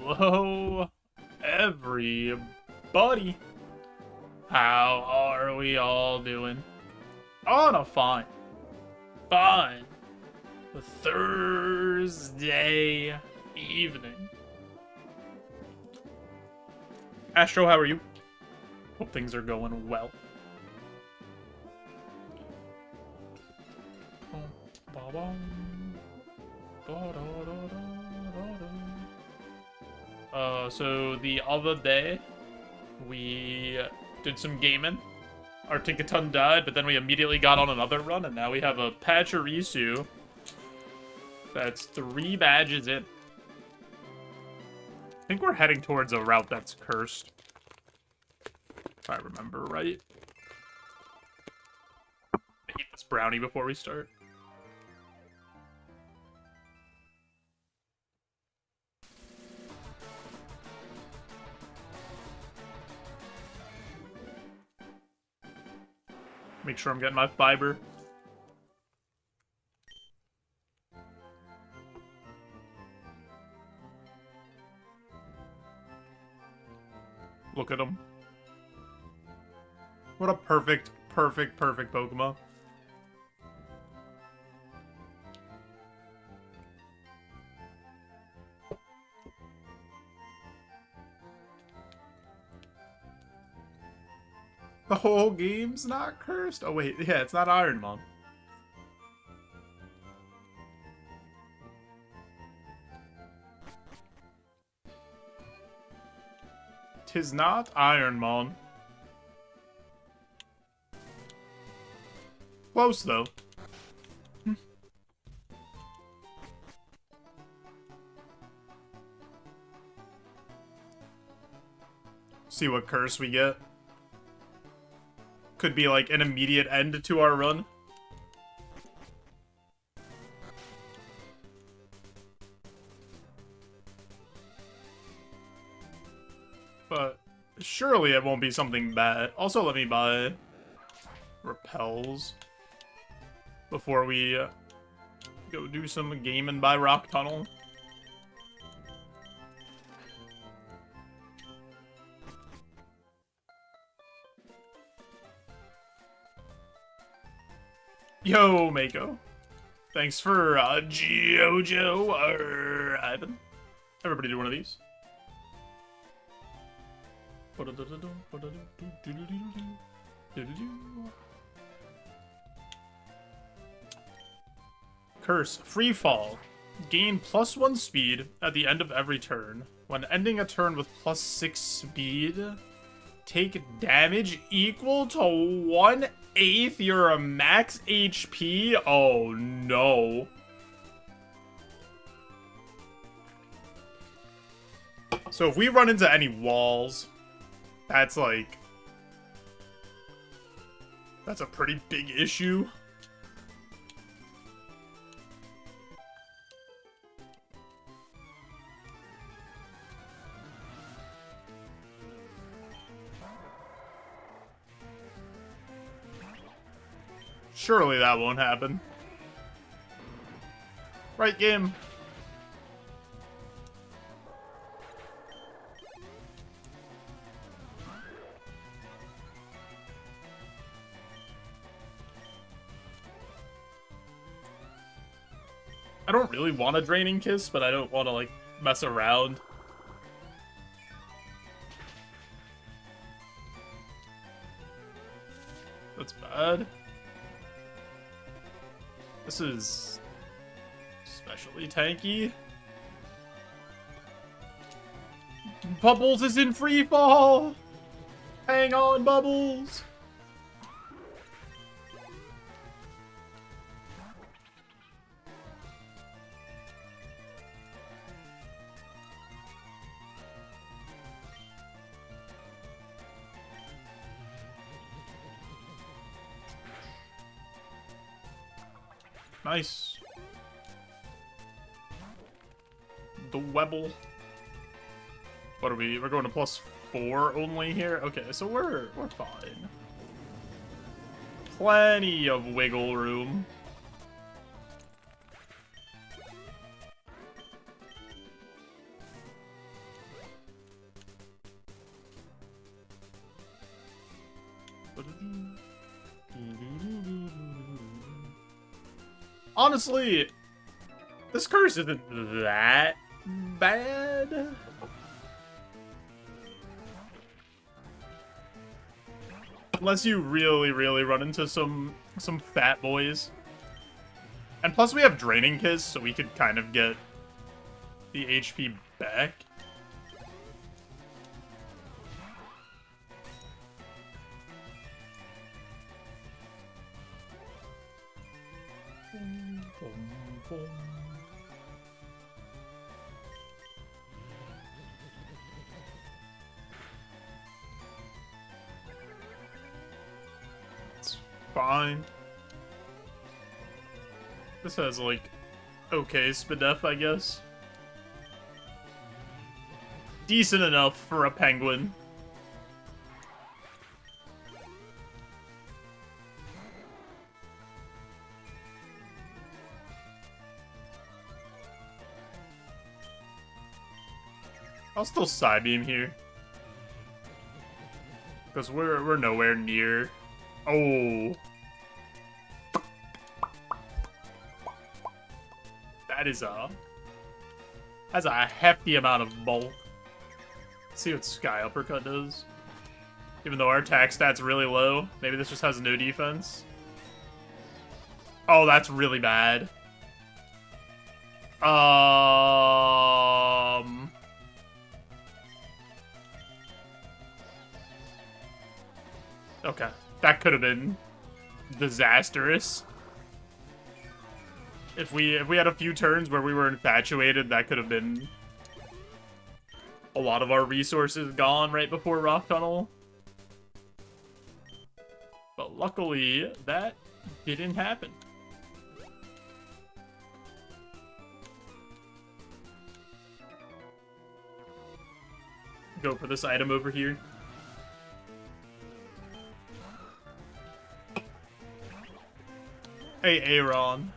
Hello, everybody. How are we all doing? On a fine Thursday evening. Astro, how are you? Hope things are going well. So the other day, we did some gaming. Our Tinkaton died, but then we immediately got on another run, and now we have a Pachirisu that's 3 badges in. I think we're heading towards a route that's cursed. If I remember right. I eat this brownie before we start. Make sure I'm getting my fiber. Look at him. What a perfect Pokemon. The whole game's not cursed? Oh wait, yeah, it's not Ironmon. Tis not Ironmon. Close though. See what curse we get. Could be like an immediate end to our run. But surely it won't be something bad. Also, let me buy repels before we go do some gaming by Rock Tunnel. Yo, Mako. Thanks for JoeJoe or Ivan. Everybody do one of these. Curse. Free fall. Gain +1 speed at the end of every turn. When ending a turn with +6 speed, take damage equal to 1/8 your max HP. Oh no. So if we run into any walls, that's like... that's a pretty big issue. Surely that won't happen. Right, game? I don't really want a Draining Kiss, but I don't want to, like, mess around. That's bad. This is especially tanky. Bubbles is in free fall. Hang on, Bubbles. Nice. The Webble. What are we? We're going to +4 only here? Okay, so we're fine. Plenty of wiggle room. Honestly, this curse isn't that bad. Unless you really, really run into some fat boys. And plus we have Draining Kiss, so we could kind of get the HP back. It's fine. This has, like, okay SPDF, I guess. Decent enough for a penguin. I'll still Psybeam here. Because we're nowhere near. Oh. Has a hefty amount of bulk. Let's see what Sky Uppercut does. Even though our attack stat's really low, maybe this just has no defense. Oh, that's really bad. Okay, that could have been disastrous. If we had a few turns where we were infatuated, that could have been a lot of our resources gone right before Rock Tunnel. But luckily, that didn't happen. Go for this item over here. Hey, Aaron.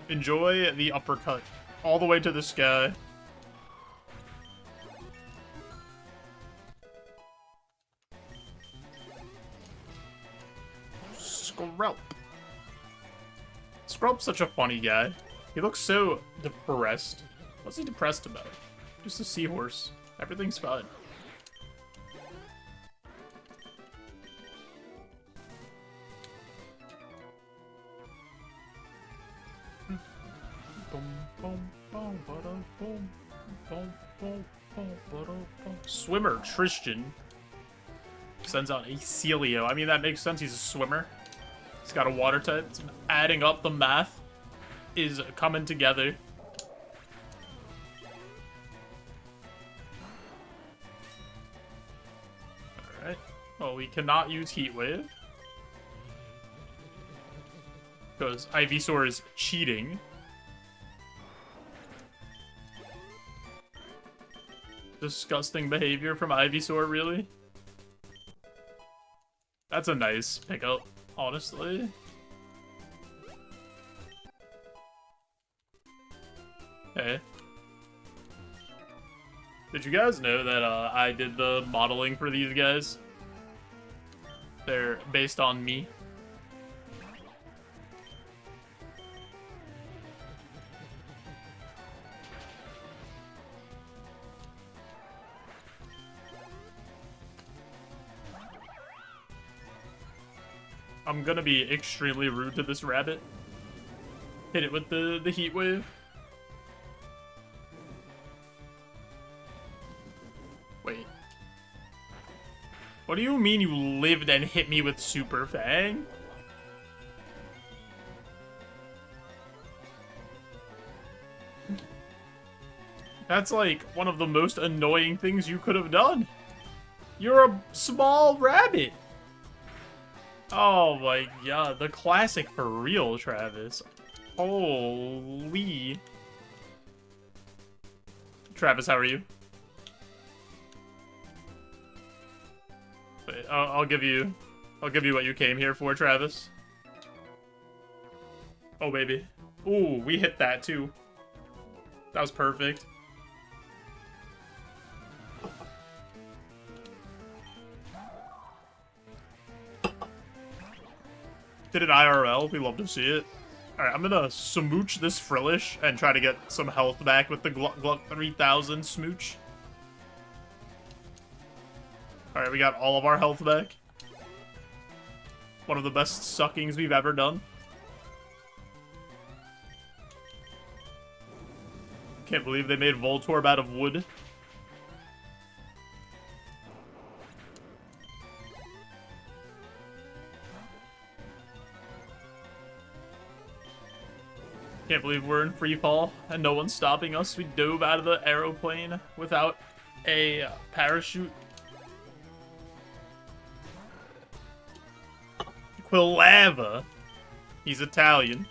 Enjoy the uppercut all the way to the sky. Skrelp. Skrelp's such a funny guy. He looks so depressed. What's he depressed about? Just a seahorse. Everything's fine. Swimmer Tristan sends out a Celio. I mean, that makes sense. He's a swimmer. He's got a water type. It's adding up the math is coming together. Alright. Well, we cannot use Heat Wave. Because Ivysaur is cheating. Disgusting behavior from Ivysaur, really? That's a nice pickup, honestly. Hey. Did you guys know that I did the modeling for these guys? They're based on me. I'm gonna be extremely rude to this rabbit. Hit it with the Heat Wave. Wait. What do you mean you lived and hit me with Super Fang? That's like one of the most annoying things you could have done. You're a small rabbit. Oh my god, the classic for real, Travis. Holy. Travis, how are you? Wait, I'll give you what you came here for, Travis. Oh baby. Ooh, we hit that too. That was perfect. Did it IRL? We love to see it. Alright, I'm gonna smooch this Frillish and try to get some health back with the Gluck Gluck 3000 smooch. Alright, we got all of our health back. One of the best suckings we've ever done. Can't believe they made Voltorb out of wood. Can't believe we're in free fall and no one's stopping us. We dove out of the aeroplane without a parachute. Quillava. He's Italian.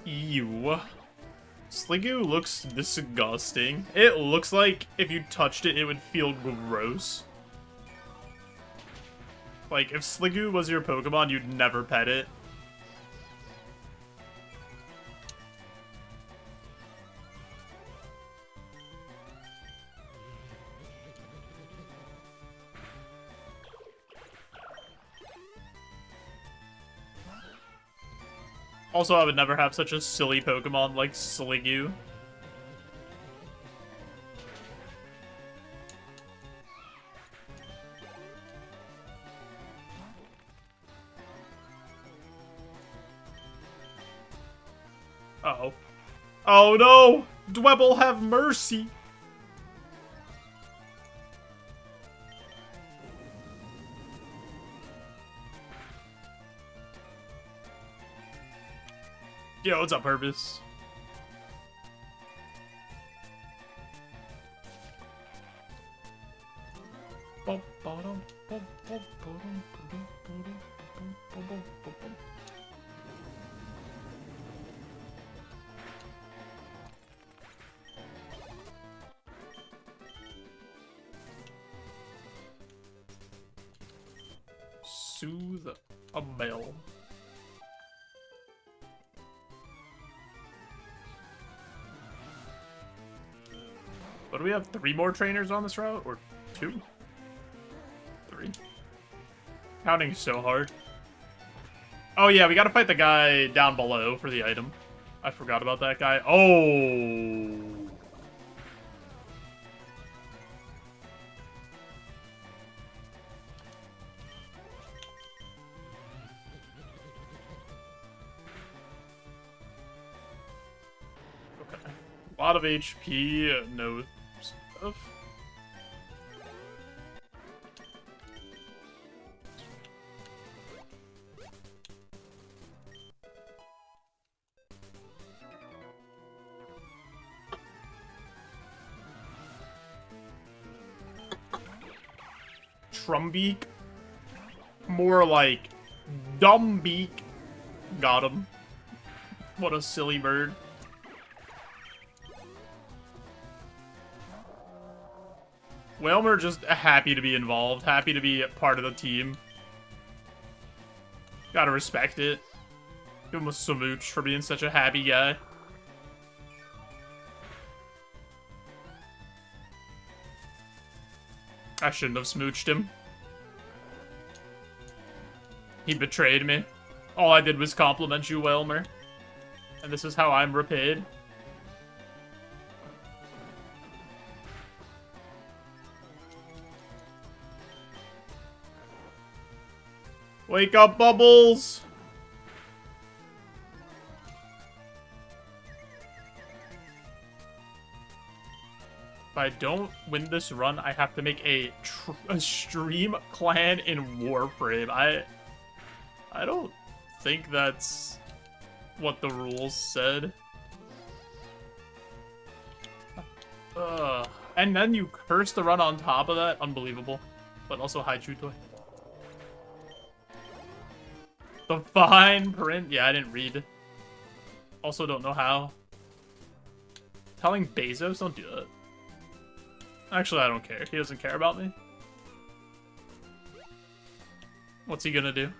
Ew. Sliggoo looks disgusting. It looks like if you touched it, it would feel gross. Like, if Sliggoo was your Pokemon, you'd never pet it. Also, I would never have such a silly Pokemon like Sliggoo. Uh-oh. Oh no! Dwebble, have mercy! Yo, what's up, Purpose? Soothe a bell. But do we have 3 more trainers on this route? Or 2? 3. Counting so hard. Oh yeah, we gotta fight the guy down below for the item. I forgot about that guy. Oh! Okay. A lot of HP, no stuff. Trumbeak? More like Dumbbeak. Got him. What a silly bird. Whalmer just happy to be involved, happy to be part of the team. Gotta respect it. Give him a smooch for being such a happy guy. I shouldn't have smooched him. He betrayed me. All I did was compliment you, Whalmer. And this is how I'm repaid. Wake up, Bubbles! If I don't win this run, I have to make a stream clan in Warframe. I don't think that's what the rules said. And then you curse the run on top of that? Unbelievable. But also hi, True Toy. The fine print? Yeah, I didn't read. Also don't know how. Telling Bezos, don't do that. Actually, I don't care. He doesn't care about me. What's he gonna do?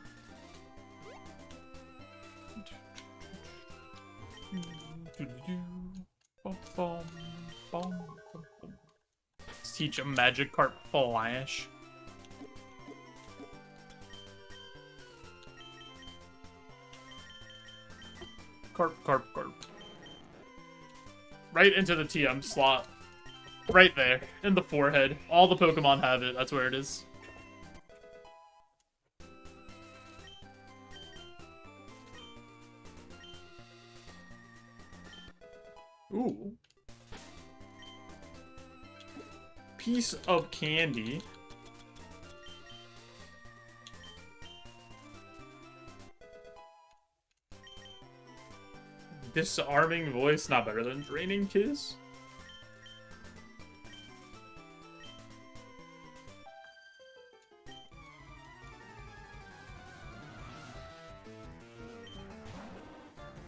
Let's teach a Magikarp Flash. Carp. Right into the TM slot. Right there, in the forehead. All the Pokemon have it, that's where it is. Ooh. Piece of candy. Disarming voice, not better than draining kiss.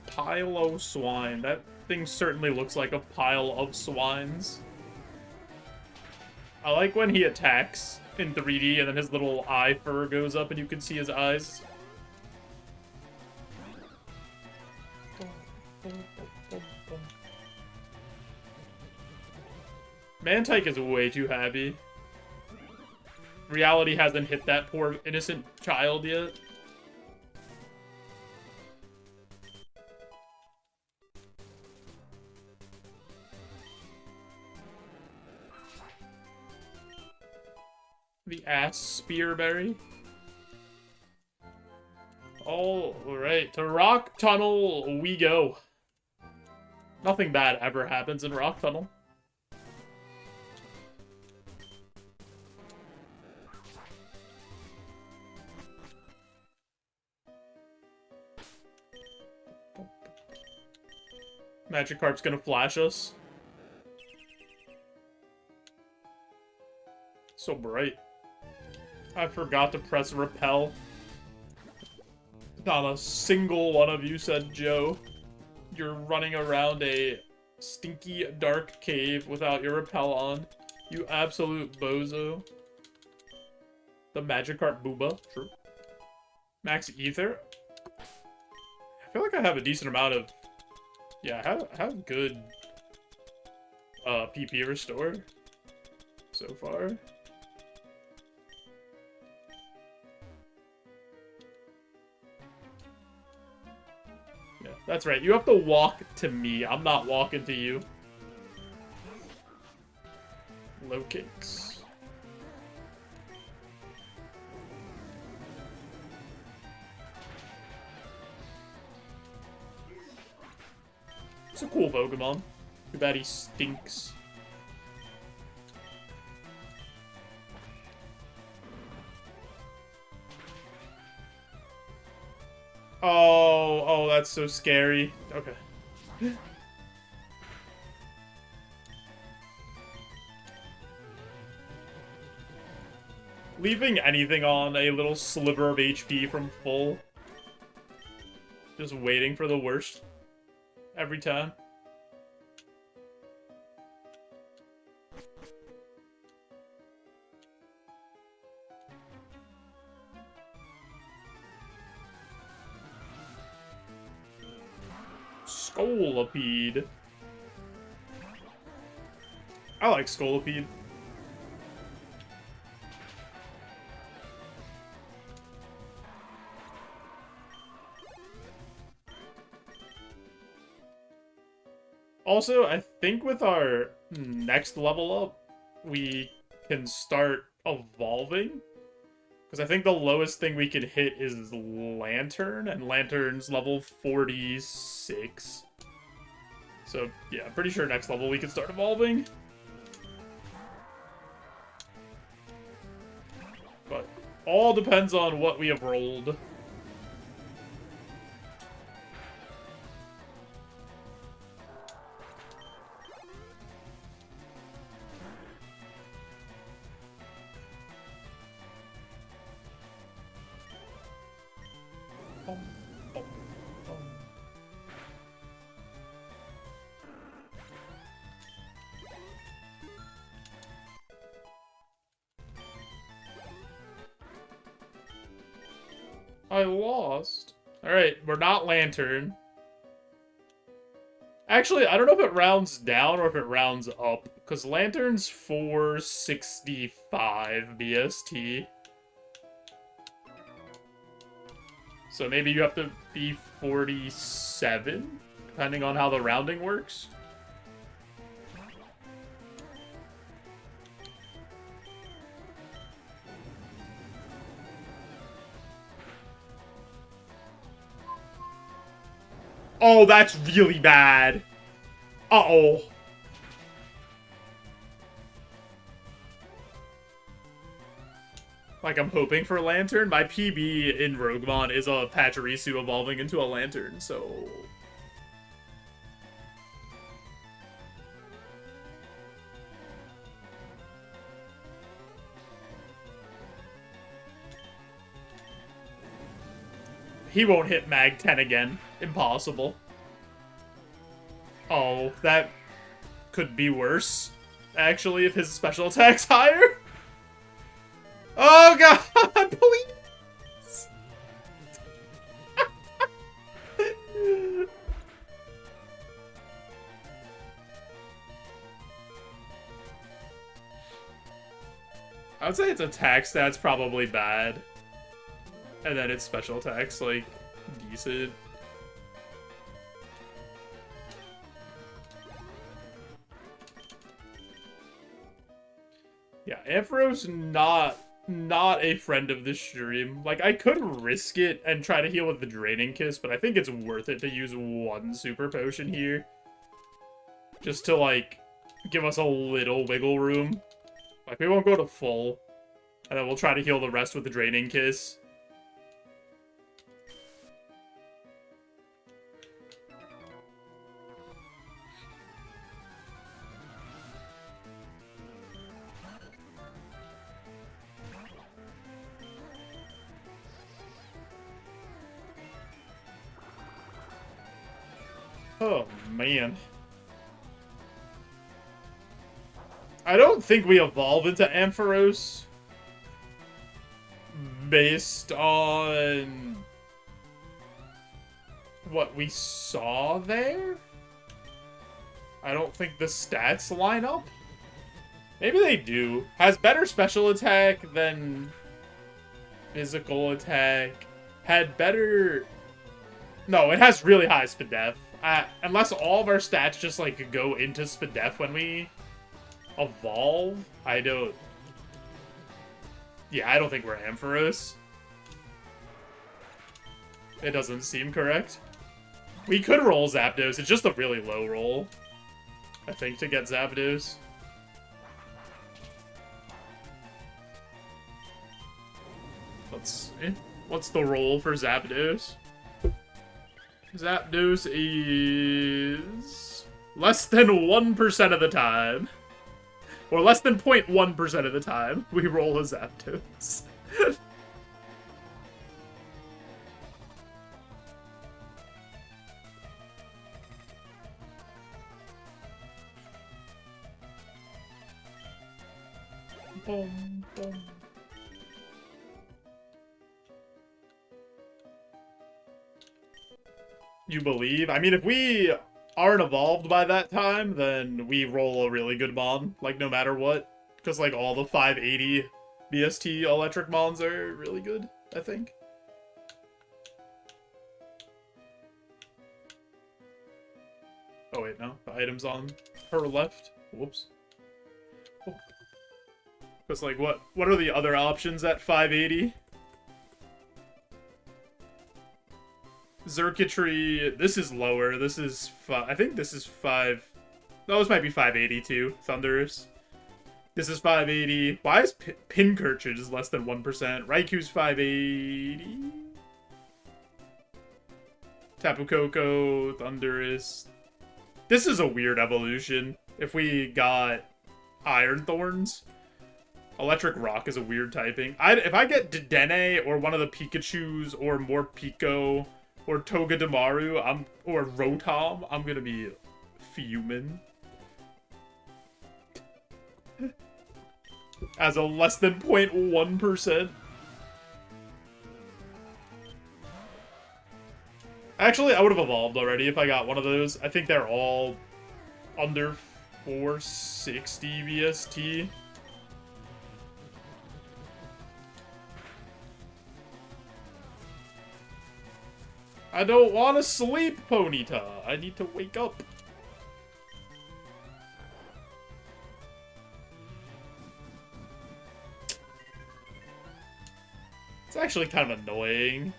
Pile of swine. That thing certainly looks like a pile of swines. I like when he attacks in 3D and then his little eye fur goes up and you can see his eyes. Mantike is way too happy. Reality hasn't hit that poor innocent child yet. The ass spearberry. Alright, to Rock Tunnel we go. Nothing bad ever happens in Rock Tunnel. Magikarp's gonna flash us. So bright. I forgot to press repel. Not a single one of you said, Joe. You're running around a stinky, dark cave without your repel on. You absolute bozo. The Magikarp Booba. True. Max Ether. I feel like I have a decent amount of... Yeah, I have good PP restore so far. Yeah, that's right. You have to walk to me. I'm not walking to you. Low kicks. It's a cool Pokemon. Too bad he stinks. Oh, that's so scary. Okay. Leaving anything on a little sliver of HP from full. Just waiting for the worst. Every time. Scolipede. I like Scolipede. Also, I think with our next level up, we can start evolving. Because I think the lowest thing we could hit is Lantern, and Lantern's level 46. So, yeah, I'm pretty sure next level we can start evolving. But all depends on what we have rolled. I lost. Alright, we're not Lantern. Actually, I don't know if it rounds down or if it rounds up. Because Lantern's 465 BST. So maybe you have to be 47, depending on how the rounding works. Oh, that's really bad. Uh-oh. Like, I'm hoping for Lantern. My PB in Roguemon is a Pachirisu evolving into a Lantern, so... He won't hit Mag 10 again. Impossible. Oh, that could be worse, actually, if his special attack's higher. Oh god, please! I would say its attack stats probably bad. And then its special attacks, like, decent. Yeah, Ampharos not a friend of the stream. Like, I could risk it and try to heal with the Draining Kiss, but I think it's worth it to use one Super Potion here. Just to, like, give us a little wiggle room. Like, we won't go to full. And then we'll try to heal the rest with the Draining Kiss. Oh, man. I don't think we evolve into Ampharos based on what we saw there. I don't think the stats line up. Maybe they do. Has better special attack than physical attack. Had better... No, it has really high SPDEF. Unless all of our stats just, like, go into SPDEF when we evolve, I don't... Yeah, I don't think we're Ampharos. It doesn't seem correct. We could roll Zapdos. It's just a really low roll, I think, to get Zapdos. Let's see. What's the roll for Zapdos? Zapdos is less than 1% of the time. Or less than 0.1% of the time we roll a Zapdos. Boom, boom. You believe? I mean, if we aren't evolved by that time, then we roll a really good Mon, like, no matter what. Because, like, all the 580 BST electric Mons are really good, I think. Oh, wait, no. The item's on her left. Whoops. Because, like, what are the other options at 580? Xurkitree, this is lower. This is I think this is 5. No, this might be 582. Thunderous. This is 580. Why is Pincurchage less than 1%? Raikou's 580. Tapu Koko, Thunderous. This is a weird evolution. If we got Iron Thorns. Electric Rock is a weird typing. If I get Dedenne or one of the Pikachus or more Pico or Togedemaru, or Rotom, I'm gonna be fuming. As a less than 0.1%. Actually, I would have evolved already if I got one of those. I think they're all under 460 VST. I don't want to sleep, Ponyta. I need to wake up. It's actually kind of annoying.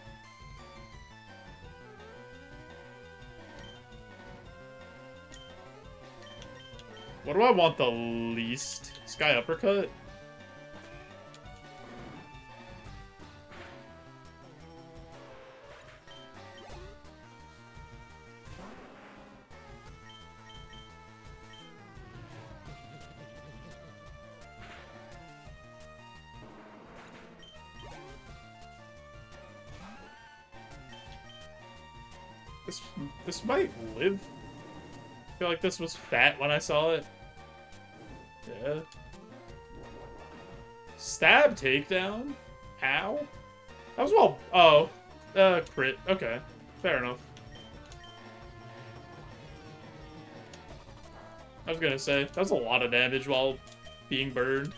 What do I want the least? Sky Uppercut? This might live. I feel like this was fat when I saw it. Yeah. Stab takedown? Ow? That was well. Oh. Crit. Okay. Fair enough. I was gonna say, that was a lot of damage while being burned.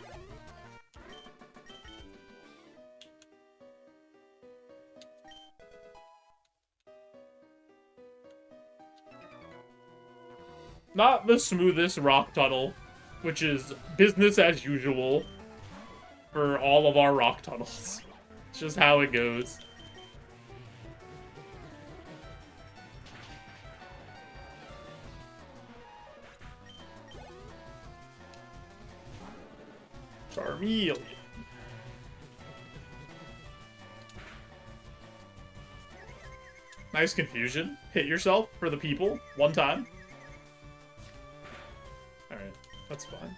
Not the smoothest rock tunnel, which is business as usual for all of our rock tunnels. It's just how it goes. Charmeleon. Nice confusion. Hit yourself for the people one time. Alright, that's fine.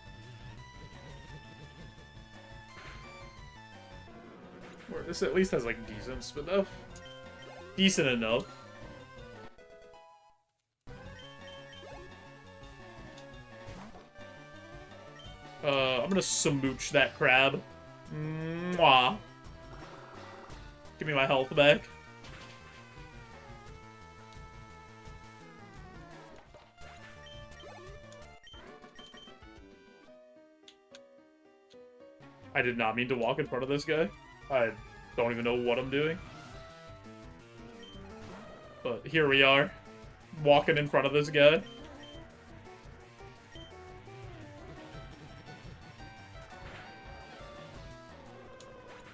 Or this at least has like decent enough. Decent enough. I'm gonna smooch that crab. Mwah. Give me my health back. I did not mean to walk in front of this guy. I don't even know what I'm doing. But here we are, walking in front of this guy.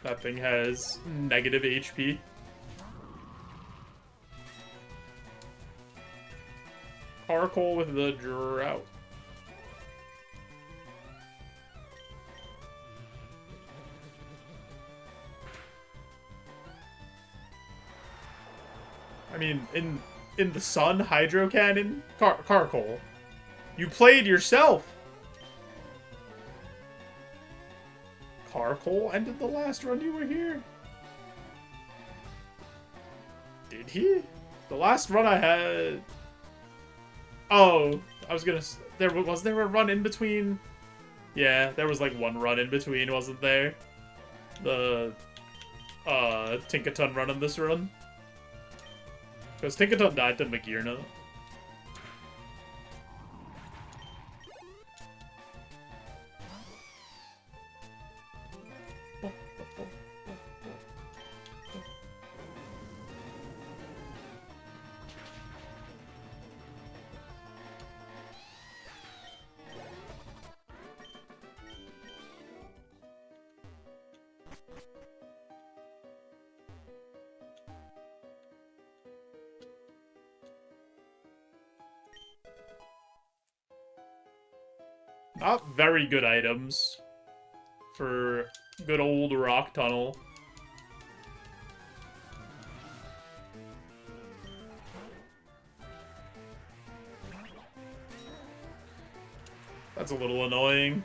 That thing has negative HP. Carcoal with the drought. I mean, in the Sun Hydro Cannon, Carcoal, you played yourself. Carcoal ended the last run you were here? Did he? The last run I had... Oh, I was gonna... Was there a run in between? Yeah, there was like one run in between, wasn't there? The... Tinkaton run in this run. Because Tinkaton died to Magirna. Not very good items for good old rock tunnel. That's a little annoying.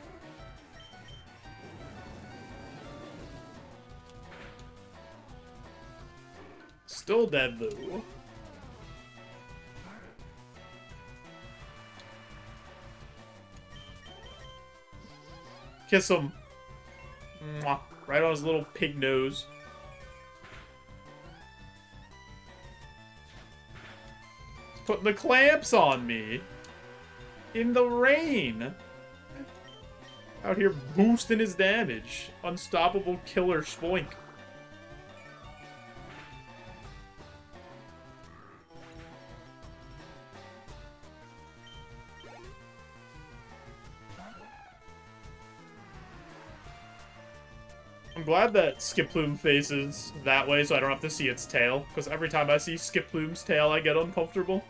Still dead though. Kiss him. Mwah. Right on his little pig nose. Putting the clamps on me. In the rain. Out here boosting his damage. Unstoppable killer spoink. I'm glad that Skiploom faces that way so I don't have to see its tail. Because every time I see Skiploom's tail, I get uncomfortable.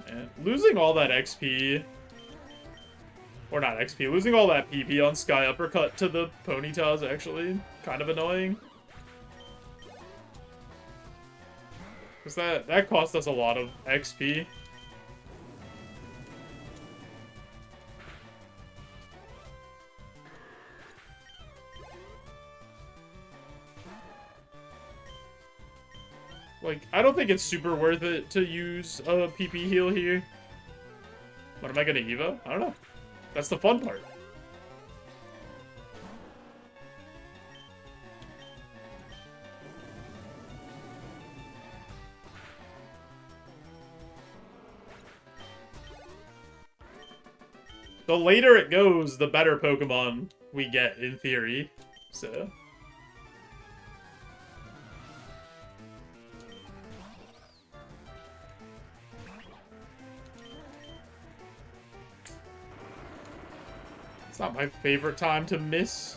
And losing all that XP... Or not XP, losing all that PP on Sky Uppercut to the Ponyta is actually kind of annoying. Because that cost us a lot of XP. Like, I don't think it's super worth it to use a PP heal here. What am I gonna Evo? I don't know. That's the fun part. The later it goes, the better Pokemon we get, in theory. So... It's not my favorite time to miss.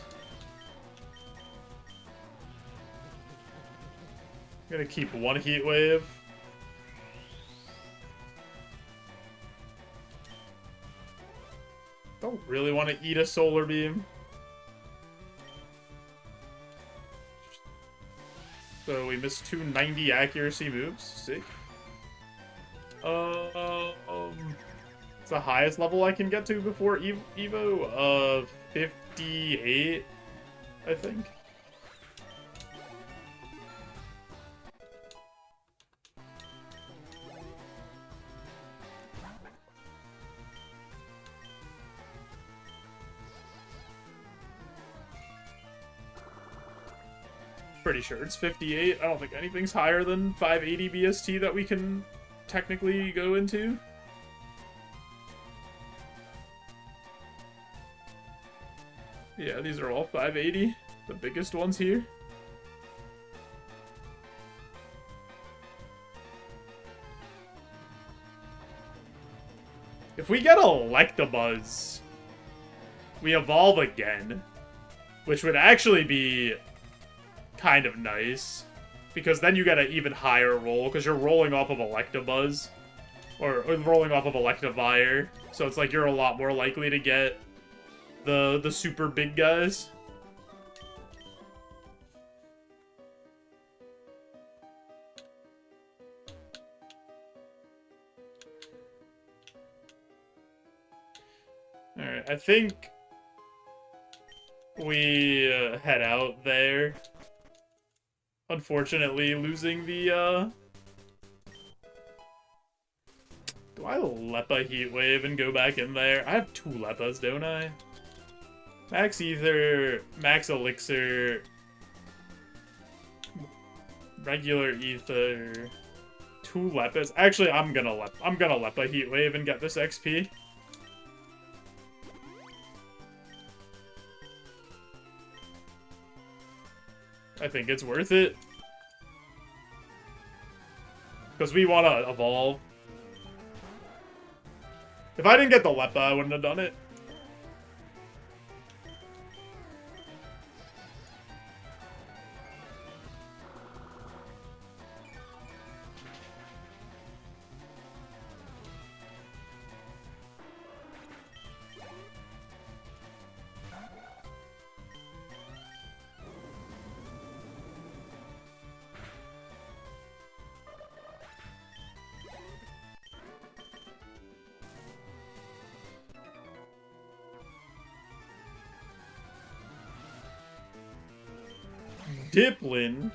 I'm gonna keep one Heat Wave. Don't really want to eat a Solar Beam. So we missed 290 accuracy moves. Sick. It's the highest level I can get to before Evo. 58, I think. Pretty sure it's 58. I don't think anything's higher than 580 BST that we can technically go into. Yeah, these are all 580. The biggest ones here. If we get Electabuzz, we evolve again. Which would actually be kind of nice. Because then you get an even higher roll, because you're rolling off of Electabuzz. Or rolling off of Electivire. So it's like you're a lot more likely to get the super big guys. Alright, I think we head out there. Unfortunately, losing the, Do I Lepa Heat Wave and go back in there? I have 2 Lepas, don't I? Max Ether, Max Elixir, regular Ether, 2 Lepas. Actually, I'm gonna Lepa Heat Wave and get this XP. I think it's worth it. Because we want to evolve. If I didn't get the Lepa, I wouldn't have done it. Diplin.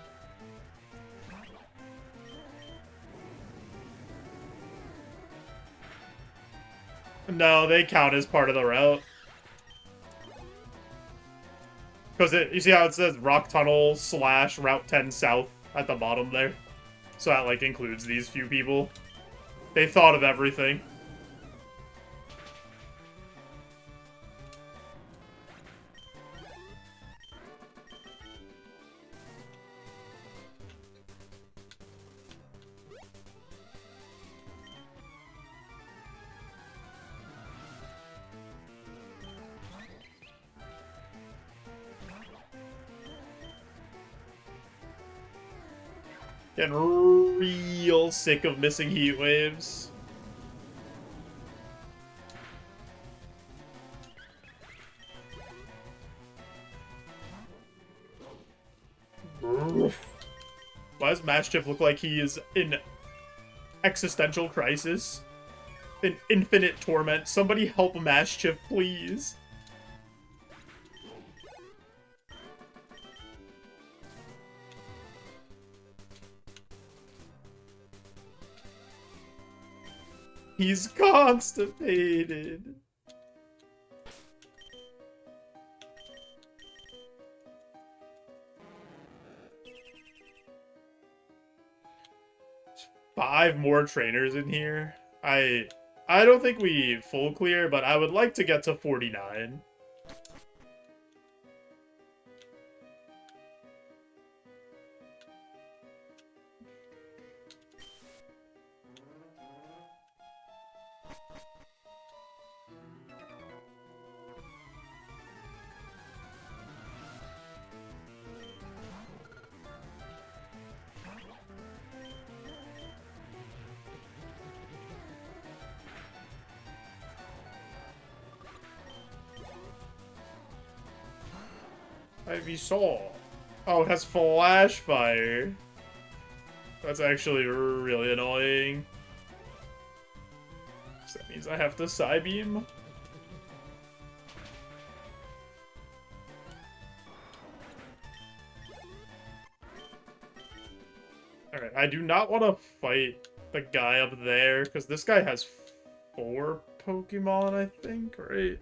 No, they count as part of the route. Because you see how it says Rock Tunnel / Route 10 South at the bottom there? So that, like, includes these few people. They thought of everything. Getting real sick of missing heat waves. Why does Mastiff look like he is in existential crisis? In infinite torment. Somebody help Mastiff, please. He's constipated. Five more trainers in here. I don't think we full clear, but I would like to get to 49. Ivysaur. Oh, it has flash fire. That's actually really annoying. So that means I have to Psybeam. Alright, I do not want to fight the guy up there, because this guy has 4 Pokemon, I think, right?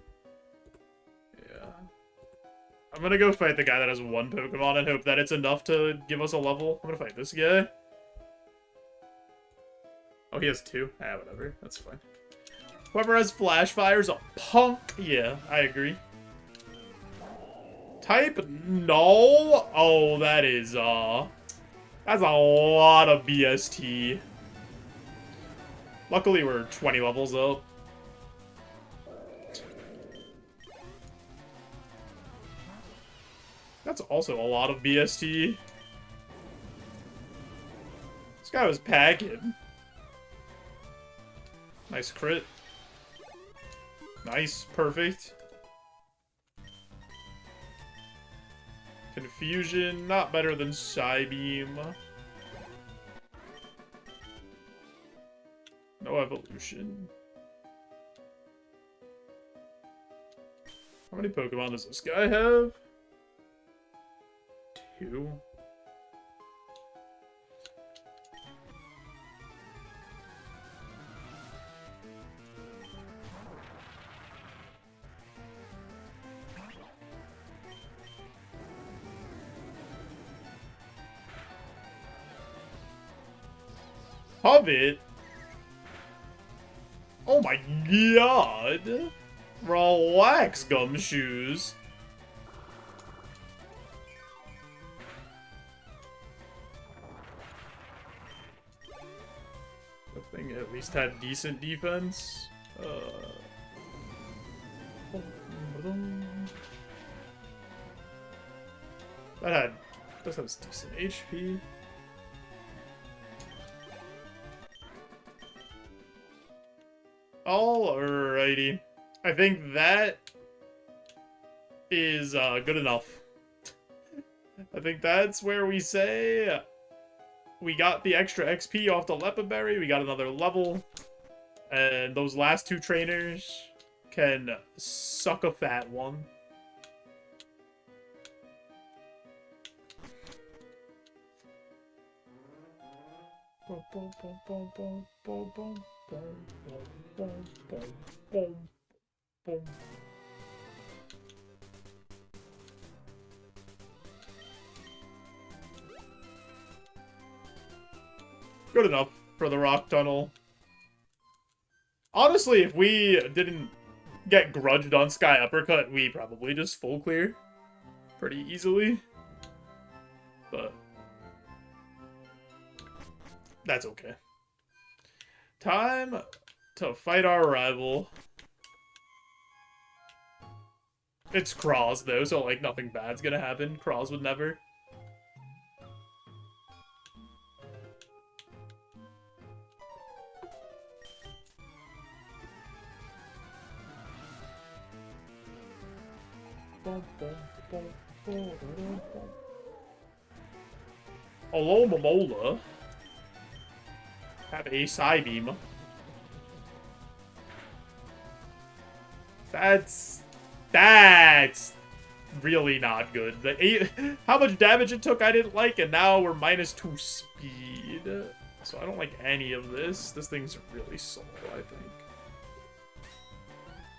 Yeah. I'm gonna go fight the guy that has 1 Pokemon and hope that it's enough to give us a level. I'm gonna fight this guy. Oh, he has 2? Ah, whatever. That's fine. Whoever has Flash Fire's a punk. Yeah, I agree. Type Null? Oh, that is, that's a lot of BST. Luckily, we're 20 levels up. That's also a lot of BST. This guy was packing. Nice crit. Nice, perfect. Confusion, not better than Psybeam. No evolution. How many Pokemon does this guy have? 2. Hobbit? Oh my god! Relax, Gumshoes. The thing at least had decent defense. This has decent HP. Alrighty. I think that is good enough. I think that's where we say we got the extra XP off the Lepaberry, we got another level, and those last 2 trainers can suck a fat one. Boom, boom, boom, boom, boom, boom, boom. Good enough for the rock tunnel. Honestly, if we didn't get grudged on Sky Uppercut, we probably just full clear pretty easily. But that's okay. Time to fight our rival. It's Cross, though, so, like, nothing bad's gonna happen. Cross would never. Hello, Momola. Have a Psybeam. That's really not good. How much damage it took I didn't like, and now we're -2 speed. So I don't like any of this. This thing's really slow, I think.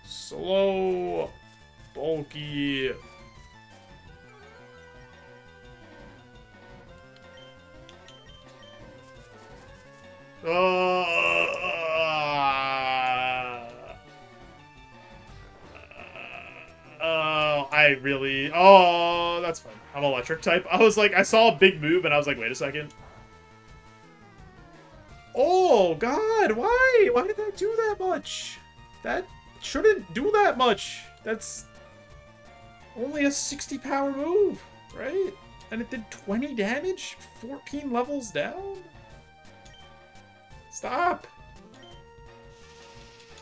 Slow, bulky. Oh, that's fine. I'm electric type. I was like, I saw a big move and I was like, wait a second. Oh, God, why? Why did that do that much? That shouldn't do that much. That's only a 60 power move, right? And it did 20 damage? 14 levels down? Stop.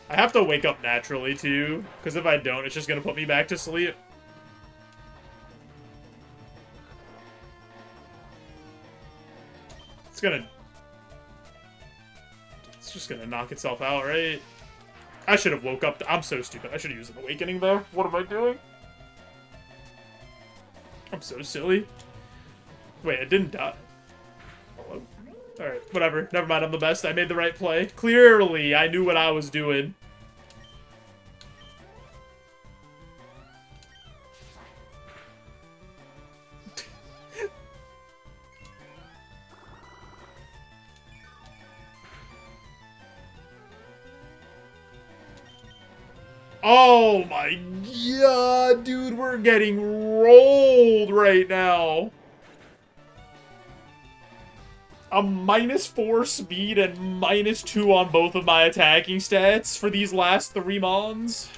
I have to wake up naturally, too, because if I don't, it's just going to put me back to sleep. It's just gonna knock itself out, right? I should have woke up. I'm so stupid. I should have used an awakening there. What am I doing? I'm so silly. Wait, it didn't die. Hello? Alright, whatever. Never mind, I'm the best. I made the right play. Clearly, I knew what I was doing. Oh my god, dude, we're getting rolled right now. I'm -4 speed and -2 on both of my attacking stats for these last 3 mons.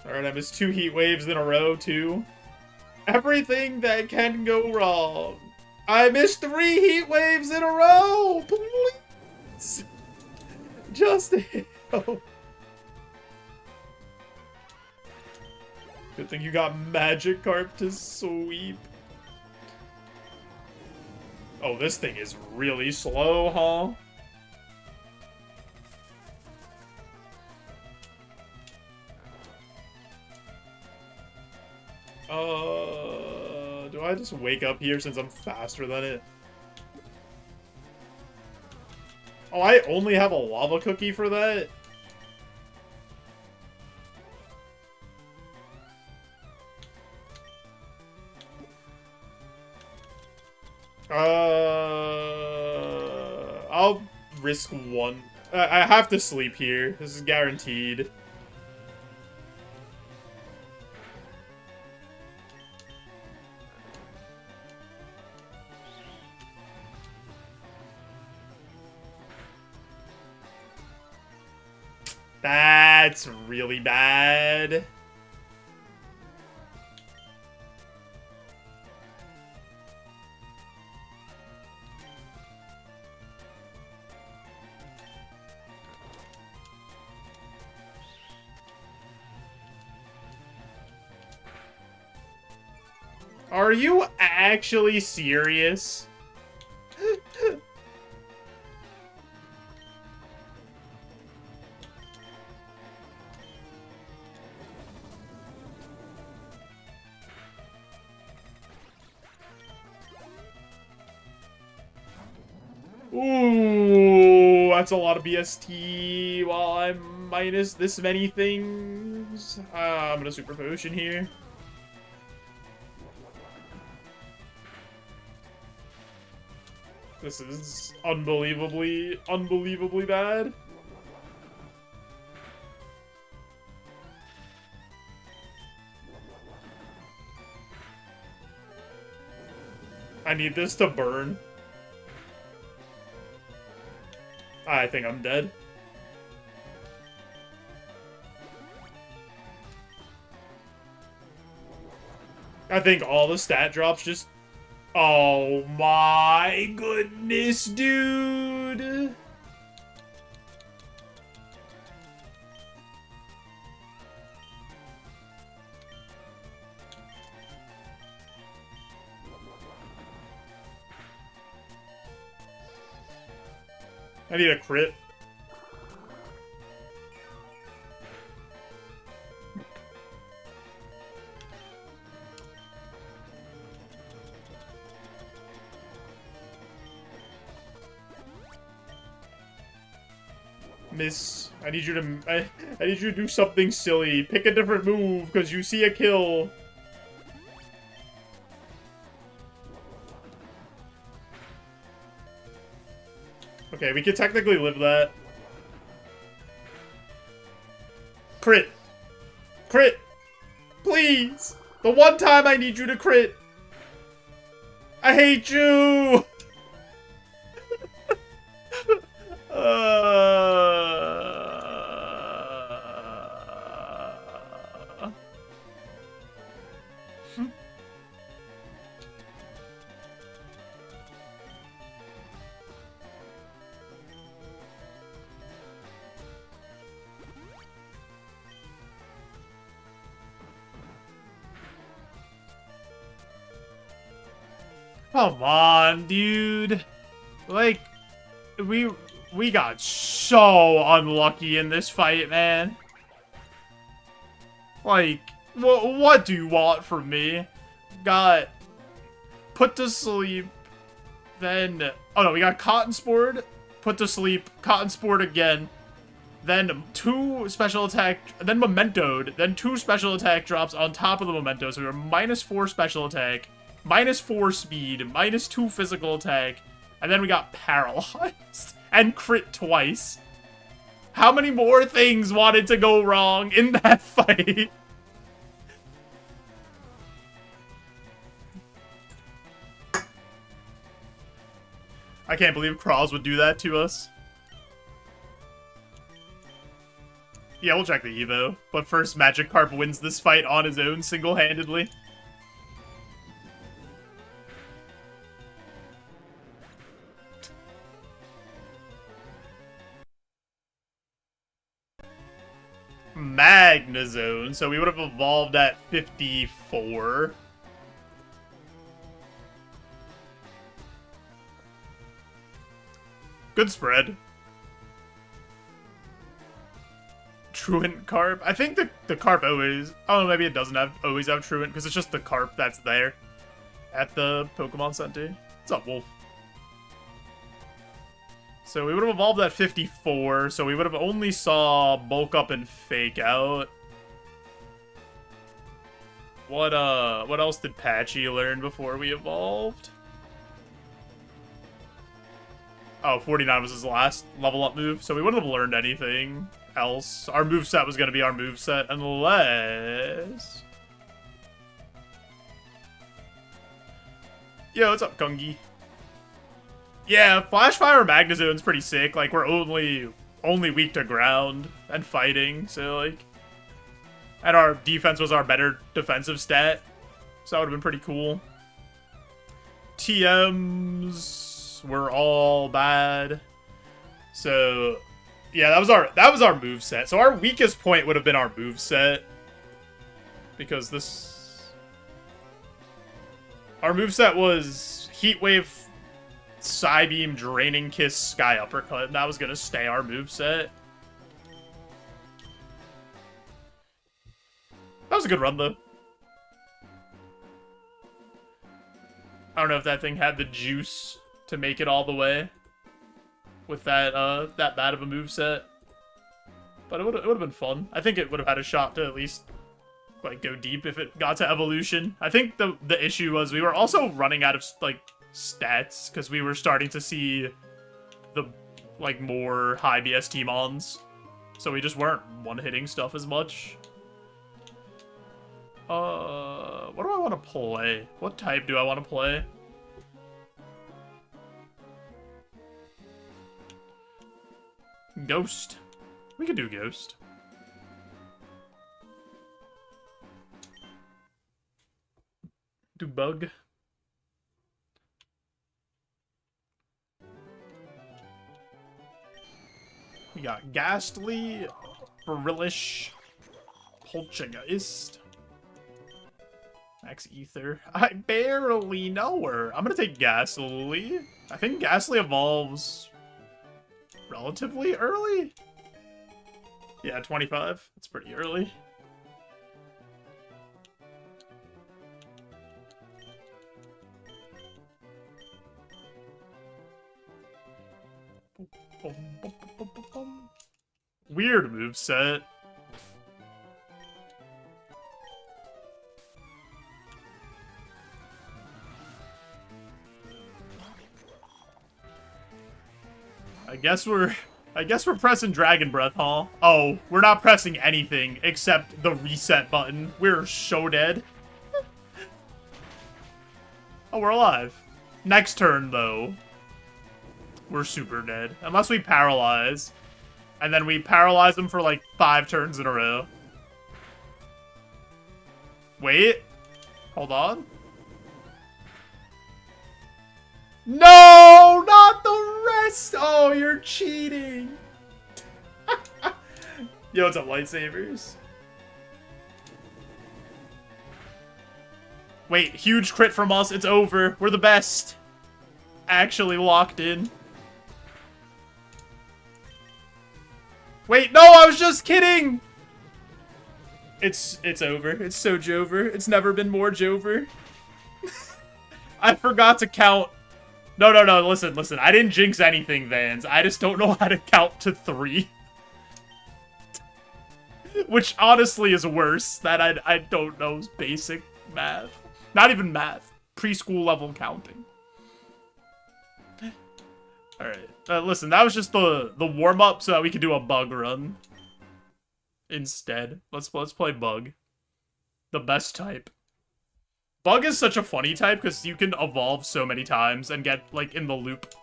Alright, I missed 2 heat waves in a row, too. Everything that can go wrong. I missed 3 heat waves in a row! Please! Just help. Good thing you got Magikarp to sweep. Oh, this thing is really slow, huh? Do I just wake up here since I'm faster than it? Oh, I only have a lava cookie for that? I'll risk 1. I have to sleep here. This is guaranteed. That's really bad. Are you actually serious? That's a lot of BST while I'm minus this many things. I'm gonna Super Potion here. This is unbelievably bad. I need this to burn. I think I'm dead. I think all the stat drops just... Oh my goodness, dude! I need a crit. Miss, I need you to I need you to do something silly. Pick a different move because you see a kill. Okay, we could technically live that. Crit. Crit. Please. The one time I need you to crit. I hate you. Come on, dude. Like, we got so unlucky in this fight, man. Like, what do you want from me? Got put to sleep, then... Oh no, we got Cotton Sport, put to sleep, Cotton Sport again, then 2 special attack, then Mementoed, then 2 special attack drops on top of the Memento, so we were -4 special attack, -4 speed, -2 physical attack, and then we got paralyzed and crit twice. How many more things wanted to go wrong in that fight? I can't believe Kraus would do that to us. Yeah, we'll check the Evo. But first, Magikarp wins this fight on his own, single-handedly. Magnezone, so we would have evolved at 54. Good spread. Truant Carp. I think the Carp always... Oh, maybe it doesn't always have Truant, because it's just the Carp that's there at the Pokemon Center. What's up, Wolf? So we would have evolved at 54, so we would have only saw Bulk Up and Fake Out. What else did Patchy learn before we evolved? Oh, 49 was his last level up move, so we wouldn't have learned anything else. Our moveset was going to be our moveset, unless... Yo, what's up, Gungi? Yeah, Flash Fire Magnezone's pretty sick. Like, we're only weak to ground and fighting, so, like... And our defense was our better defensive stat, so that would have been pretty cool. TMs... were all bad. So, yeah, that was our moveset. So our weakest point would have been our moveset. Because our moveset was Heat Wave, Psybeam, Draining Kiss, Sky Uppercut, and that was gonna stay our moveset. That was a good run, though. I don't know if that thing had the juice to make it all the way. with that bad of a moveset. But it would have been fun. I think it would have had a shot to at least like go deep if it got to evolution. I think the issue was we were also running out of like stats because we were starting to see the like more high BST mons. So we just weren't one-hitting stuff as much. What do I want to play? What type do I want to play? Ghost. We could do Ghost. Do Bug. We got Ghastly, Brillish, Poltergeist, Max Ether. I barely know her. I'm gonna take Ghastly. I think Ghastly evolves relatively early. Yeah, 25. That's pretty early. Weird moveset. I guess we're pressing Dragon Breath, huh? Oh, we're not pressing anything except the reset button. We're so dead. Oh, we're alive. Next turn, though, we're super dead. Unless we paralyze. And then we paralyze them for like 5 turns in a row. Wait. Hold on. No! Not the rest! Oh, you're cheating. Yo, what's up, lightsabers? Wait, huge crit from us. It's over. We're the best. Actually locked in. Wait, no, I was just kidding! It's over. It's so Jover. It's never been more Jover. I forgot to count. No, listen. I didn't jinx anything, Vans. I just don't know how to count to 3. Which honestly is worse. That I don't know basic math. Not even math. Preschool level counting. Alright. Listen, that was just the warm-up so that we could do a bug run. Instead. Let's play bug. The best type. Bug is such a funny type because you can evolve so many times and get, like, in the loop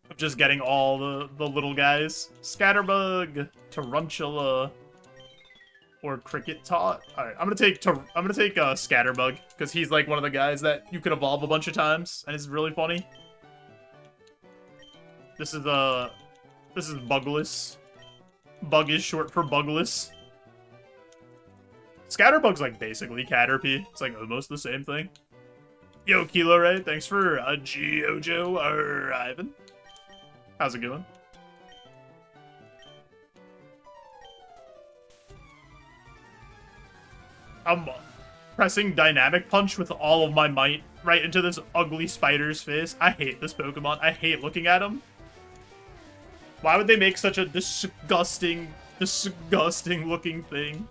of just getting all the little guys. Scatterbug, Tarantula, or Cricket Tot. Alright, I'm gonna take Scatterbug because he's like one of the guys that you can evolve a bunch of times and it's really funny. This is Bugless. Bug is short for Bugless. Scatterbug's like basically Caterpie. It's like almost the same thing. Yo, Kilo Ray, thanks for JoeJo arriving. How's it going? I'm pressing Dynamic Punch with all of my might right into this ugly spider's face. I hate this Pokemon. I hate looking at him. Why would they make such a disgusting looking thing?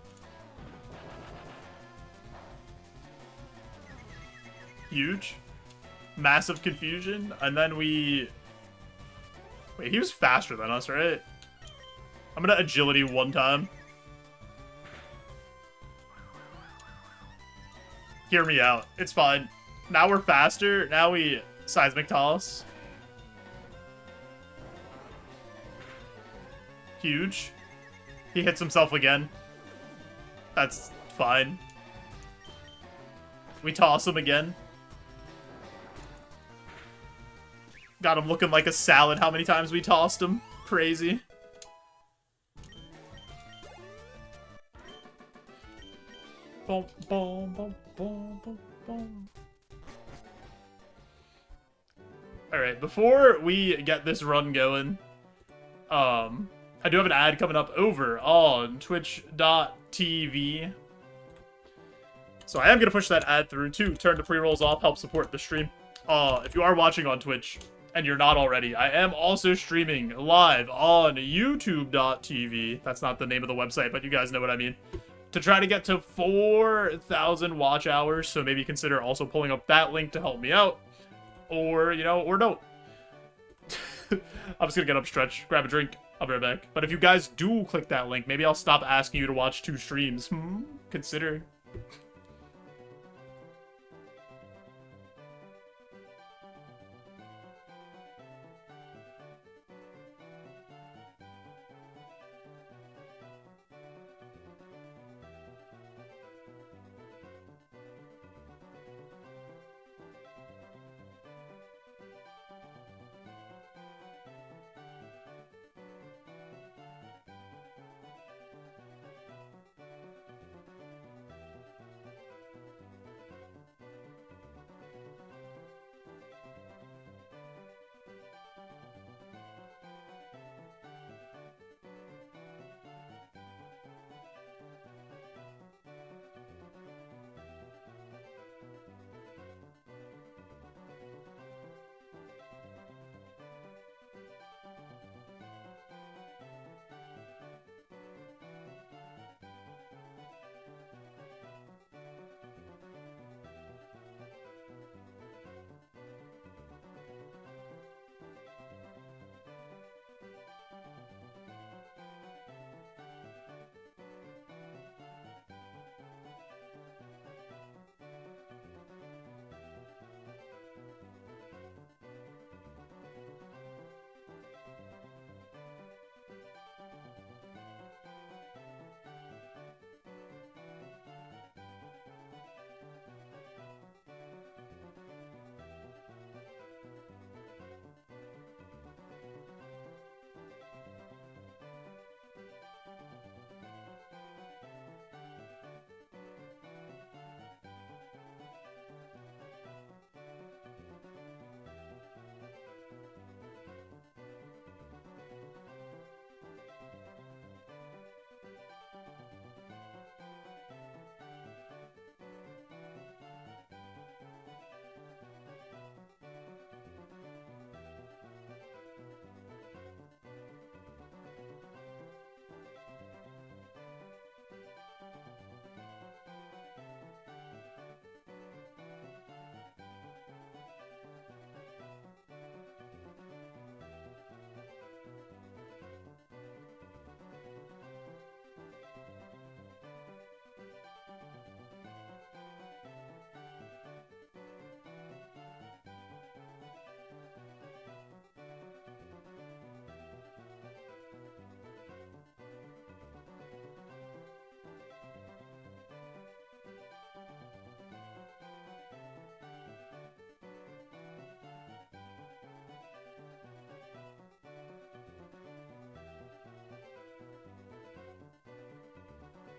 Huge. Massive confusion. And then we... Wait, he was faster than us, right? I'm gonna agility one time. Hear me out. It's fine. Now we're faster. Now we seismic toss. Huge. He hits himself again. That's fine. We toss him again. Got him looking like a salad how many times we tossed him. Crazy. Boom, boom, boom, boom, boom, boom. Alright, before we get this run going, I do have an ad coming up over on twitch.tv. So I am going to push that ad through to turn the pre-rolls off, help support the stream. If you are watching on Twitch, and you're not already, I am also streaming live on YouTube.tv. That's not the name of the website, but you guys know what I mean. To try to get to 4,000 watch hours, so maybe consider also pulling up that link to help me out. Or, you know, or don't. I'm just gonna get up, stretch, grab a drink. I'll be right back. But if you guys do click that link, maybe I'll stop asking you to watch 2 streams. Consider.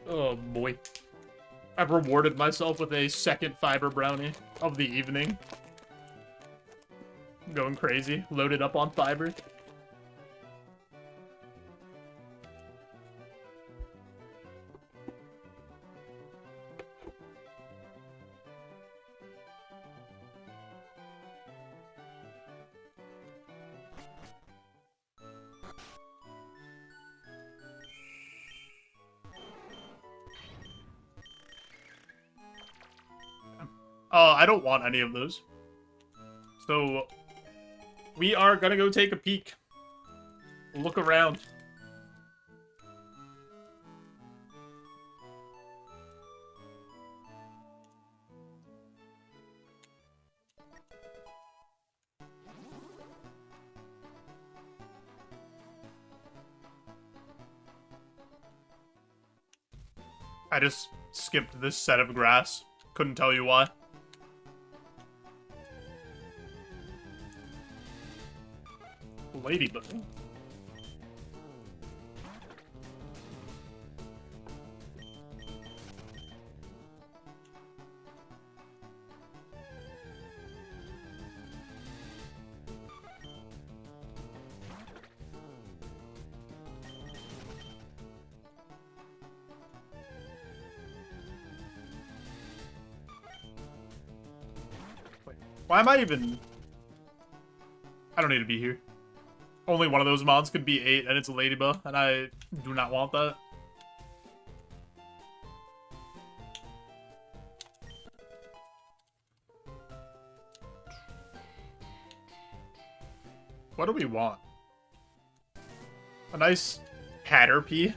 Oh boy. I've rewarded myself with a second fiber brownie of the evening. Going crazy. Loaded up on fiber. I don't want any of those. So, we are gonna go take a peek. Look around. I just skipped this set of grass. Couldn't tell you why. Ladybug. Wait, why am I even... I don't need to be here. Only one of those mons could be 8, and it's a Ladybug, and I do not want that. What do we want? A nice Caterpie?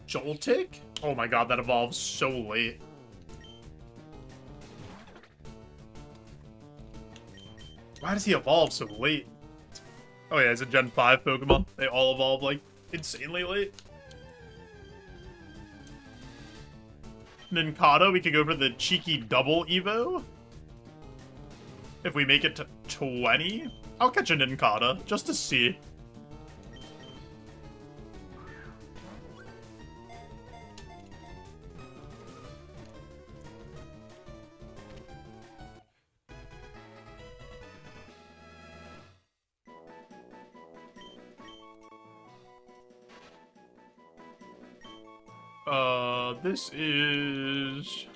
Joltik? Oh my god, that evolves so late. Why does he evolve so late? Oh yeah, it's a Gen 5 Pokemon. They all evolve, like, insanely late. Nincada, we could go for the cheeky double Evo. If we make it to 20, I'll catch a Nincada, just to see. This is...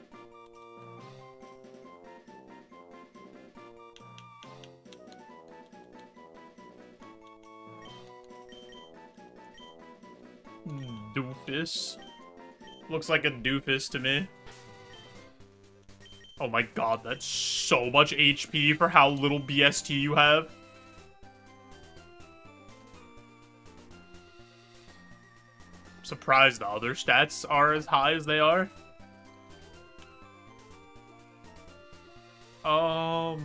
Doofus. Looks like a doofus to me. Oh my god, that's so much HP for how little BST you have. Surprised the other stats are as high as they are. I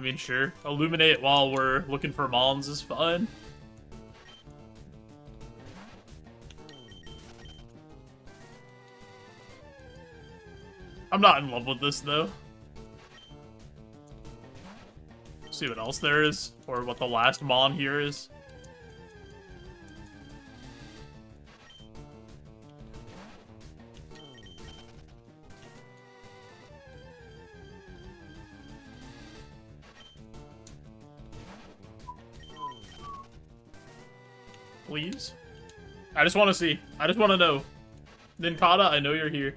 mean, sure. Illuminate while we're looking for Mons is fun. I'm not in love with this, though. See what else there is, or what the last Mon here is. Please? I just want to see. I just want to know. Nincada, I know you're here.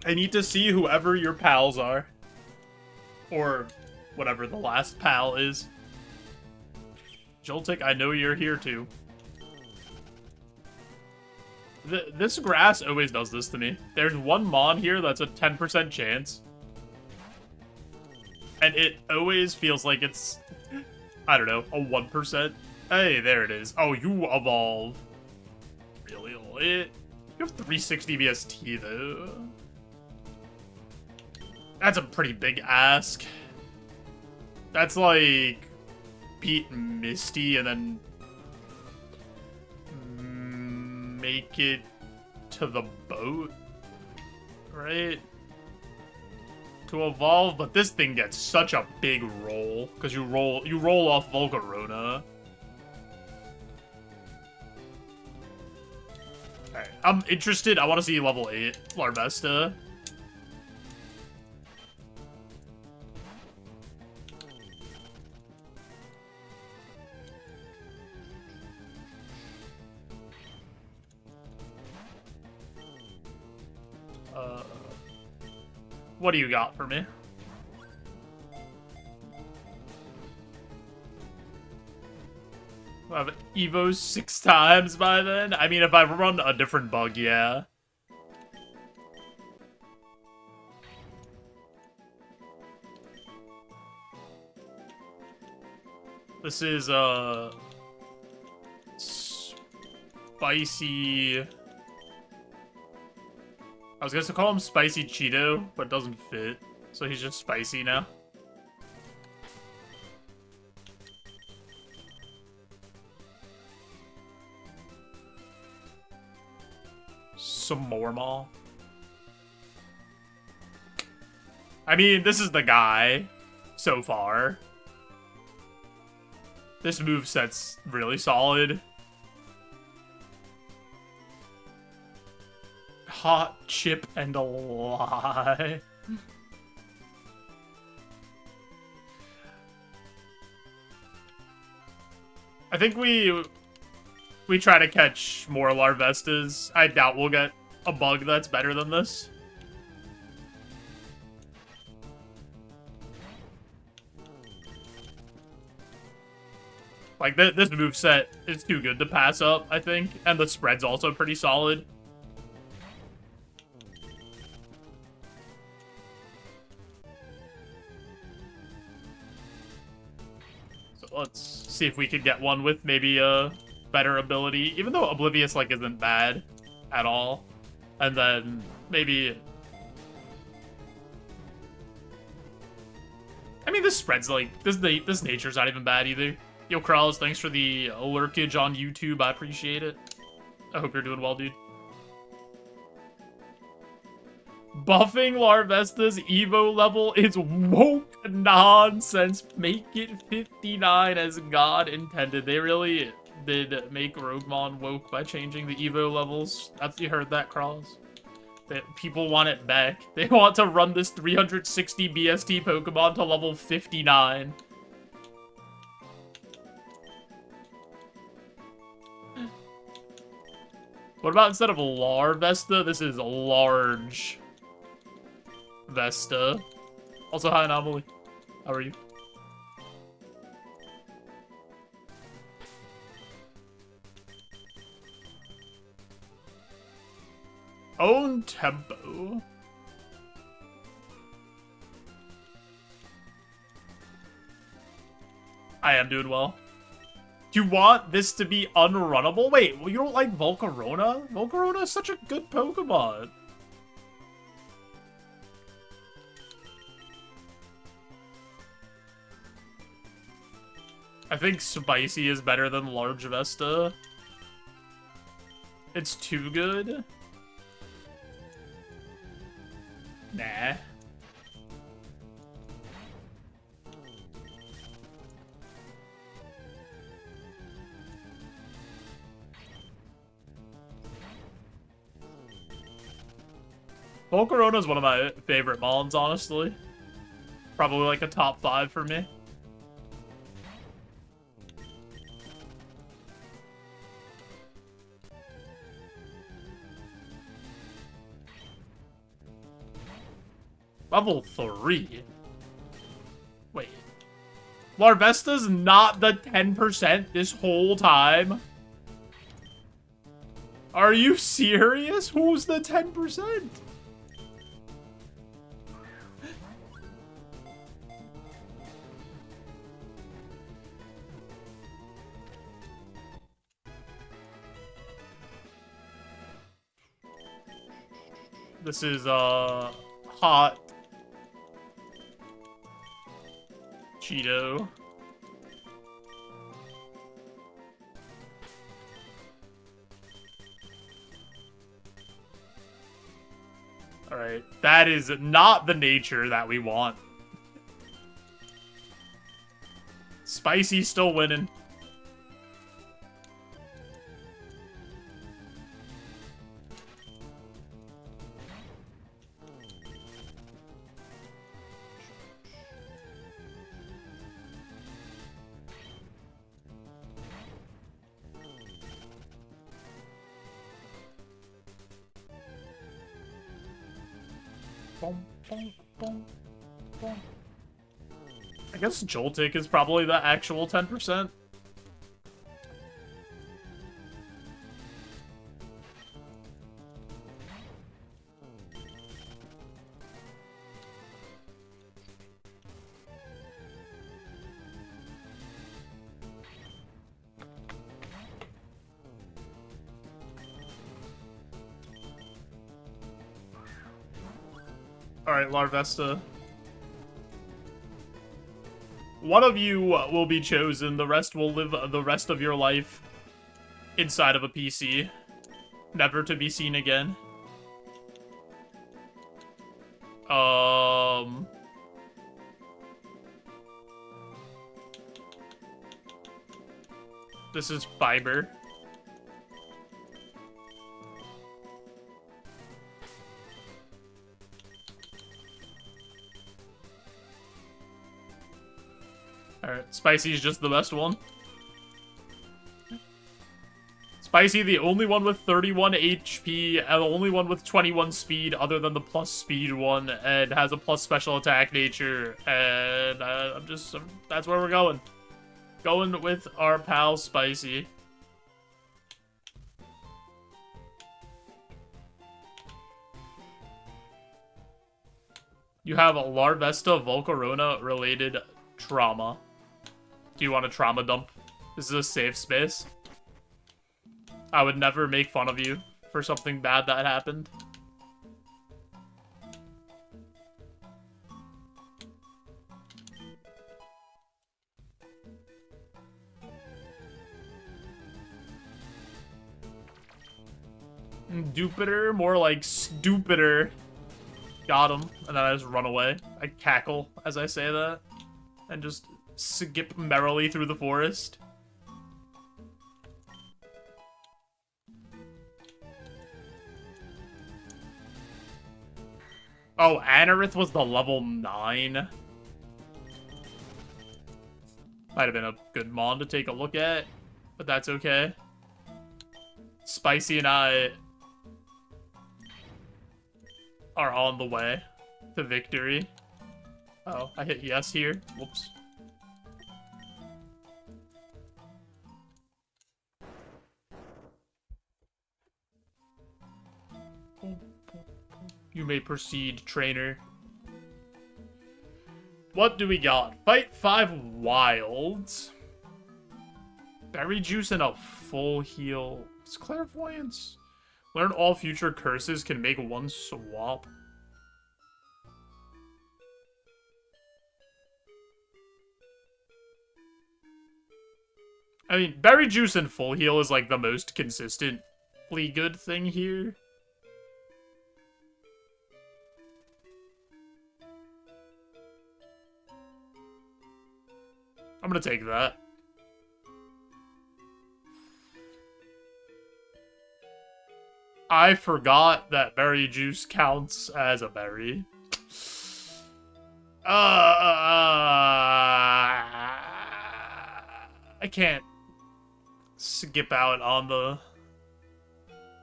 I need to see whoever your pals are. Or whatever the last pal is. Joltik, I know you're here too. This grass always does this to me. There's one Mon here that's a 10% chance. And it always feels like it's, I don't know, a 1%. Hey, there it is. Oh, you evolve. Really lit. You have 360 BST, though. That's a pretty big ask. That's like beat Misty and then make it to the boat, right? To evolve, but this thing gets such a big roll because you roll off Volcarona. Alright, I'm interested. I want to see level 8 Larvesta. What do you got for me? I'll have Evo 6 times by then? I mean, if I run a different bug, yeah. This is, spicy... I was gonna call him Spicy Cheeto, but it doesn't fit. So he's just spicy now. Some more Maw. I mean, this is the guy so far. This moveset's really solid. Hot chip and a lie. I think we try to catch more Larvestas. I doubt we'll get a bug that's better than this. Like, this moveset is too good to pass up, I think. And the spread's also pretty solid. So let's see if we could get one with maybe a better ability. Even though Oblivious, like, isn't bad at all. And then maybe... I mean, this spread's, like, this nature's not even bad either. Yo, Kralls, thanks for the lurkage on YouTube. I appreciate it. I hope you're doing well, dude. Buffing Larvesta's Evo level is woke nonsense. Make it 59 as God intended. They really did make Roguemon woke by changing the Evo levels. You heard that, Kralls? That people want it back. They want to run this 360 BST Pokemon to level 59. What about instead of Larvesta, this is Large Vesta. Also, hi, Anomaly. How are you? Own tempo. I am doing well. You want this to be unrunnable? Wait, well, you don't like Volcarona? Volcarona is such a good Pokemon. I think Spicy is better than Large Vesta. It's too good. Nah. Volcarona is one of my favorite Mons, honestly. Probably like a top 5 for me. Level 3? Wait. Larvesta's not the 10% this whole time? Are you serious? Who's the 10%? This is, hot Cheeto. Alright, that is not the nature that we want. Spicy's still winning. I guess Joltik is probably the actual 10%. Alright, Larvesta. One of you will be chosen, the rest will live the rest of your life inside of a PC. Never to be seen again. This is Fiber. Alright, Spicy's just the best one. Spicy, the only one with 31 HP, and the only one with 21 speed other than the plus speed one, and has a plus special attack nature, and that's where we're going. Going with our pal Spicy. You have a Larvesta Volcarona related trauma. Do you want a trauma dump? This is a safe space. I would never make fun of you for something bad that happened. Dupider, more like stupider. Got him, and then I just run away. I cackle as I say that, and just skip merrily through the forest. Oh, Anorith was the level 9. Might have been a good mon to take a look at, but that's okay. Spicy and I are on the way to victory. Oh, I hit yes here. Whoops. You may proceed, trainer. What do we got? Fight 5 wilds. Berry juice and a full heal. It's clairvoyance. Learn all future curses can make one swap. I mean, berry juice and full heal is like the most consistently good thing here. I'm gonna take that. I forgot that berry juice counts as a berry. I can't skip out on the...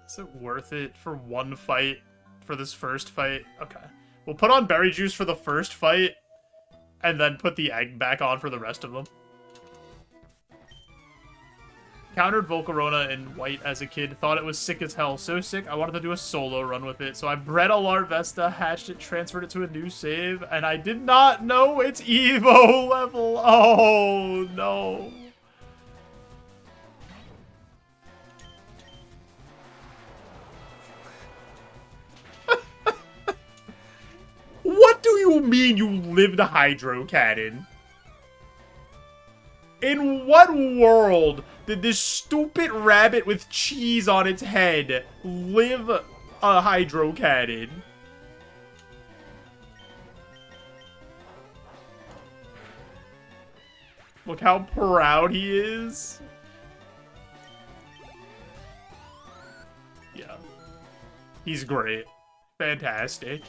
Is it worth it for one fight? For this first fight? Okay. We'll put on berry juice for the first fight, and then put the egg back on for the rest of them. Countered Volcarona in white as a kid. Thought it was sick as hell. So sick, I wanted to do a solo run with it. So I bred a Larvesta, hatched it, transferred it to a new save, and I did not know its Evo level. Oh, no. What do you mean you lived Hydro Cannon? In what world did this stupid rabbit with cheese on its head live a Hydro Cannon? Look how proud he is. Yeah. He's great. Fantastic.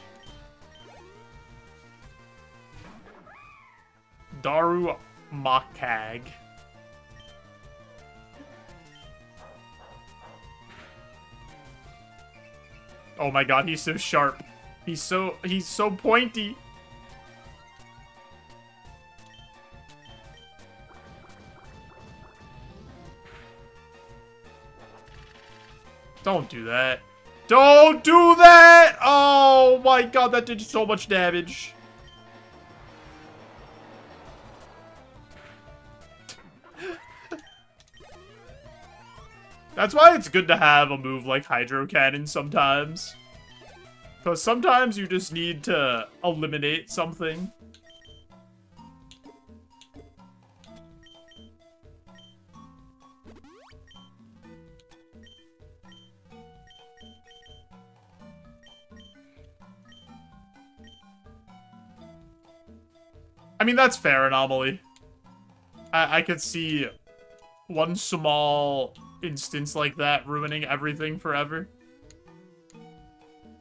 Daru Makag. Oh my god, he's so sharp. He's so pointy. Don't do that. Don't do that! Oh my god, that did so much damage. That's why it's good to have a move like Hydro Cannon sometimes. Because sometimes you just need to eliminate something. I mean, that's fair, Anomaly. I could see one small instance like that ruining everything forever.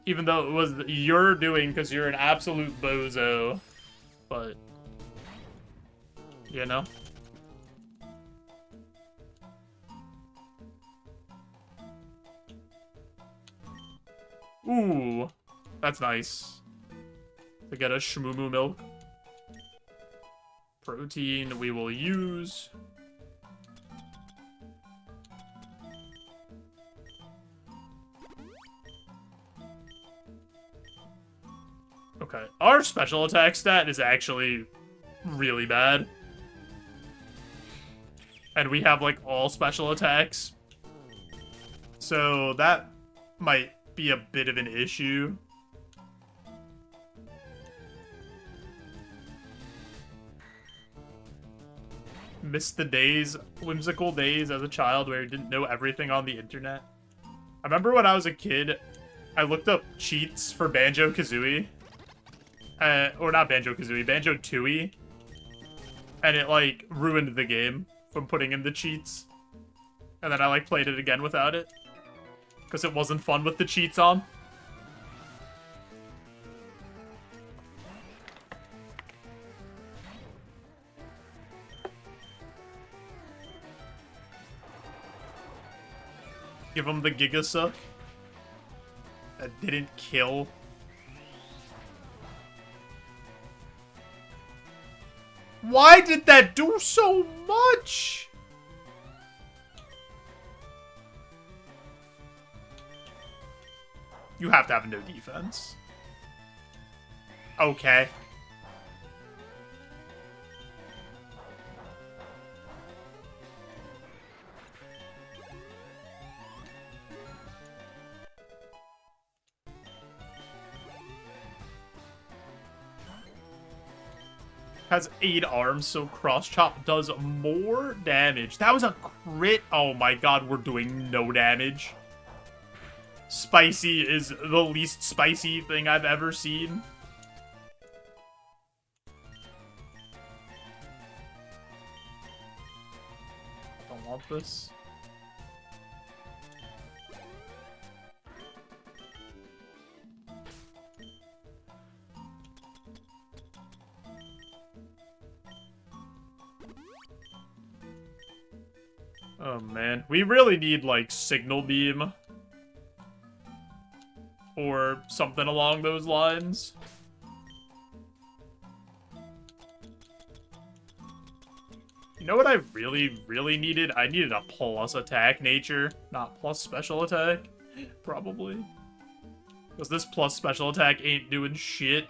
Even though it was your doing because you're an absolute bozo. But, you know. Ooh, that's nice. To get a shmoo milk. Protein we will use. Okay, our special attack stat is actually really bad. And we have, like, all special attacks. So that might be a bit of an issue. Miss the days, whimsical days as a child where you didn't know everything on the internet. I remember when I was a kid, I looked up cheats for Banjo-Kazooie. Or not Banjo-Kazooie, Banjo-Tooie. And it, like, ruined the game from putting in the cheats. And then I, like, played it again without it. Because it wasn't fun with the cheats on. Give him the Gigasuck. That didn't kill. Why did that do so much? You have to have no defense. Okay. Has 8 arms, so cross chop does more damage. That was a crit. Oh my god, we're doing no damage. Spicy is the least spicy thing I've ever seen. Don't want this. Oh man, we really need like Signal Beam. Or something along those lines. You know what I really, really needed? I needed a plus attack nature, not plus special attack. Probably. Because this plus special attack ain't doing shit.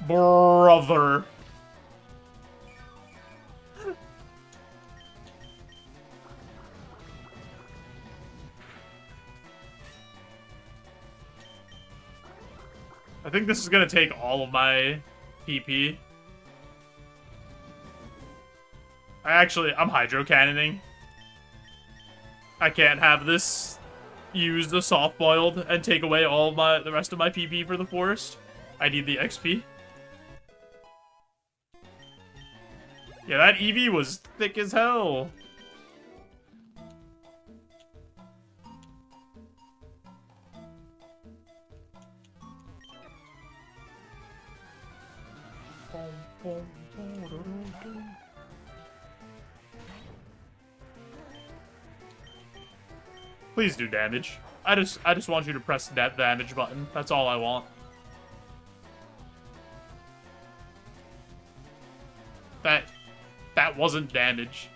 Brother. I think this is gonna take all of my PP. I'm hydro cannoning. I can't have this use the soft boiled and take away all of the rest of my PP for the forest. I need the XP. Yeah, that Eevee was thick as hell. Please do damage. I just want you to press that damage button. That's all I want. That wasn't damage.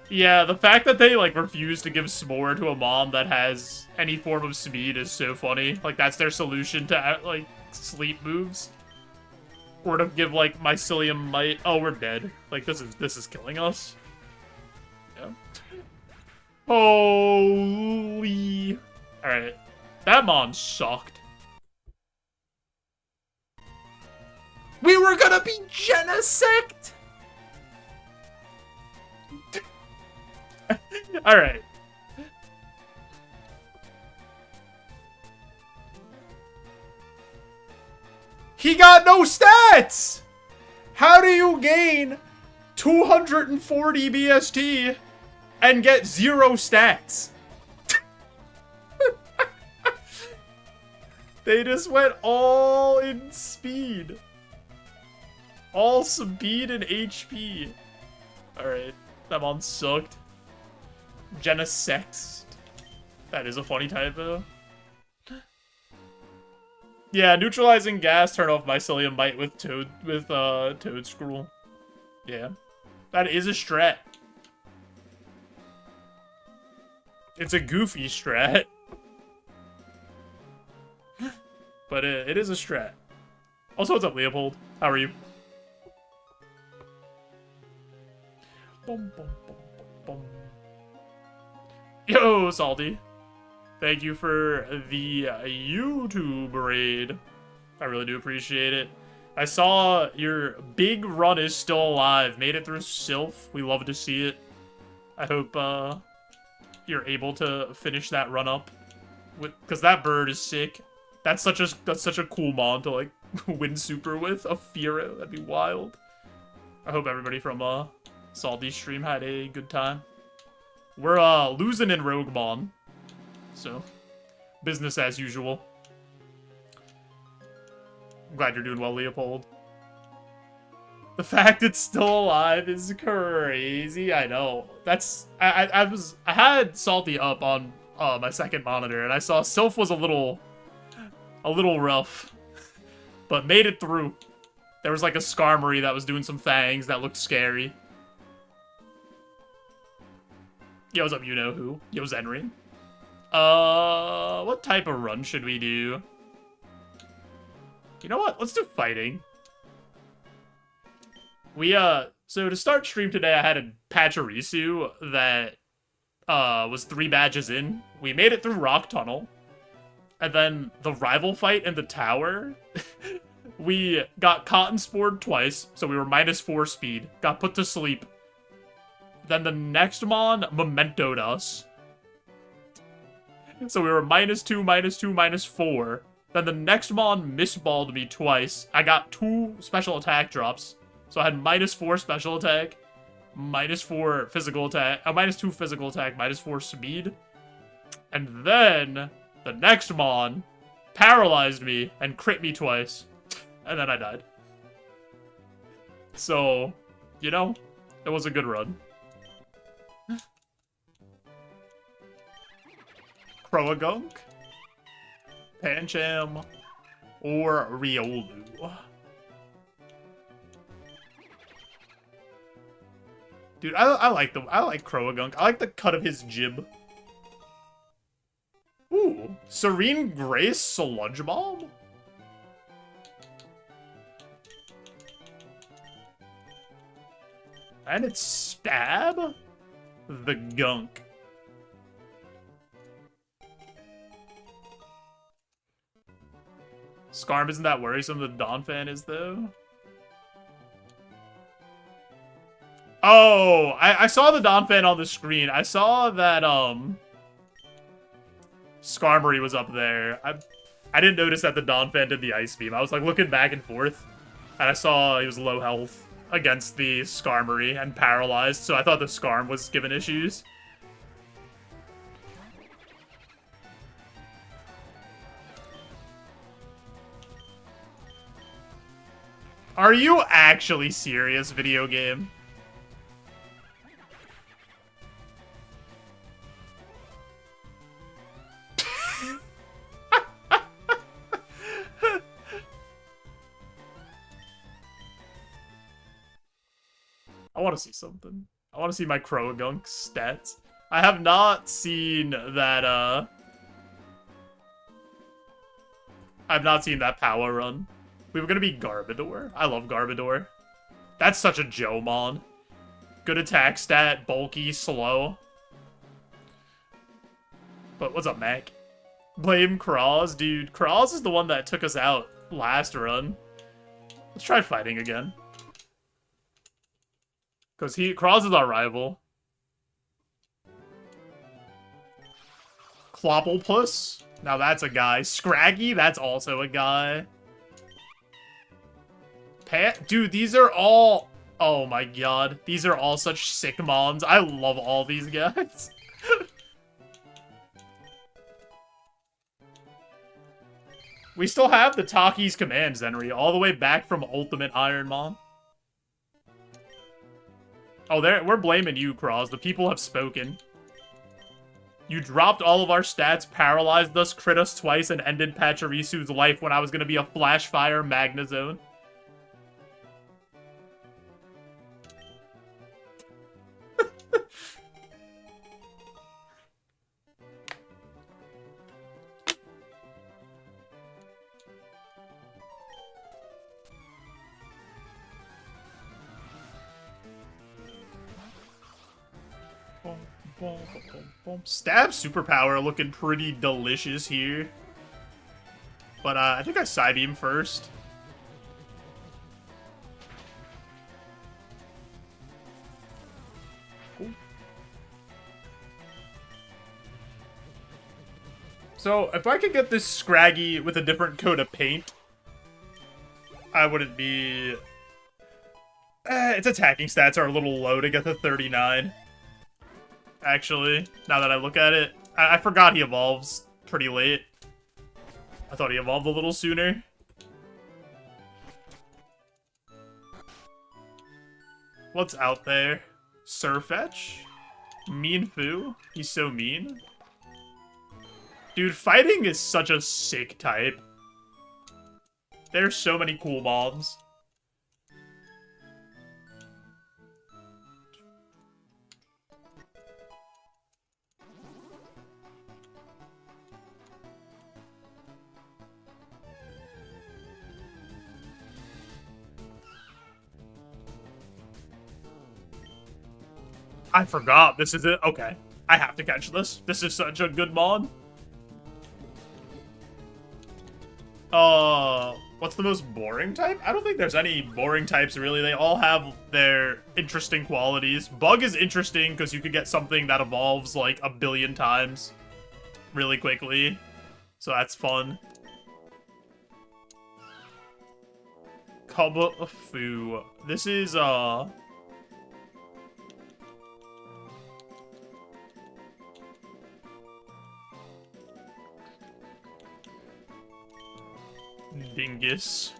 Yeah, the fact that they, like, refuse to give S'more to a mom that has any form of speed is so funny. Like, that's their solution to, like, sleep moves. Or to give, like, Mycelium Might. Oh, we're dead. Like, this is killing us. Yeah. Holy. Alright. That mon sucked. We were gonna be Genesect! Alright. He got no stats! How do you gain 240 BST and get 0 stats? They just went all in speed. All speed and HP. Alright. That mon sucked. Genesext. That is a funny typo. Yeah, neutralizing gas, turn off mycelium bite with toad scroll. Yeah. That is a strat. It's a goofy strat. But it is a strat. Also, what's up, Leopold? How are you? Bum, bum, bum, bum, bum. Yo, Salty. Thank you for the YouTube raid. I really do appreciate it. I saw your big run is still alive. Made it through Sylph. We love to see it. I hope you're able to finish that run up, because that bird is sick. That's such a cool mon to like win super with a Firo. That'd be wild. I hope everybody from Salty's stream had a good time. We're losing in Roguemon, so business as usual. I'm glad you're doing well, Leopold. The fact it's still alive is crazy. I know. That's I had Salty up on my second monitor, and I saw Sylph was a little rough, but made it through. There was like a Skarmory that was doing some things that looked scary. Yo, what's up, you know who? Yo, Zenry. What type of run should we do? You know what? Let's do fighting. So to start stream today, I had a Pachirisu that, was 3 badges in. We made it through Rock Tunnel. And then the rival fight in the tower, we got Cotton Spored twice, so we were -4 speed. Got put to sleep. Then the next mon mementoed us. So we were -2, -2, -4. Then the next mon missballed me twice. I got 2 special attack drops. So I had -4 special attack, -4 physical attack, -2 physical attack, -4 speed. And then the next mon paralyzed me and crit me twice. And then I died. So, you know, it was a good run. Croagunk, Pancham, or Riolu. Dude, I like Croagunk. I like the cut of his jib. Ooh, Serene Grace Sludge Bomb? And it's Stab? The Gunk. Skarm isn't that worrisome, the Donphan is, though. Oh, I saw the Donphan on the screen. I saw that, Skarmory was up there. I didn't notice that the Donphan did the Ice Beam. I was, like, looking back and forth, and I saw he was low health against the Skarmory and paralyzed, so I thought the Skarm was given issues. Are you actually serious, video game? I want to see something. I want to see my Croagunk stats. I have not seen that, I've not seen that power run. We were gonna be Garbodor. I love Garbodor. That's such a Joemon. Good attack stat, bulky, slow. But what's up, Mac? Blame Kraus, dude. Kraus is the one that took us out last run. Let's try fighting again. Because Kraus is our rival. Clopplepuss? Now that's a guy. Scraggy? That's also a guy. Dude, these are all... Oh my god. These are all such sick mons. I love all these guys. We still have the Taki's command, Zenri, all the way back from Ultimate Ironmon. Oh, we're blaming you, Cross. The people have spoken. You dropped all of our stats, paralyzed us, crit us twice, and ended Pachirisu's life when I was gonna be a Flash Fire Magna Zone. Stab superpower looking pretty delicious here. But I think I Psybeam first. Cool. So if I could get this Scraggy with a different coat of paint, I wouldn't be... its attacking stats are a little low to get to 39. Actually, now that I look at it, I forgot he evolves pretty late. I thought he evolved a little sooner. What's out there? Surfetch? Mean Fu? He's so mean. Dude, fighting is such a sick type. There's so many cool mobs. I forgot. This is it? Okay. I have to catch this. This is such a good mod. What's the most boring type? I don't think there's any boring types, really. They all have their interesting qualities. Bug is interesting because you could get something that evolves like a billion times really quickly. So that's fun. Kabufu. This is, Dingus.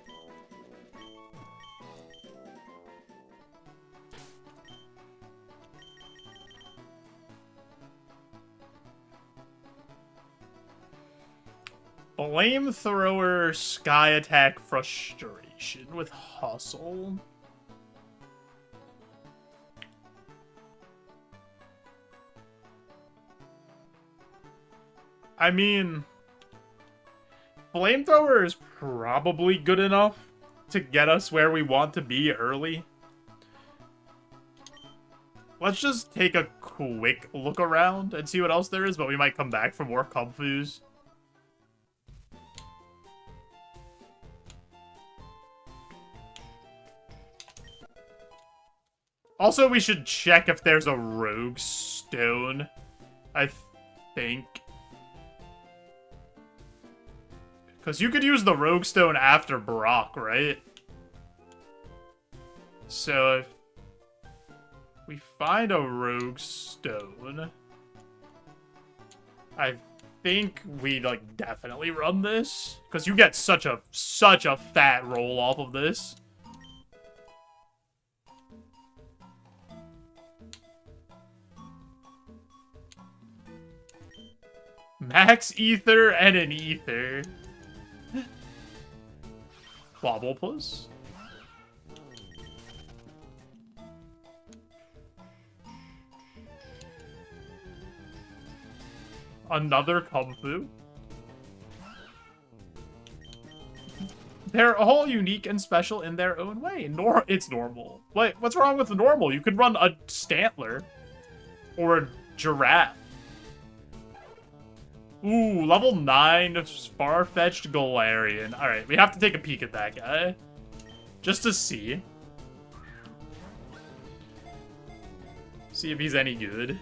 Flamethrower, Sky Attack, Frustration with Hustle. I mean... Flamethrower is probably good enough to get us where we want to be early. Let's just take a quick look around and see what else there is, but we might come back for more Kumfus. Also, we should check if there's a Rogue Stone, I think. Because you could use the Rogue Stone after Brock, right? So if we find a Rogue Stone, I think we like definitely run this. Because you get such a fat roll off of this. Max Ether and an Ether. Wobblepus. Another Kumfu. They're all unique and special in their own way. It's normal. Wait, what's wrong with normal? You could run a Stantler. Or a Giraffe. Ooh, level 9 Farfetched Galarian. Alright, we have to take a peek at that guy. Just to see. See if he's any good.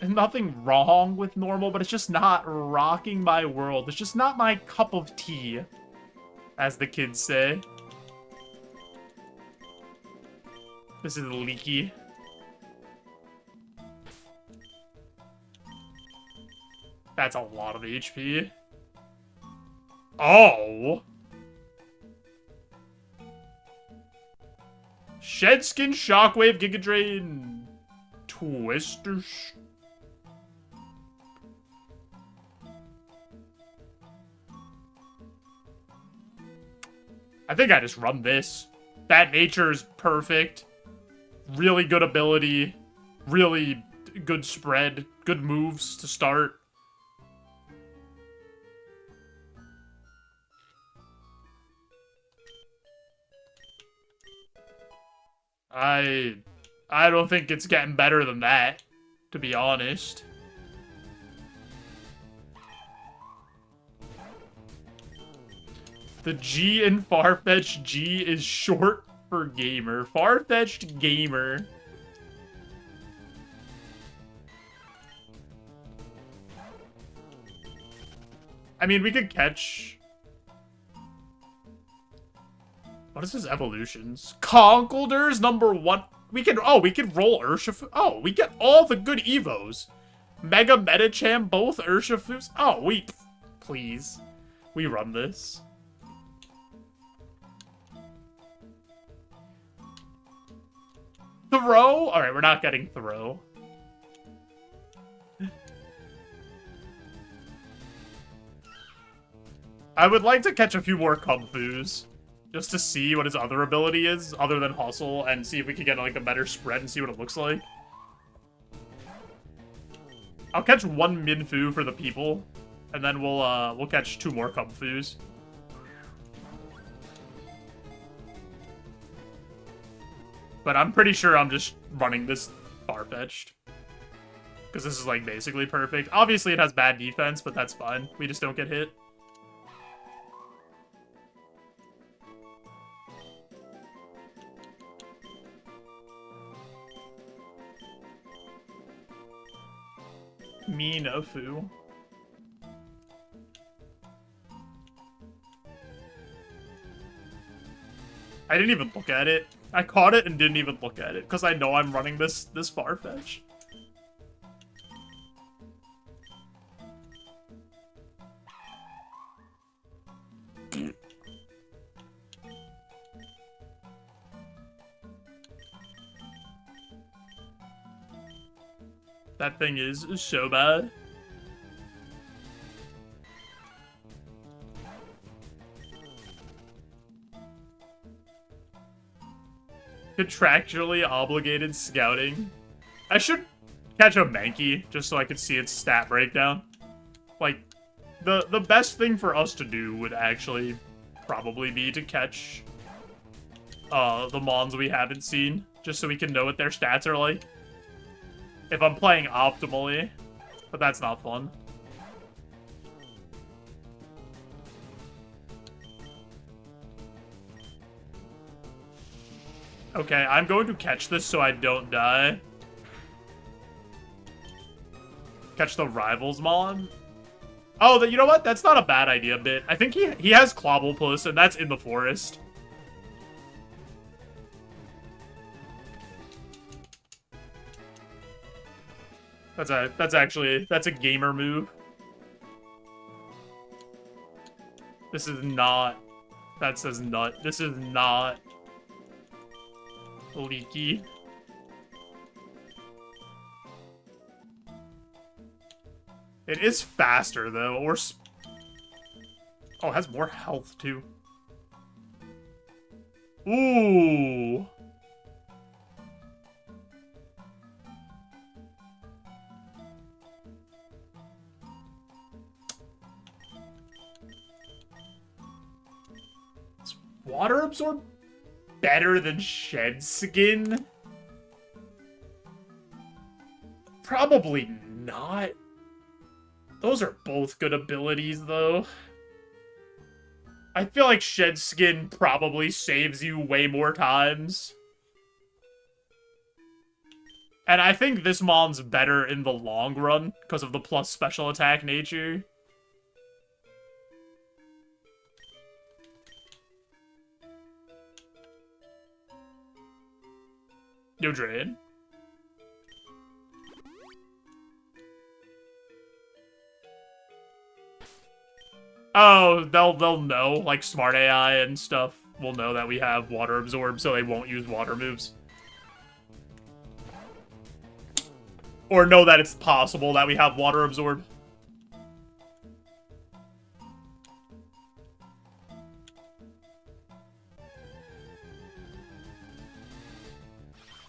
Nothing wrong with normal, but it's just not rocking my world. It's just not my cup of tea, as the kids say. This is leaky. That's a lot of HP. Oh! Shedskin, Shockwave, Giga Drain, Twister. I think I just run this. That nature is perfect. Really good ability. Really good spread. Good moves to start. I don't think it's getting better than that, to be honest. The G in Farfetch'd, G is short for gamer. Farfetch'd gamer. I mean, we could catch... What is his evolutions? Conkeldur's #1. We can roll Urshifu. Oh, we get all the good Evos. Mega Metacham, both Urshifus. Oh, please. We run this. Throw? Alright, we're not getting throw. I would like to catch a few more Kung Fu's. Just to see what his other ability is, other than Hustle, and see if we can get, like, a better spread and see what it looks like. I'll catch one Minfu for the people, and then we'll catch 2 more Kung Fu's. But I'm pretty sure I'm just running this Farfetch'd. Because this is, like, basically perfect. Obviously, it has bad defense, but that's fine. We just don't get hit. Minafu. I didn't even look at it. I caught it and didn't even look at it, because I know I'm running this Farfetch. That thing is so bad. Contractually obligated scouting. I should catch a Mankey just so I could see its stat breakdown. Like, the best thing for us to do would actually probably be to catch the Mons we haven't seen, just so we can know what their stats are like. If I'm playing optimally, but that's not fun. Okay, I'm going to catch this so I don't die. Catch the Rivals Mon. Oh, you know what? That's not a bad idea, Bit. I think he has Clobblepuss, and that's in the forest. That's a gamer move. This is not. That says nut. This is not leaky. It is faster though, or oh, it has more health too. Ooh. Water absorb better than Shed Skin? Probably not. Those are both good abilities, though. I feel like Shed Skin probably saves you way more times. And I think this Mon's better in the long run because of the plus special attack nature. Yo, Drain. Oh, they'll know, like smart AI and stuff will know that we have water absorb, so they won't use water moves. Or know that it's possible that we have water absorb.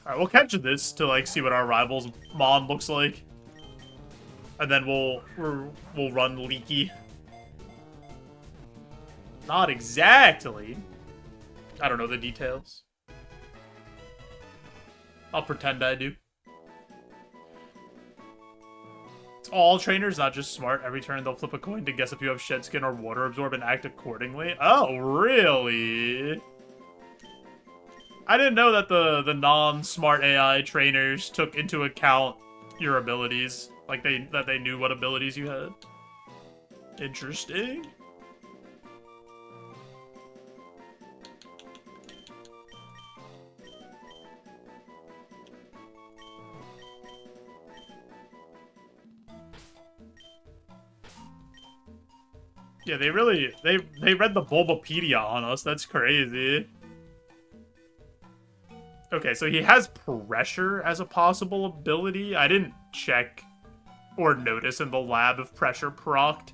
Alright, we'll catch this to, like, see what our rival's Mon looks like. And then we'll run Leaky. Not exactly. I don't know the details. I'll pretend I do. It's all trainers, not just smart. Every turn they'll flip a coin to guess if you have shed skin or water absorb and act accordingly. Oh, really? I didn't know that the non-smart AI trainers took into account your abilities. Like, that they knew what abilities you had. Interesting. Yeah, they read the Bulbapedia on us. That's crazy. Okay, so he has pressure as a possible ability. I didn't check or notice in the lab if pressure procced.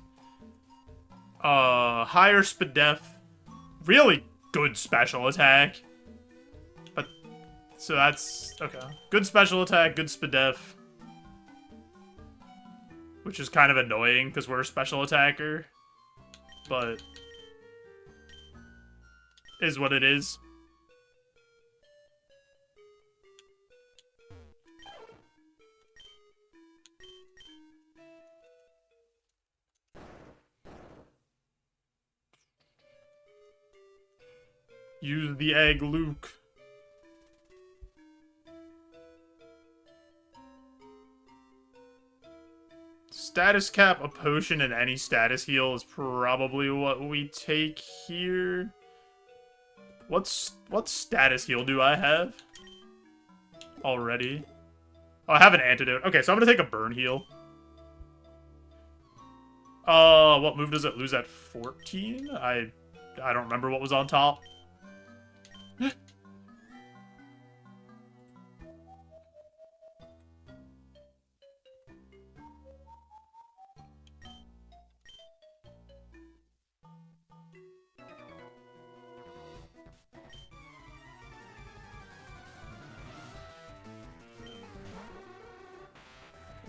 Higher Spadef. Really good special attack. But, so that's, okay. Good special attack, good Spadef. Which is kind of annoying, because we're a special attacker. But, is what it is. Use the egg, Luke. Status cap, a potion, and any status heal is probably what we take here. What status heal do I have? Already? Oh, I have an antidote. Okay, so I'm gonna take a burn heal. What move does it lose at 14? I don't remember what was on top.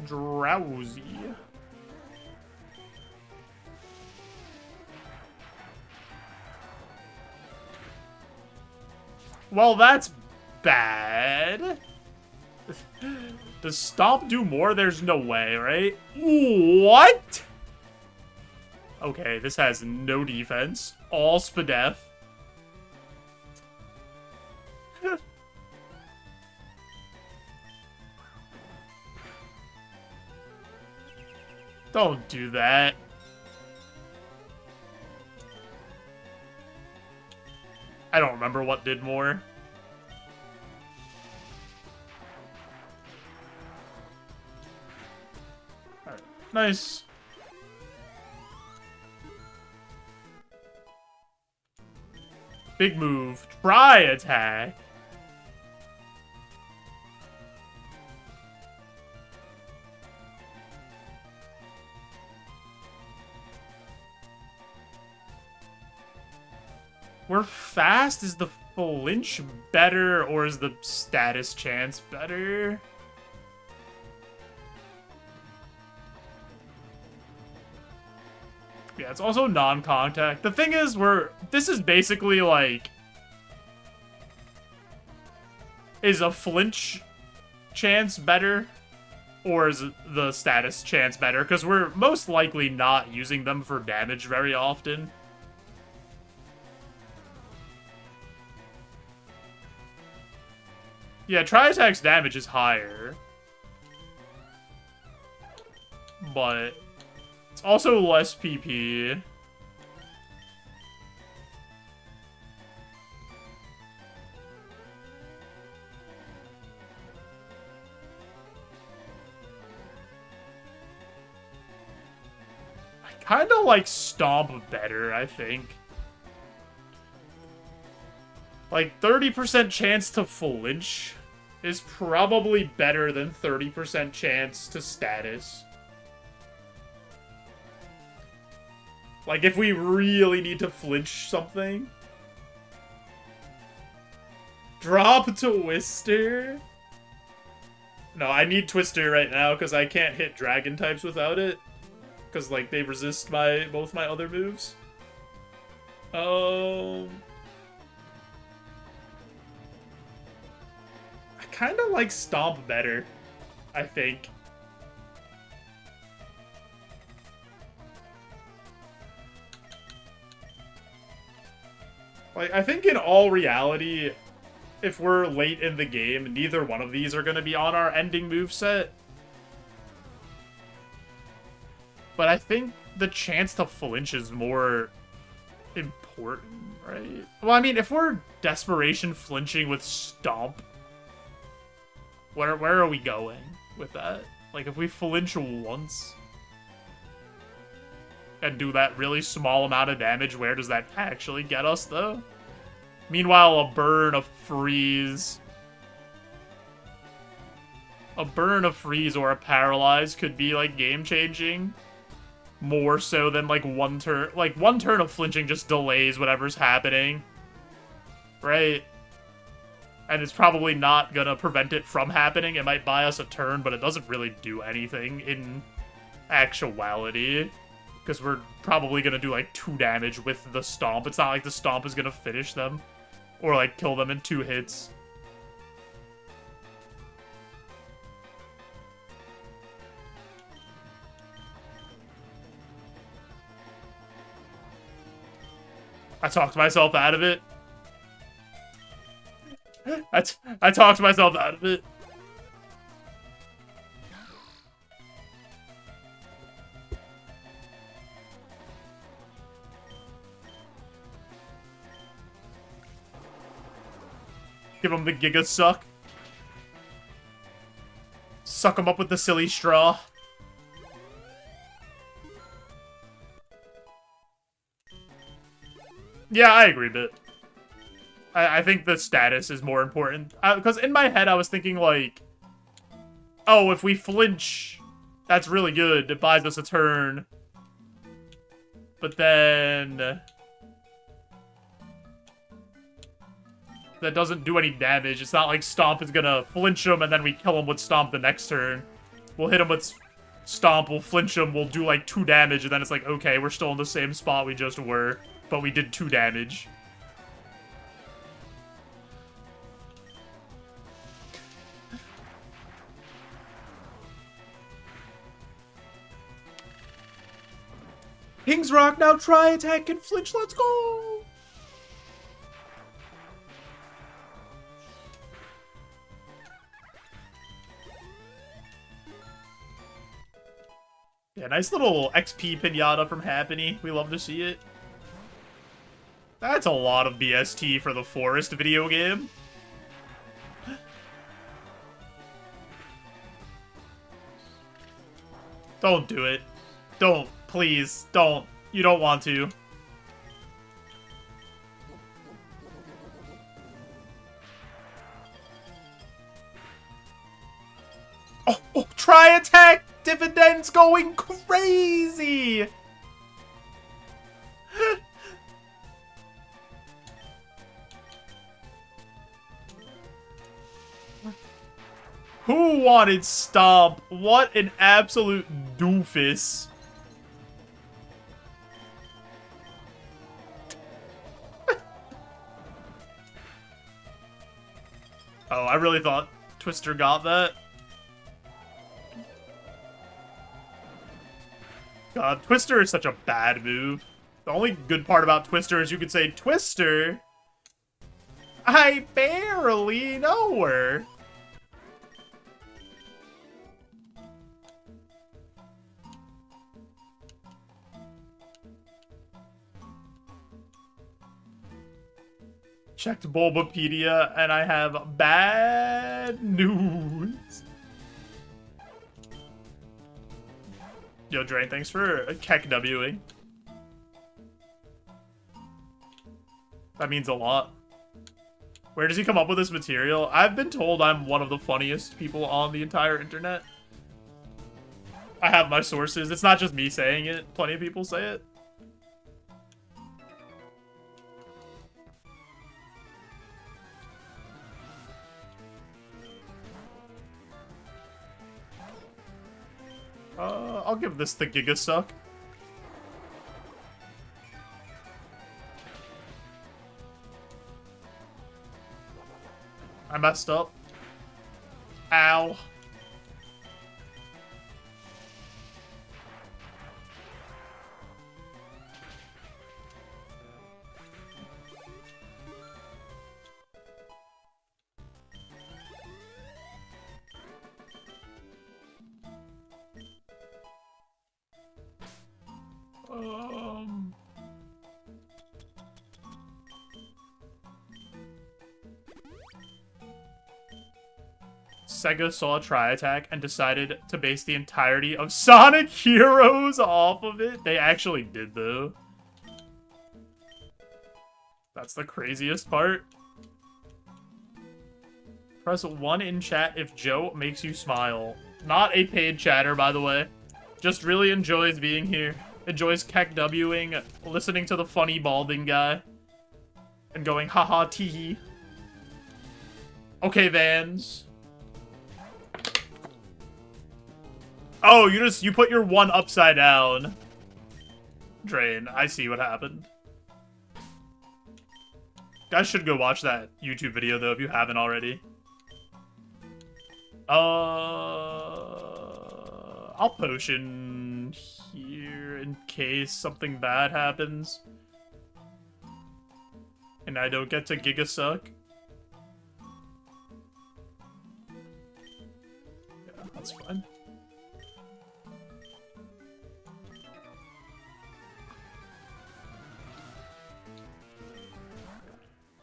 Drowsy. Well, that's bad. Does Stomp do more? There's no way, right? What? Okay, this has no defense. All Spadef. Don't do that. I don't remember what did more. Alright, nice. Big move. Try attack. We're fast. Is the flinch better or is the status chance better? Yeah, it's also non-contact. The thing is, this is basically like, is a flinch chance better or is the status chance better? Because we're most likely not using them for damage very often. Yeah, Tri-Attack's damage is higher. But it's also less PP. kind of like Stomp better, I think. Like, 30% chance to flinch is probably better than 30% chance to status. Like, if we really need to flinch something. Drop Twister? No, I need Twister right now because I can't hit dragon types without it. Because, like, they resist both my other moves. I kind of like Stomp better, I think. Like, I think in all reality, if we're late in the game, neither one of these are going to be on our ending moveset. But I think the chance to flinch is more important, right? Well, I mean, if we're Desperation flinching with Stomp, where are we going with that? Like, if we flinch once and do that really small amount of damage, where does that actually get us, though? Meanwhile, a burn, a freeze... A burn, a freeze, or a paralyze could be, like, game-changing. More so than, like, one turn... Like, one turn of flinching just delays whatever's happening. Right? And it's probably not gonna prevent it from happening. It might buy us a turn, but it doesn't really do anything in actuality. Because we're probably gonna do, like, 2 damage with the Stomp. It's not like the Stomp is gonna finish them. Or, like, kill them in 2 hits. I talked myself out of it. I talked myself out of it. Give him the Giga Suck. Suck him up with the silly straw. Yeah, I agree, but I think the status is more important. Because in my head, I was thinking, like, oh, if we flinch, that's really good. It buys us a turn. But then... that doesn't do any damage. It's not like Stomp is gonna flinch him and then we kill him with Stomp the next turn. We'll hit him with Stomp, we'll flinch him, we'll do like 2 damage, and then it's like, okay, we're still in the same spot we just were, but we did 2 damage. King's Rock, now try attack and flinch, let's go! Yeah, nice little XP pinata from Happiny. We love to see it. That's a lot of BST for the Forest video game. Don't do it. Don't. Please. Don't. You don't want to. Oh, try attack! Dividends going crazy! Who wanted Stomp? What an absolute doofus. Oh, I really thought Twister got that. God, Twister is such a bad move. The only good part about Twister is you could say, Twister, I barely know her. Checked Bulbapedia, and I have bad news. Yo, Drain, thanks for Keck Wing. That means a lot. Where does he come up with this material? I've been told I'm one of the funniest people on the entire internet. I have my sources. It's not just me saying it. Plenty of people say it. I'll give this the Giga Suck. I messed up. Ow. Sega saw a Tri-Attack and decided to base the entirety of Sonic Heroes off of it. They actually did, though. That's the craziest part. Press 1 in chat if Joe makes you smile. Not a paid chatter, by the way. Just really enjoys being here. Enjoys Keck Wing, listening to the funny balding guy. And going, haha, tee. Okay, Vans. Oh, you put your 1 upside down. Drain, I see what happened. Guys should go watch that YouTube video, though, if you haven't already. I'll potion here in case something bad happens. And I don't get to Giga Suck. Yeah, that's fine.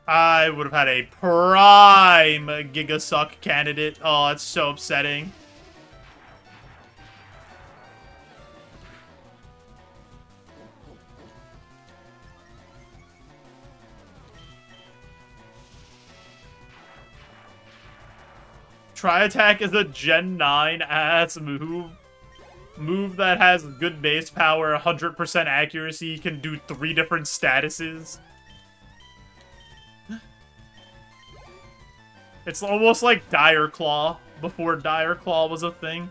I would have had a prime Giga Suck candidate. Oh, it's so upsetting. Tri-Attack is a Gen 9 ass move. Move that has good base power, 100% accuracy, can do 3 different statuses. It's almost like Dire Claw, before Dire Claw was a thing.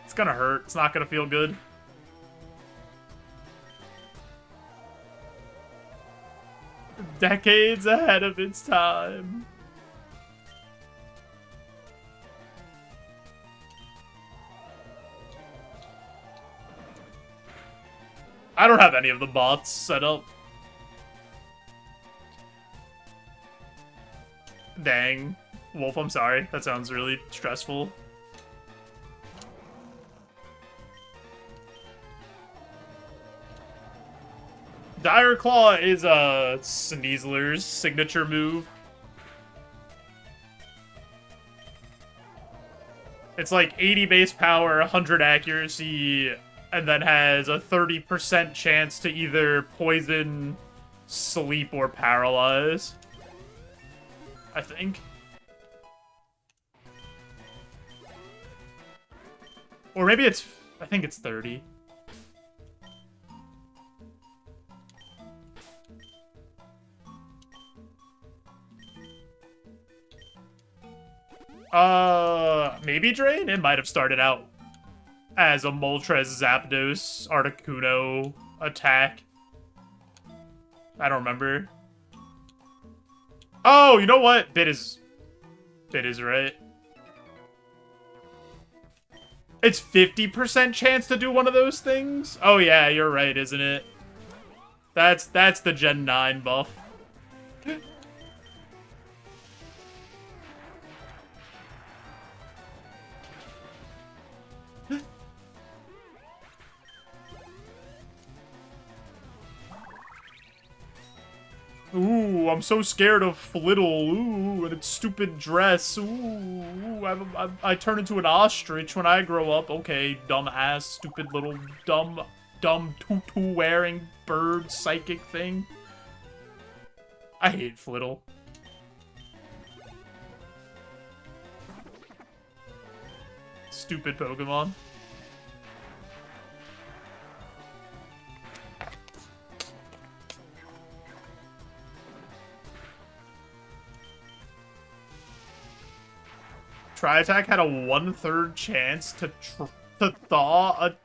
It's gonna hurt. It's not gonna feel good. Decades ahead of its time. I don't have any of the bots set up. Dang. Wolf, I'm sorry. That sounds really stressful. Dire Claw is Sneasler's signature move. It's like 80 base power, 100 accuracy, and then has a 30% chance to either poison, sleep, or paralyze. I think. Or maybe it's... I think it's 30. Maybe Drain? It might have started out as a Moltres Zapdos Articuno attack. I don't remember. Oh, you know what? Bit is right. It's 50% chance to do one of those things? Oh yeah, you're right, isn't it? That's the Gen 9 buff. Ooh, I'm so scared of Flittle. Ooh, and its stupid dress. Ooh, I turn into an ostrich when I grow up. Okay, dumbass, stupid little dumb tutu-wearing bird psychic thing. I hate Flittle. Stupid Pokemon. Tri-Attack had a 1/3 chance to thaw a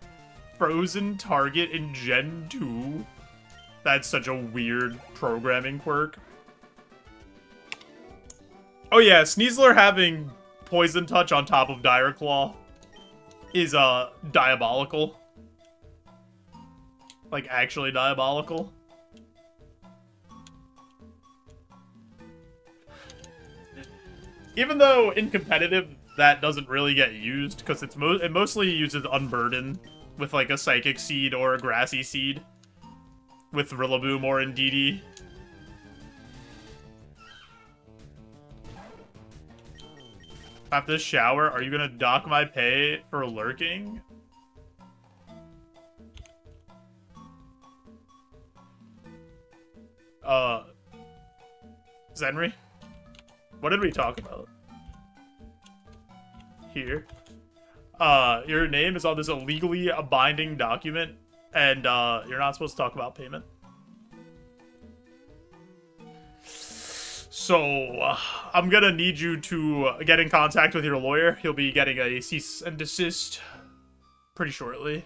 frozen target in Gen 2. That's such a weird programming quirk. Oh yeah, Sneasler having Poison Touch on top of Dire Claw is, diabolical. Like, actually diabolical. Even though in competitive, that doesn't really get used, because it mostly uses Unburden with, like, a Psychic Seed or a Grassy Seed. With Rillaboom or Indeedee. After this shower, are you gonna dock my pay for lurking? Zenry? What did we talk about? Here. Your name is on this illegally binding document, and, you're not supposed to talk about payment. So, I'm gonna need you to get in contact with your lawyer. He'll be getting a cease and desist pretty shortly.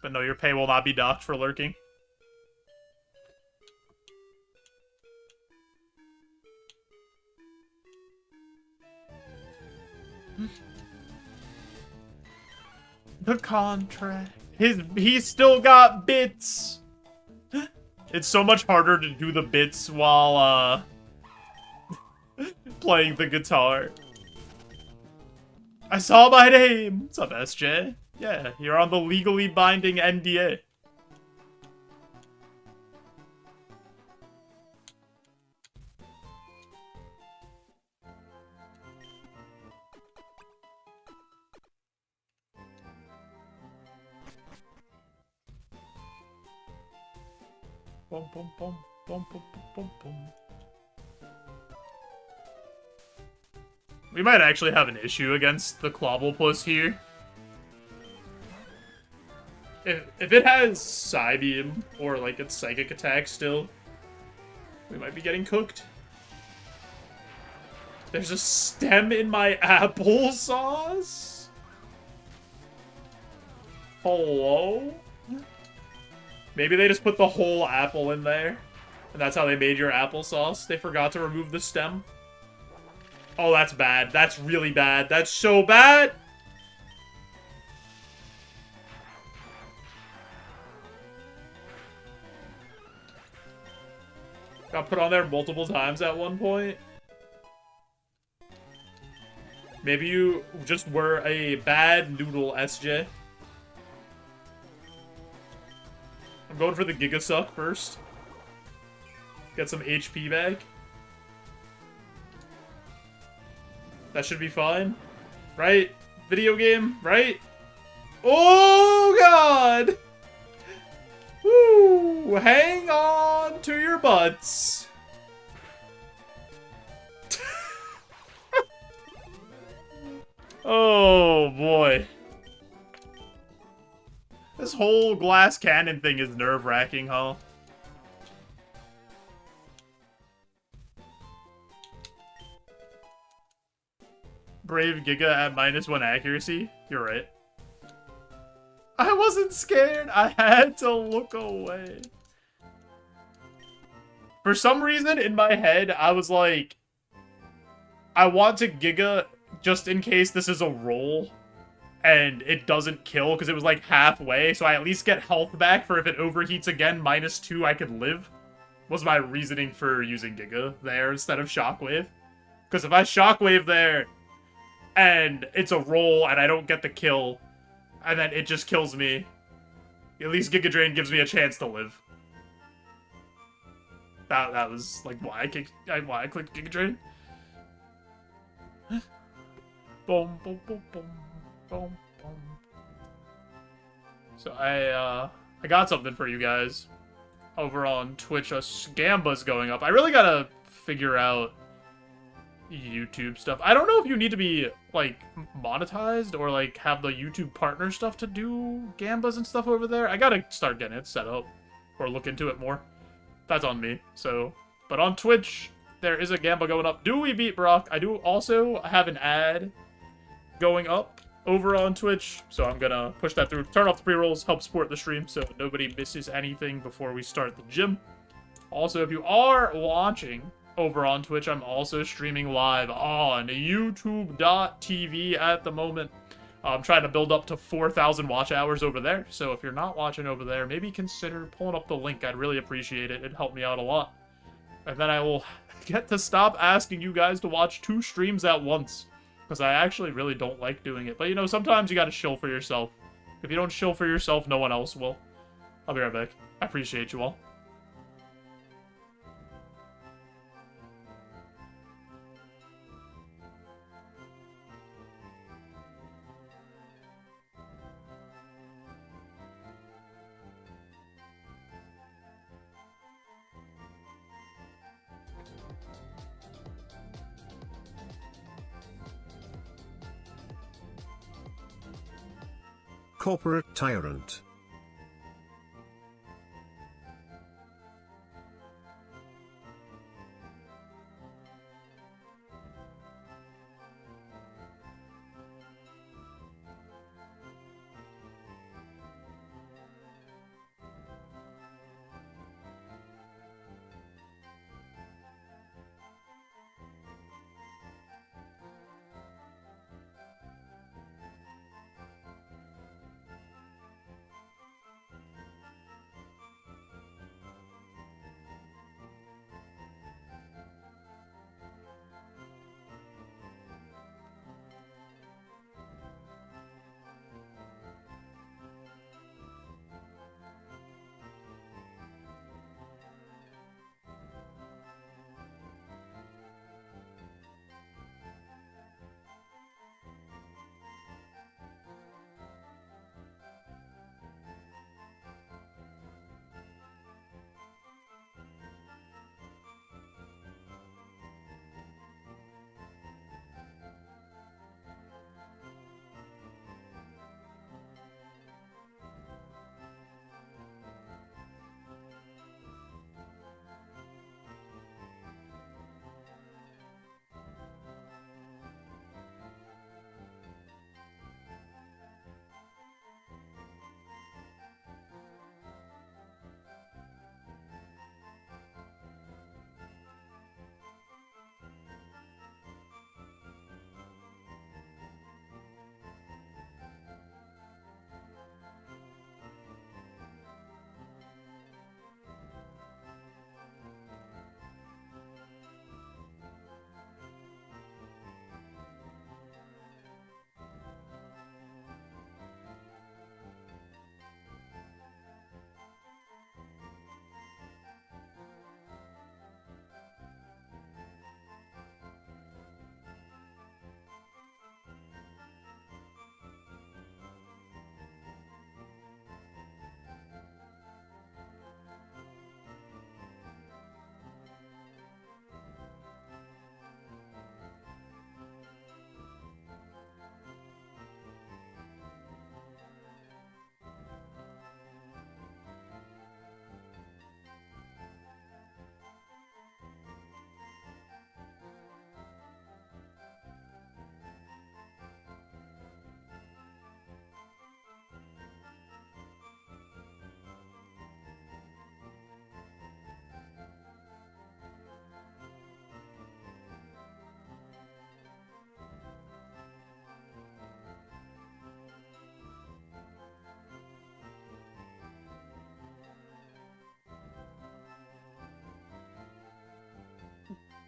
But no, your pay will not be docked for lurking. The contract. He's still got bits. It's so much harder to do the bits while, playing the guitar. I saw my name! What's up, SJ? Yeah, you're on the legally binding NDA. Bum, bum, bum, bum, bum, bum, bum. We might actually have an issue against the Clobblepuss here. If it has Psybeam or like its Psychic Attack still, we might be getting cooked. There's a stem in my applesauce? Hello? Maybe they just put the whole apple in there, and that's how they made your applesauce. They forgot to remove the stem. Oh, that's bad. That's really bad. That's so bad! Got put on there multiple times at one point. Maybe you just were a bad noodle, SJ. I'm going for the Gigasuck first. Get some HP back. That should be fine. Right? Video game, right? Oh, God! Woo! Hang on to your butts. Oh, boy. This whole glass cannon thing is nerve-wracking, huh? Brave Giga at -1 accuracy? You're right. I wasn't scared. I had to look away. For some reason, in my head, I was like, I want to Giga just in case this is a roll. And it doesn't kill, because it was like halfway, so I at least get health back for if it overheats again, -2, I could live. Was my reasoning for using Giga there instead of Shockwave. Because if I Shockwave there, and it's a roll, and I don't get the kill, and then it just kills me, at least Giga Drain gives me a chance to live. That was like why I clicked Giga Drain. Boom, boom, boom, boom, boom, boom. So I got something for you guys over on Twitch. Gamba's going up. I really gotta figure out YouTube stuff. I don't know if you need to be like monetized or like have the YouTube partner stuff to do Gambas and stuff over there. I gotta start getting it set up or look into it more. That's on me. So, but on Twitch, there is a Gamba going up. Do we beat Brock? I do also have an ad going up over on Twitch, so I'm gonna push that through. Turn off the pre-rolls, help support the stream so nobody misses anything before we start the gym. Also, if you are watching over on Twitch, I'm also streaming live on youtube.tv at the moment. I'm trying to build up to 4,000 watch hours over there, so if you're not watching over there, maybe consider pulling up the link. I'd really appreciate it. It'd help me out a lot. And then I will get to stop asking you guys to watch 2 streams at once, because I actually really don't like doing it. But, you know, sometimes you gotta shill for yourself. If you don't shill for yourself, no one else will. I'll be right back. I appreciate you all. Corporate Tyrant.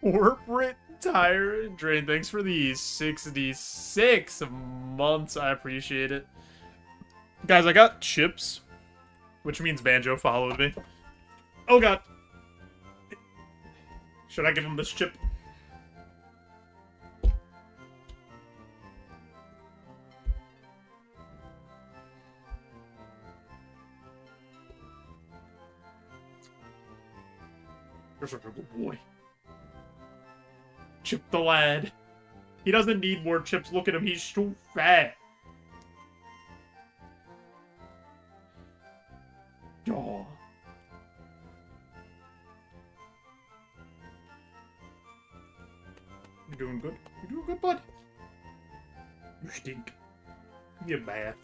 Corporate Tyrant Drain, thanks for the 66 months. I appreciate it. Guys, I got chips, which means Banjo followed me. Oh god. Should I give him this chip? You're such a good boy. Chip the lad. He doesn't need more chips. Look at him. He's so fat. Aw. You're doing good. You're doing good, bud. You stink. Give me a bath.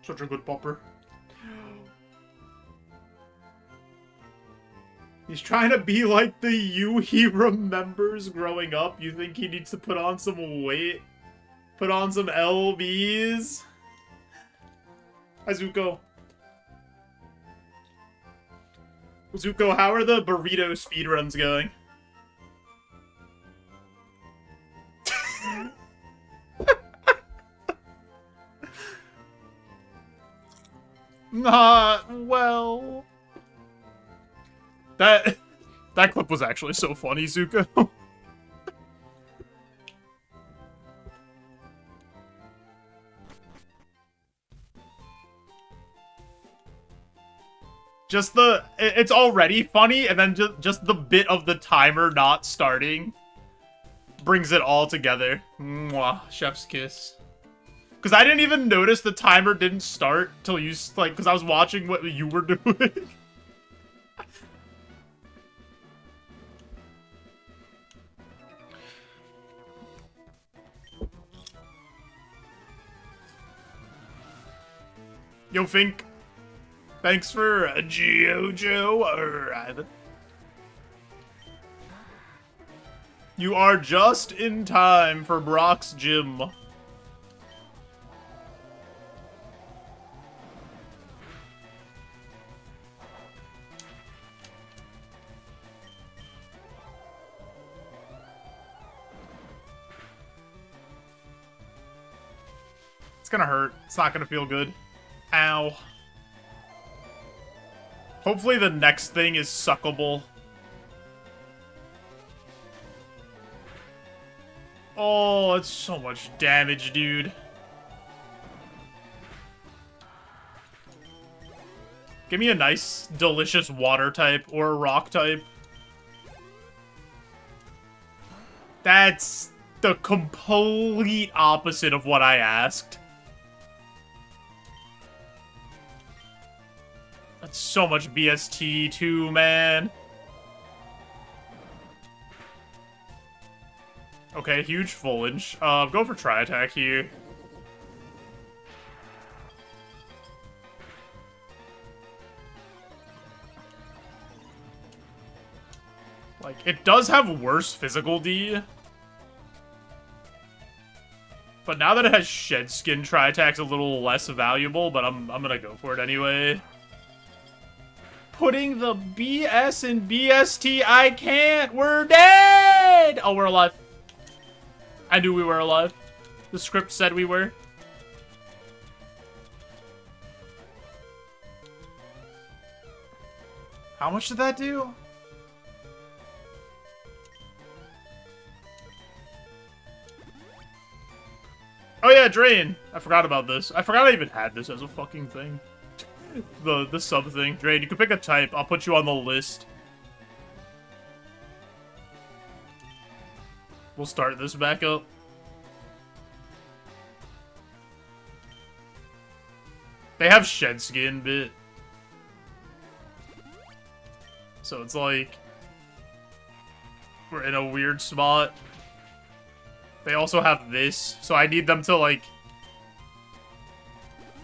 Such a good pupper. He's trying to be like the you he remembers growing up. You think he needs to put on some weight? Put on some LBs? Hi, Zuko. Zuko, how are the burrito speedruns going? Not well. That clip was actually so funny, Zuko. It's already funny, and then just the bit of the timer not starting brings it all together. Mwah, chef's kiss. Because I didn't even notice the timer didn't start till you, like, because I was watching what you were doing. Yo, Fink. Thanks for JoeJoe arriving. You are just in time for Brock's gym. It's gonna hurt. It's not gonna feel good. Ow. Hopefully the next thing is suckable. Oh, it's so much damage, dude. Give me a nice, delicious water type or a rock type. That's the complete opposite of what I asked. That's so much BST too, man. Okay, huge foliage. Go for tri-attack here. Like, it does have worse physical D. But now that it has shed skin, tri-attack's a little less valuable, but I'm gonna go for it anyway. Putting the BS in BST, I can't! We're dead! Oh, we're alive. I knew we were alive. The script said we were. How much did that do? Oh yeah, Drain. I forgot about this. I forgot I even had this as a fucking thing. The sub thing. Drain, you can pick a type. I'll put you on the list. We'll start this back up. They have shed skin bit. So it's like we're in a weird spot. They also have this, so I need them to like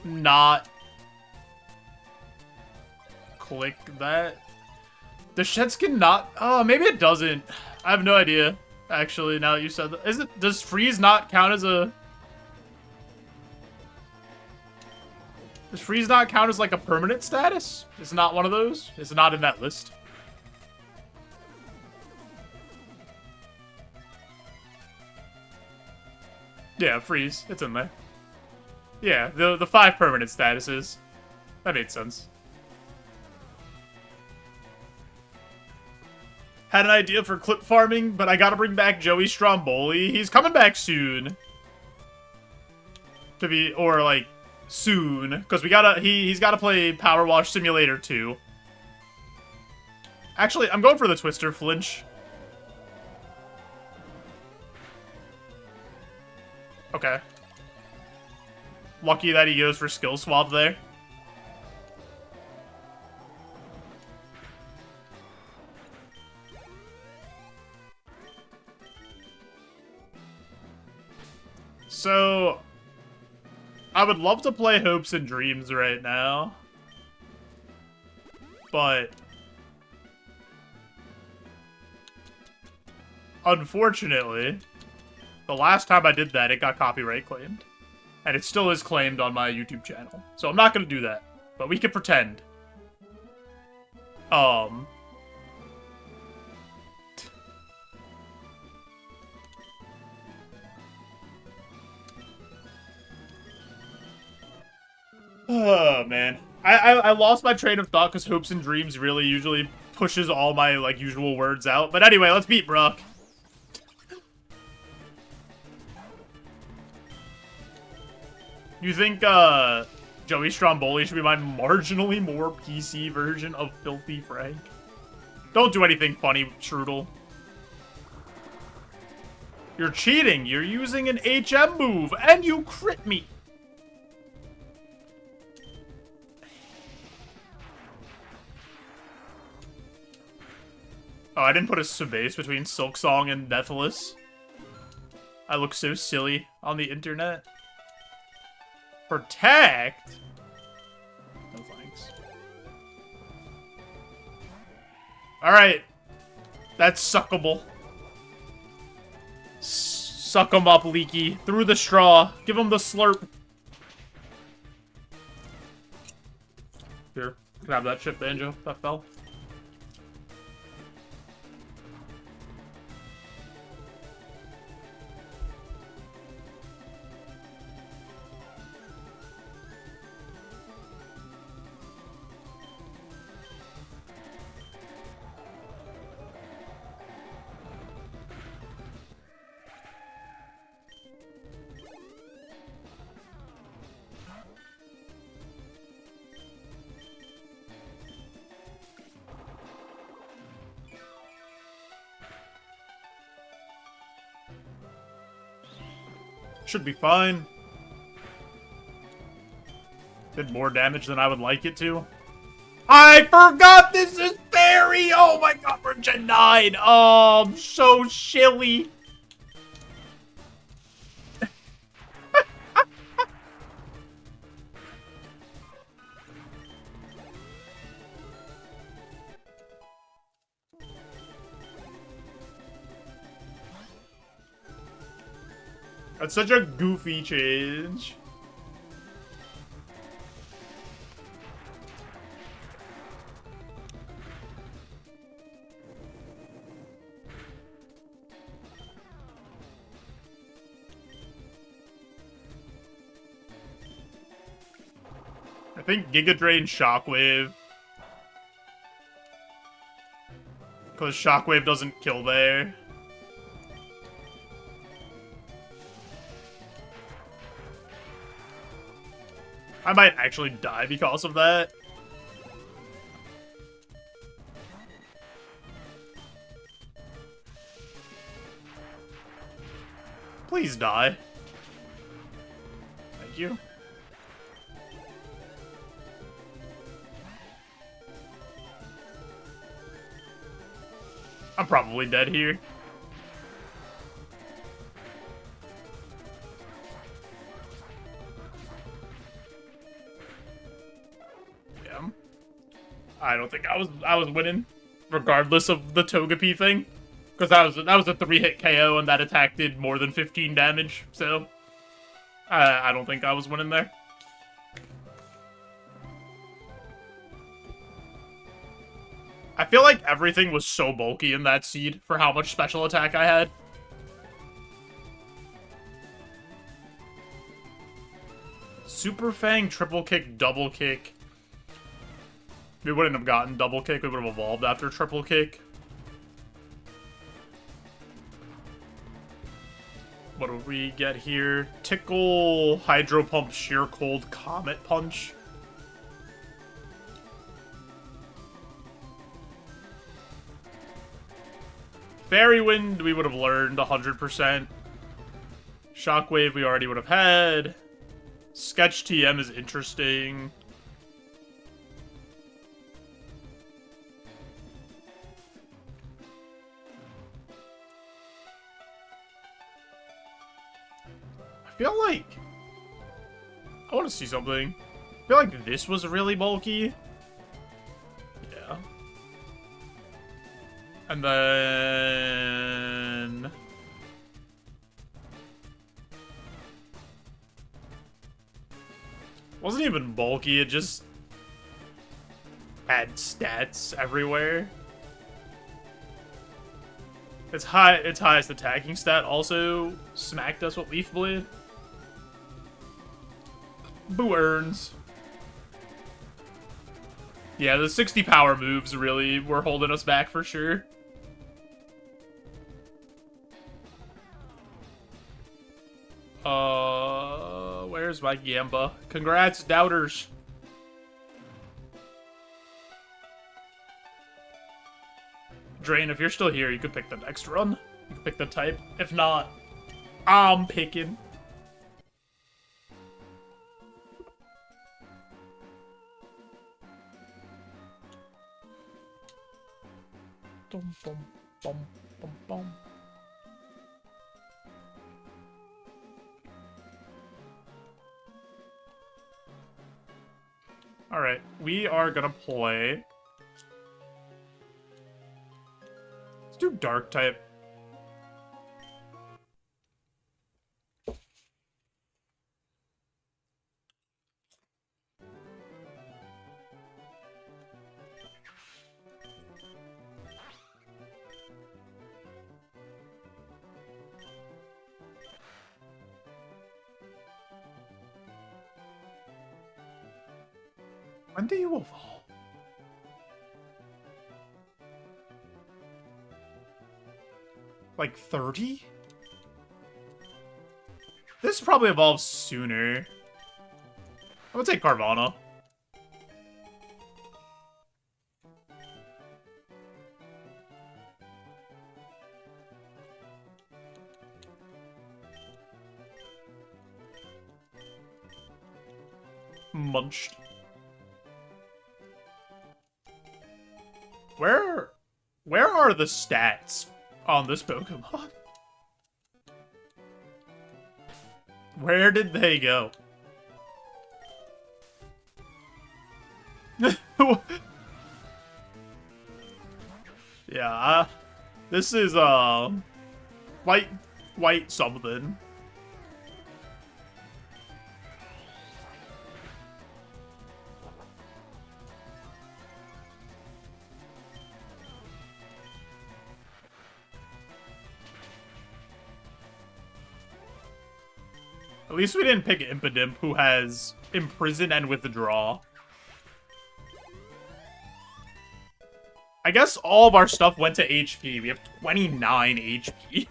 not click that. Does shed skin not? Oh, maybe it doesn't. I have no idea. Actually, now that you said that, does freeze not count as a? Does freeze not count as like a permanent status? It's not one of those. It's not in that list. Yeah, freeze. It's in there. Yeah, the 5 permanent statuses. That made sense. Had an idea for clip farming, but I gotta bring back Joey Stromboli. He's coming back soon. To be, or like, soon. Because we gotta, he's gotta play Power Wash Simulator 2. Actually, I'm going for the Twister Flinch. Okay. Lucky that he goes for Skill Swap there. So, I would love to play Hopes and Dreams right now. But, unfortunately, the last time I did that, it got copyright claimed. And it still is claimed on my YouTube channel. So I'm not going to do that. But we can pretend. Oh, man. I lost my train of thought because Hopes and Dreams really usually pushes all my, like, usual words out. But anyway, let's beat Brook. You think, Joey Stromboli should be my marginally more PC version of Filthy Frank? Don't do anything funny, Strudel. You're cheating. You're using an HM move, and you crit me. Oh, I didn't put a space between Silksong and Netheless. I look so silly on the internet. Protect? No thanks. Alright. That's suckable. Suck him up, Leaky. Through the straw. Give him the slurp. Here. Grab that shit, Banjo. That fell. Should be fine. Did more damage than I would like it to. I forgot this is Barry! Oh my god, we're Gen 9! Oh, I'm so shilly. That's such a goofy change. I think Giga Drain Shockwave. Because Shockwave doesn't kill there. I might actually die because of that. Please die. Thank you. I'm probably dead here. I don't think I was winning, regardless of the Togepi thing, because that was a 3-hit KO and that attack did more than 15 damage. So I don't think I was winning there. I feel like everything was so bulky in that seed for how much special attack I had. Super Fang, triple kick, double kick. We wouldn't have gotten double kick, we would have evolved after triple kick. do we get here? Tickle, Hydro Pump, Sheer Cold, Comet Punch. Fairy Wind, we would have learned 100%. Shockwave, we already would have had. Sketch TM is interesting. I feel like... I want to see something. I feel like this was really bulky. Yeah. And then... wasn't even bulky, it just had stats everywhere. Its highest attacking stat also smacked us with Leaf Blade. Boo earns. Yeah, the 60 power moves really were holding us back for sure. Where's my Gamba? Congrats, doubters. Drain, if you're still here, you could pick the next run. You could pick the type. If not, I'm picking. Dum, bum, bum, bum, bum. Alright, we are gonna play. Let's do Dark type. When do you evolve? Like 30? This probably evolves sooner. I'm gonna take Carvana. Munched. Where are the stats on this Pokemon? Where did they go? Yeah, this is white something. At least we didn't pick Impidimp, who has Imprison and Withdraw. I guess all of our stuff went to HP. We have 29 HP.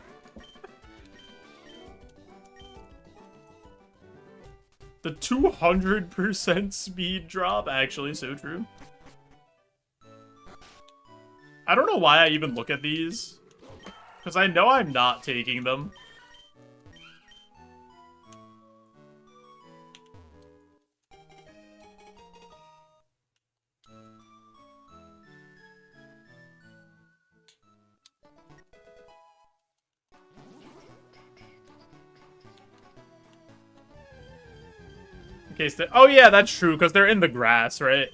The 200% speed drop, actually, so true. I don't know why I even look at these, because I know I'm not taking them. Oh yeah, that's true, because they're in the grass, right?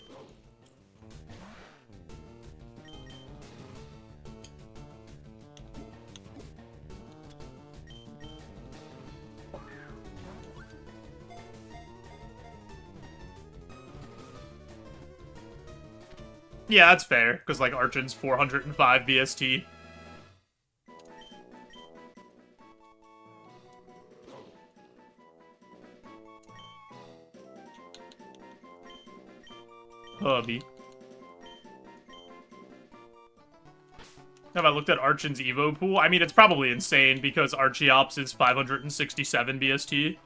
Yeah, that's fair, because, like, Archon's 405 VST. Hubby. Have I looked at Archon's Evo pool? I mean, it's probably insane because Archeops is 567 BST.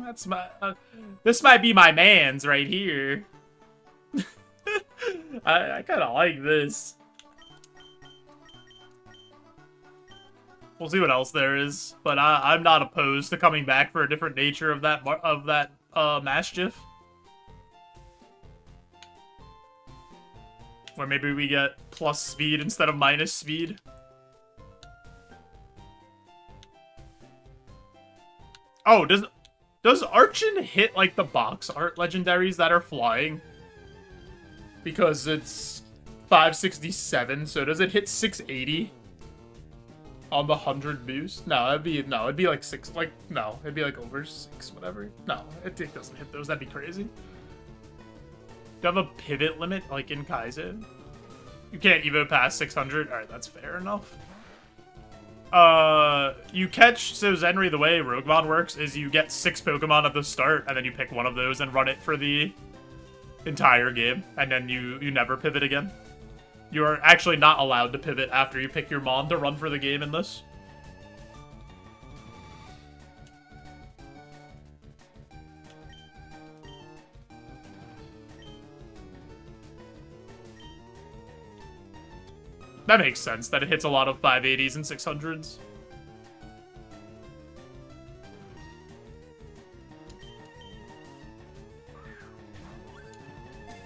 That's my... this might be my man's right here. I kind of like this. We'll see what else there is, but I'm not opposed to coming back for a different nature of that Mischief. Where maybe we get plus speed instead of minus speed. Oh, does Archon hit like the box art legendaries that are flying? Because it's 567, so does it hit 680? On the 100 boost? No, it'd be like 6, like, no, it'd be like over 6, whatever. No, it doesn't hit those, that'd be crazy. Do you have a pivot limit, like in Kaizo? You can't evo past 600? Alright, that's fair enough. You catch, so Zenry, the way Roguemon works is you get 6 Pokemon at the start, and then you pick one of those and run it for the entire game, and then you never pivot again. You are actually not allowed to pivot after you pick your Mon to run for the game in this. That makes sense, that it hits a lot of 580s and 600s.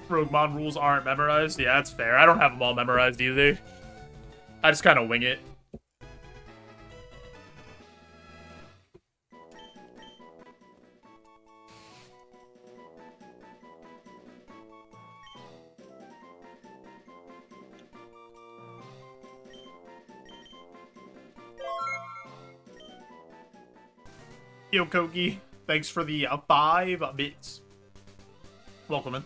Roguemon rules aren't memorized. Yeah, that's fair. I don't have them all memorized either. I just kind of wing it. Yo, Kogi, thanks for the 5 bits. Welcome in.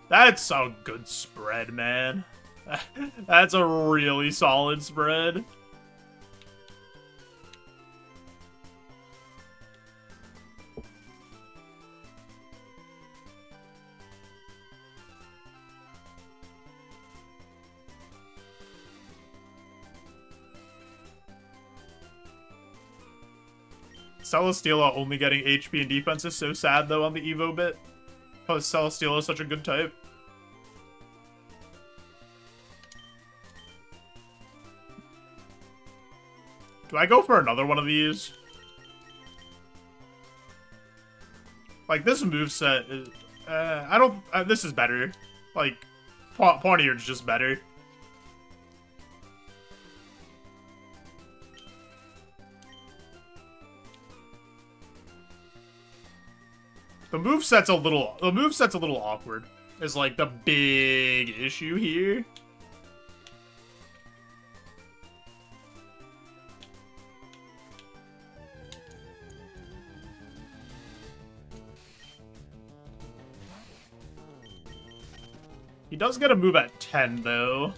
That's a good spread, man. That's a really solid spread. Celesteela only getting HP and defense is so sad, though, on the Evo bit. Because Celesteela is such a good type. Do I go for another one of these? Like, this moveset is... I don't... this is better. Like, Pawniard's just better. The moveset's a little awkward. Is like the big issue here. He does get a move at 10 though.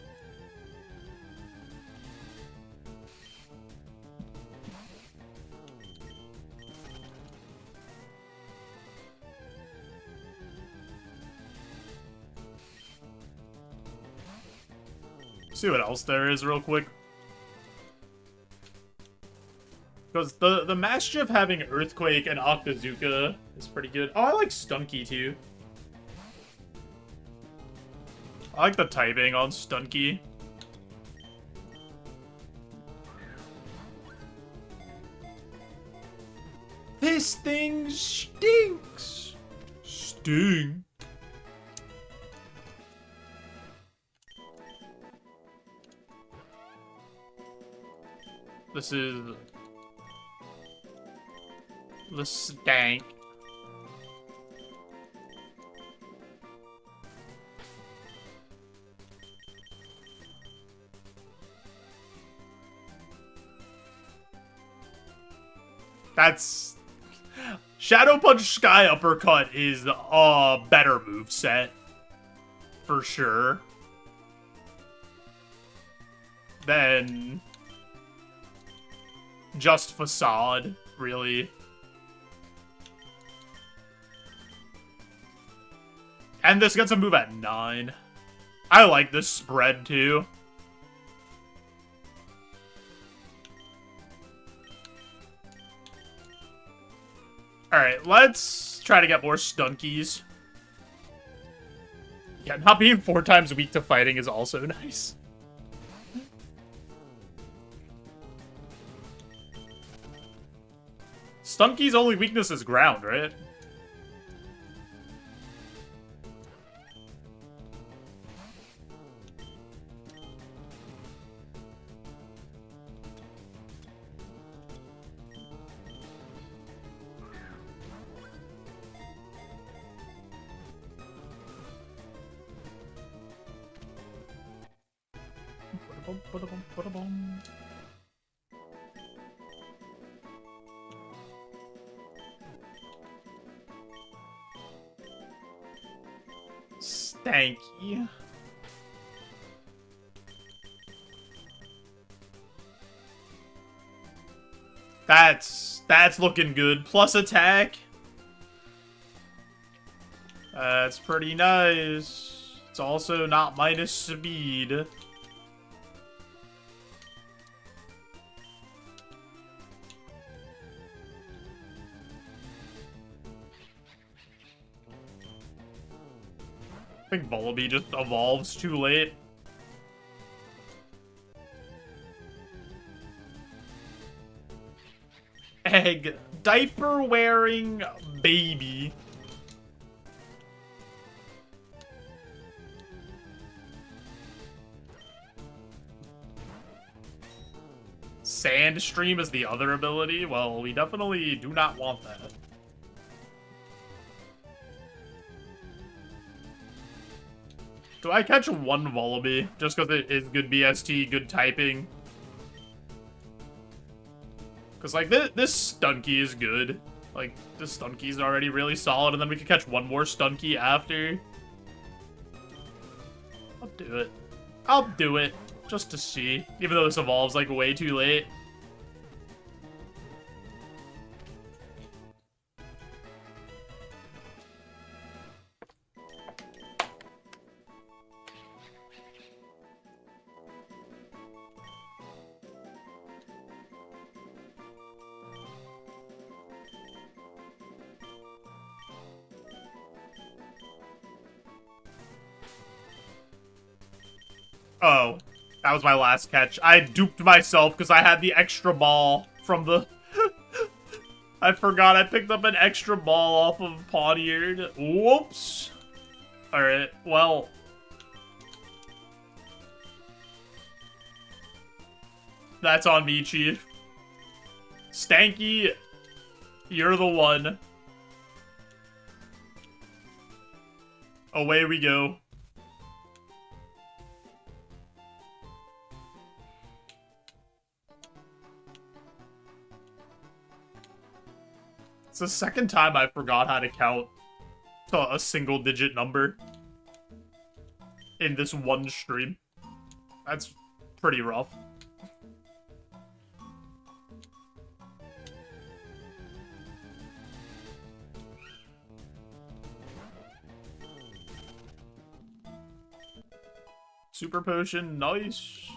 See what else there is real quick. Because the Mischief having Earthquake and Octazooka is pretty good. Oh, I like Stunky too. I like the typing on Stunky. This thing stinks. Sting. This is the stank. That's Shadow Punch Sky Uppercut is a better moveset. For sure. Than just Facade, really. And this gets a move at 9. I like this spread, too. Alright, let's try to get more stunkies. Yeah, not being 4 times weak to fighting is also nice. Stunky's only weakness is ground, right? Stanky. That's looking good. Plus attack. That's pretty nice. It's also not minus speed. I think Vullaby just evolves too late. Egg. Diaper-wearing baby. Sand Stream is the other ability? Well, we definitely do not want that. Do I catch one Vullaby? Just because it is good BST, good typing? Because, like, this Stunky is good. Like, this Stunky is already really solid, and then we could catch one more Stunky after. I'll do it. I'll do it. Just to see. Even though this evolves, like, way too late. Oh, that was my last catch. I duped myself because I had the extra ball from the... I forgot I picked up an extra ball off of Pawniard. Whoops. Alright, well... That's on me, Chief. Stanky, you're the one. Away we go. It's the second time I forgot how to count to a single-digit number in this one stream. That's pretty rough. Super Potion, nice.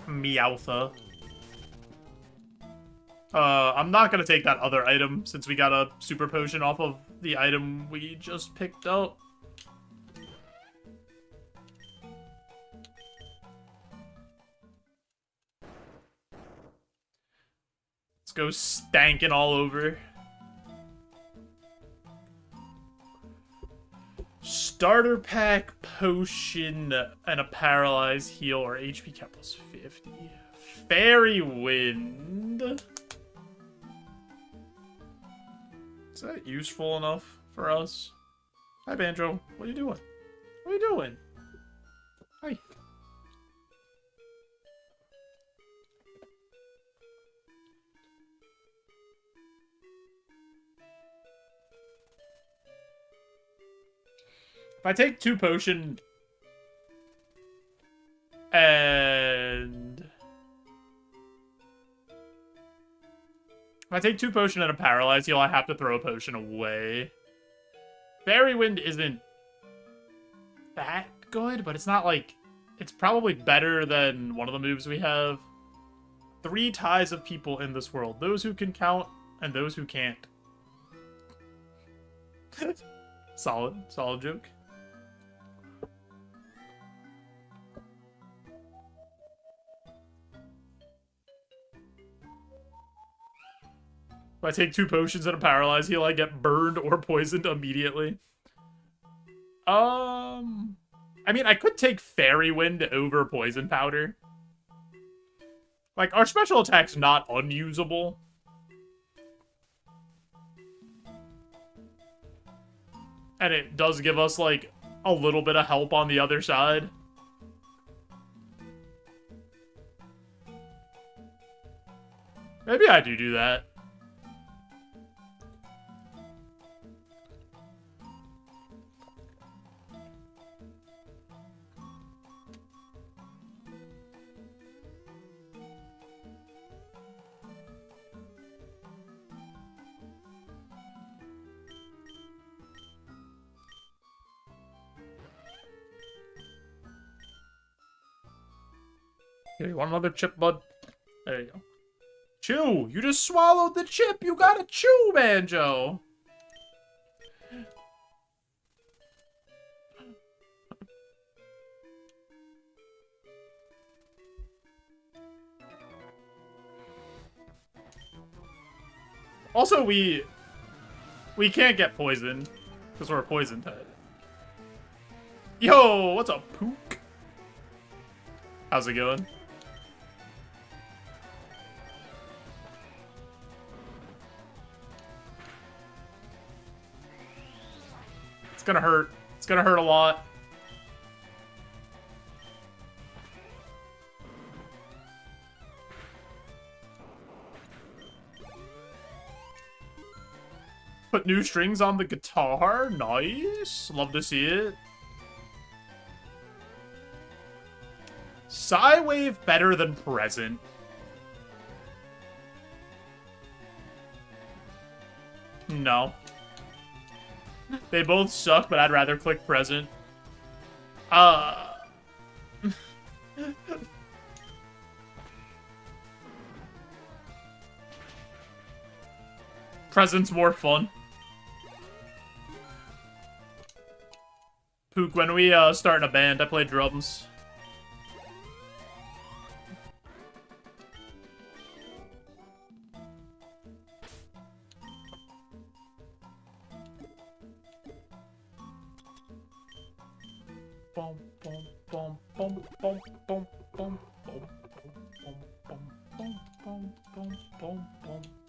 Meowtha. I'm not gonna take that other item since we got a Super Potion off of the item we just picked up. Let's go stanking all over. Starter pack, potion, and a paralyzed heal or HP cap plus 50. Fairy Wind. Is that useful enough for us? Hi, Banjo. What are you doing? What are you doing? Hi. If I take 2 potion and... If I take 2 potion and a paralyze heal, I have to throw a potion away. Fairy Wind isn't that good, but it's not like... It's probably better than one of the moves we have. 3 ties of people in this world. Those who can count and those who can't. Solid joke. If I take 2 potions and a paralyze heal, I get burned or poisoned immediately. I mean, I could take Fairy Wind over Poison Powder. Like, our special attack's not unusable. And it does give us, like, a little bit of help on the other side. Maybe I do that. Here, you want another chip, bud? There you go. Chew! You just swallowed the chip! You gotta chew, Banjo! Also, we can't get poisoned, because we're a poison type. Yo, what's up, Pook? How's it going? It's gonna hurt. It's gonna hurt a lot. Put new strings on the guitar. Nice. Love to see it. Psywave better than Present. No. They both suck, but I'd rather click Present. Present's more fun. Pook, when we start in a band, I play drums.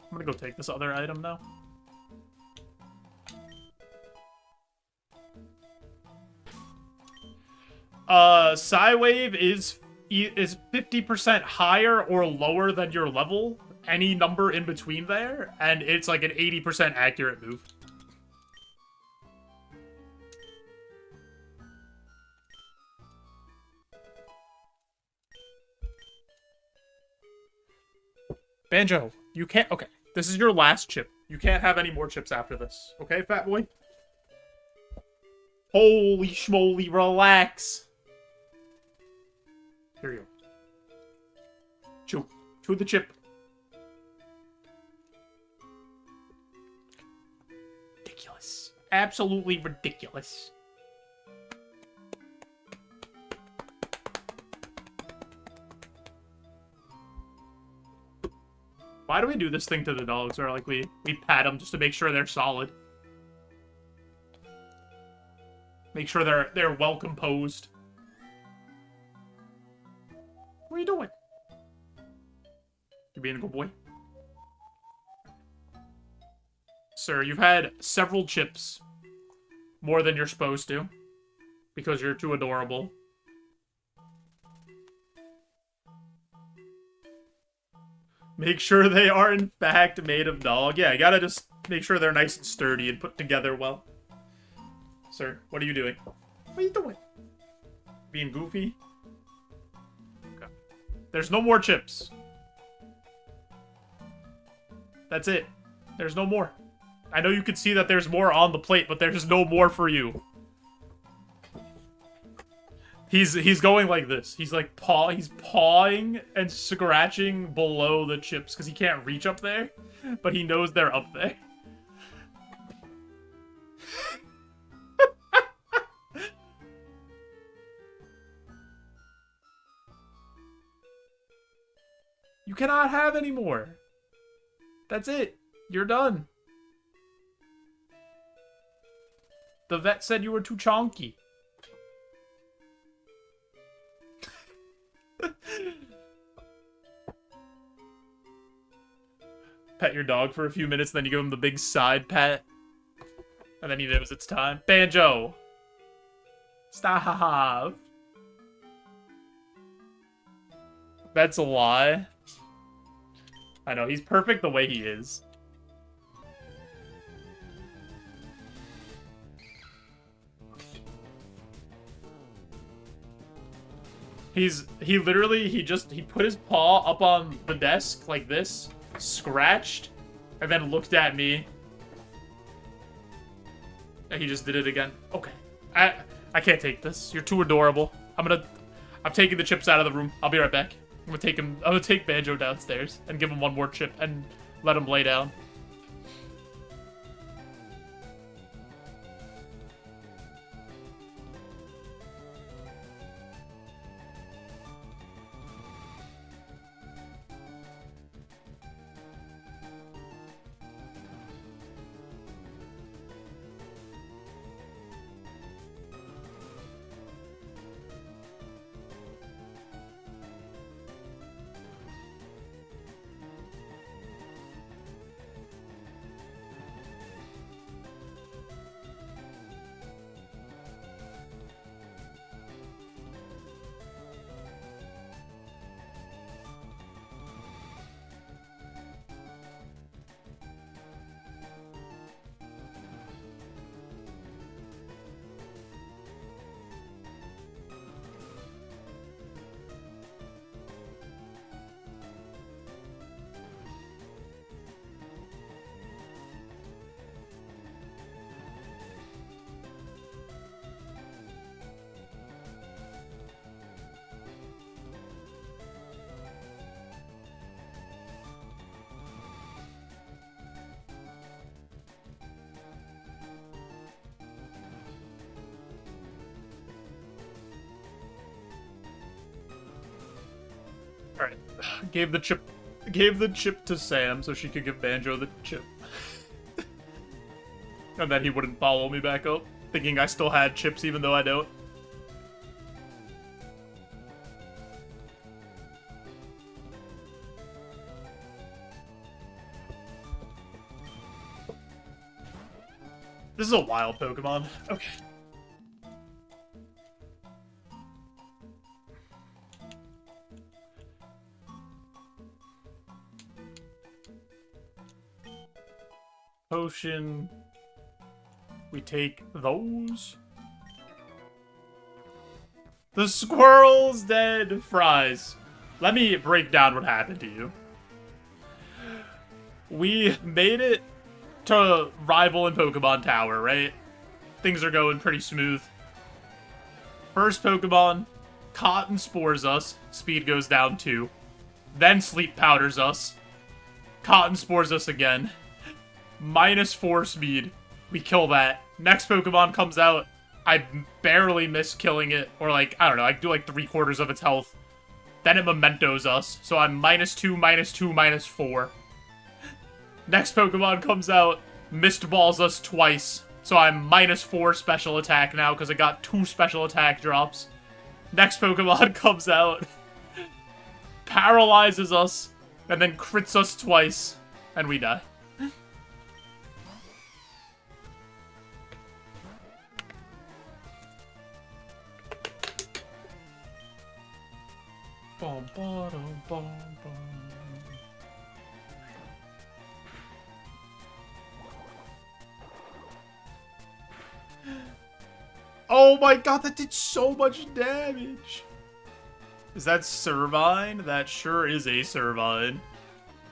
I'm gonna go take this other item now. Psywave is 50% higher or lower than your level. Any number in between there, and it's like an 80% accurate move. Banjo, you can't... Okay, this is your last chip. You can't have any more chips after this. Okay, fat boy? Holy schmoly, relax. Here you go. Chew. Chew the chip. Ridiculous. Absolutely ridiculous. Why do we do this thing to the dogs? Or like we pat them just to make sure they're solid. Make sure they're well composed. What are you doing? You're being a good boy. Sir, you've had several chips. More than you're supposed to. Because you're too adorable. Make sure they are in fact made of dog. Yeah, you gotta just make sure they're nice and sturdy and put together well. Sir, what are you doing? What are you doing? Being goofy? Okay. There's no more chips. That's it. There's no more. I know you can see that there's more on the plate, but there's no more for you. He's going like this. He's like he's pawing and scratching below the chips because he can't reach up there, but he knows they're up there. You cannot have any more. That's it. You're done. The vet said you were too chonky. Pet your dog for a few minutes, then you give him the big side pet. And then he knows it's time. Banjo! Stop! That's a lie. I know, he's perfect the way he is. He literally put his paw up on the desk like this, scratched, and then looked at me. And he just did it again. Okay. I can't take this. You're too adorable. I'm taking the chips out of the room. I'll be right back. I'm gonna take Banjo downstairs and give him one more chip and let him lay down. Alright. Gave the chip to Sam so she could give Banjo the chip. And then he wouldn't follow me back up, thinking I still had chips even though I don't. This is a wild Pokemon. Okay. Potion. We take those. The squirrel's dead. Fries. Let me break down what happened to you. We made it to rival in Pokemon Tower, right? Things are going pretty smooth. First Pokemon, Cotton spores us. Speed goes down 2. Then Sleep powders us. Cotton spores us again. -4 speed. We kill that. Next Pokemon comes out. I barely miss killing it. Or like, I don't know, I do like 3/4 of its health. Then it mementos us. So I'm -2, -2, -4. Next Pokemon comes out. Mist balls us twice. So I'm -4 special attack now because I got 2 special attack drops. Next Pokemon comes out. Paralyzes us. And then crits us twice. And we die. Bum, bum, bum, bum. Oh my god, that did so much damage. Is that Servine? That sure is a Servine.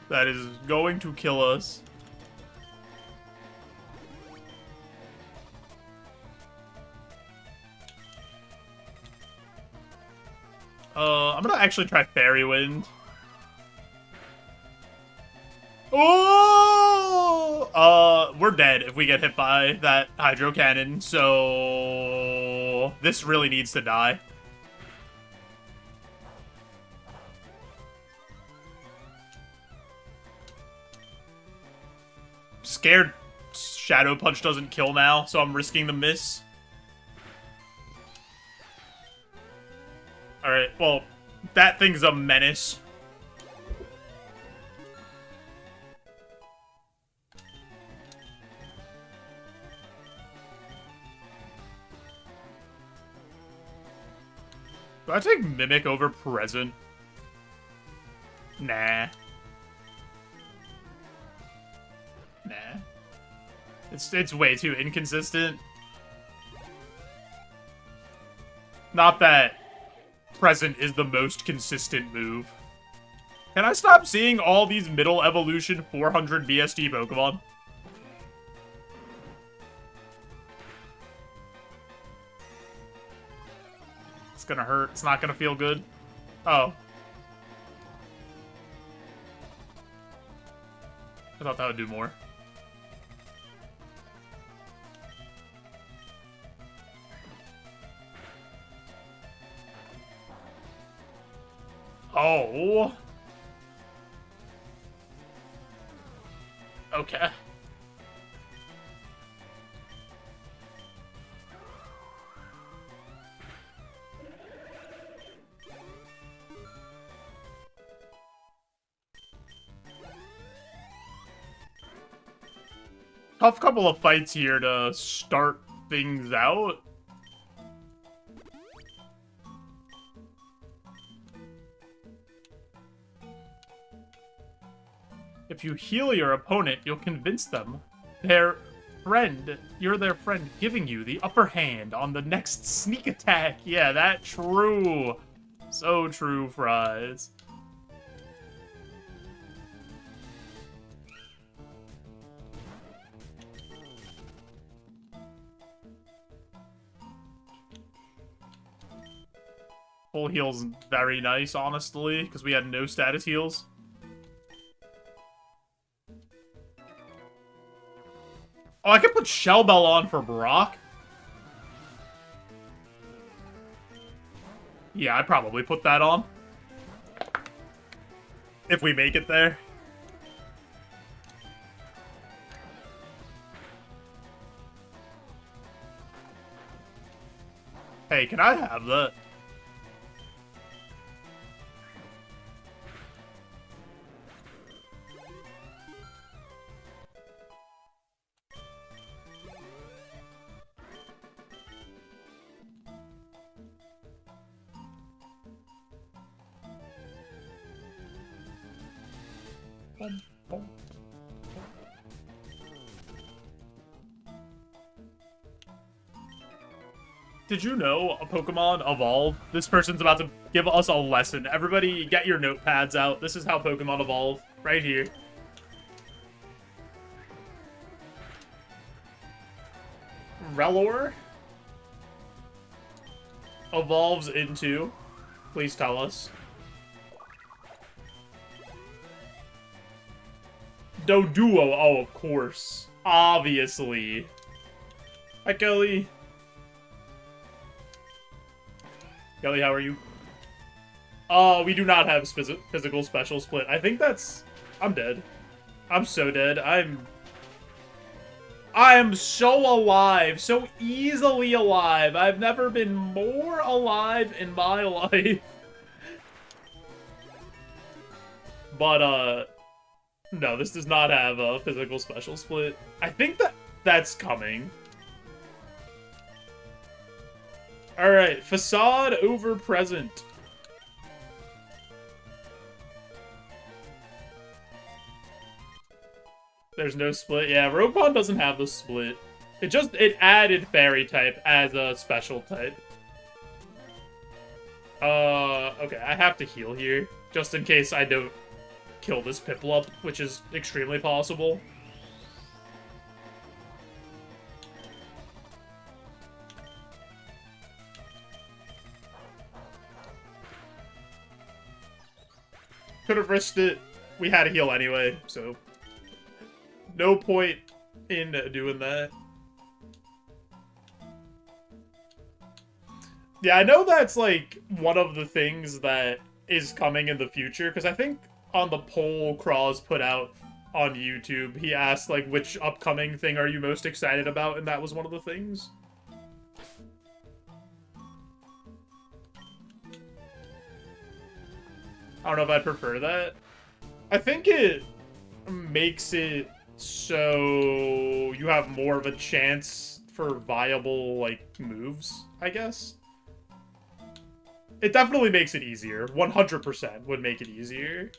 That is going to kill us. I'm gonna actually try Fairy Wind. Oh! We're dead if we get hit by that Hydro Cannon, so this really needs to die. Scared Shadow Punch doesn't kill now, so I'm risking the miss. Alright, well, that thing's a menace. Do I take Mimic over Present? Nah. Nah. It's way too inconsistent. Not that Present is the most consistent move. Can I stop seeing all these middle evolution 400 BST Pokemon? It's gonna hurt. It's not gonna feel good. Oh. I thought that would do more. Oh. Okay. Tough couple of fights here to start things out. If you heal your opponent, you'll convince them you're their friend, giving you the upper hand on the next sneak attack. Yeah, that true. So true, Fries. Full heal's very nice, honestly, because we had no status heals. Oh, I could put Shell Bell on for Brock. Yeah, I'd probably put that on. If we make it there. Hey, can I have that? Did you know a Pokemon evolve? This person's about to give us a lesson. Everybody get your notepads out. This is how Pokemon evolve. Right here. Relor evolves into... Please tell us. Doduo. Oh, of course. Obviously. Hi, Kelly. Kelly, how are you? Oh, we do not have physical special split. I think that's... I'm dead. I'm so dead. I am so alive. So easily alive. I've never been more alive in my life. But, no, this does not have a physical special split. I think that's coming. Alright, Facade over Present. There's no split. Yeah, Roguemon doesn't have the split. It added fairy type as a special type. Okay, I have to heal here, just in case I don't kill this Piplup, which is extremely possible. Could have risked it. We had to heal anyway, so no point in doing that. Yeah, I know that's, like, one of the things that is coming in the future, because I think on the poll Kraz put out on YouTube, he asked, like, which upcoming thing are you most excited about, and that was one of the things. I don't know if I'd prefer that. I think it makes it so you have more of a chance for viable, like, moves, I guess. It definitely makes it easier. 100% would make it easier.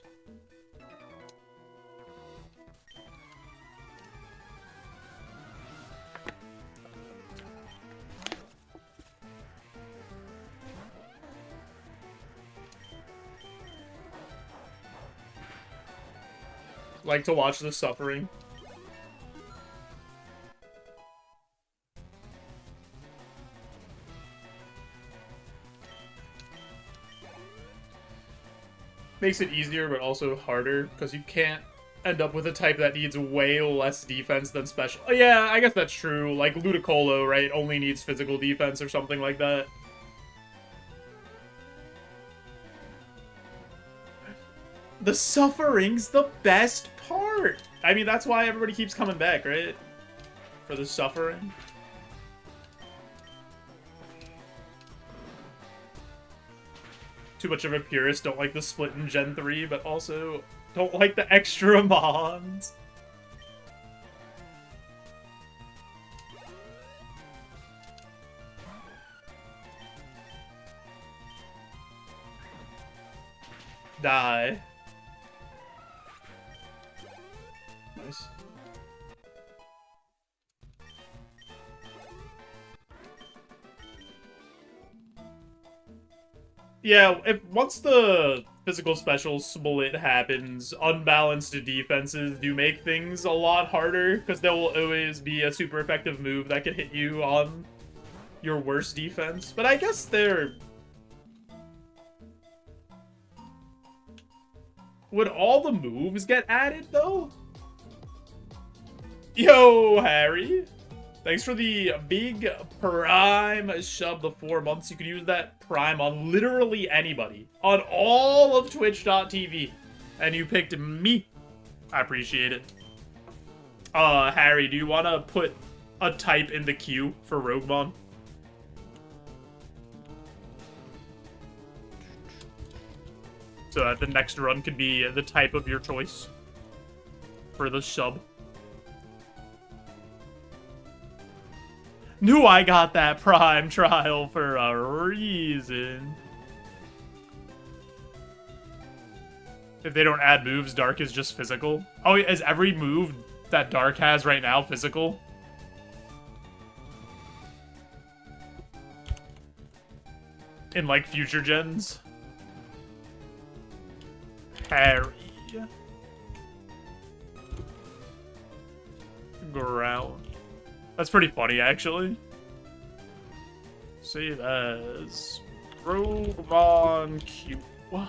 Like to watch the suffering. Makes it easier, but also harder, because you can't end up with a type that needs way less defense than special. Oh, yeah, I guess that's true. Like Ludicolo, right, only needs physical defense or something like that. The suffering's the best part! I mean, that's why everybody keeps coming back, right? For the suffering. Too much of a purist, don't like the split in Gen 3, but also don't like the extra mons. Die. Nice. Yeah, once the physical special split happens, unbalanced defenses do make things a lot harder, because there will always be a super effective move that can hit you on your worst defense. But I guess they're... Would all the moves get added, though? Yo, Harry! Thanks for the big Prime sub, the 4 months. You could use that Prime on literally anybody. On all of Twitch.tv. And you picked me. I appreciate it. Harry, do you want to put a type in the queue for Roguemon? So that the next run could be the type of your choice for the sub. Knew I got that Prime trial for a reason. If they don't add moves, Dark is just physical. Oh, is every move that Dark has right now physical? In, like, future gens? Harry. Ground. That's pretty funny, actually. Save as Roguemon Q. What?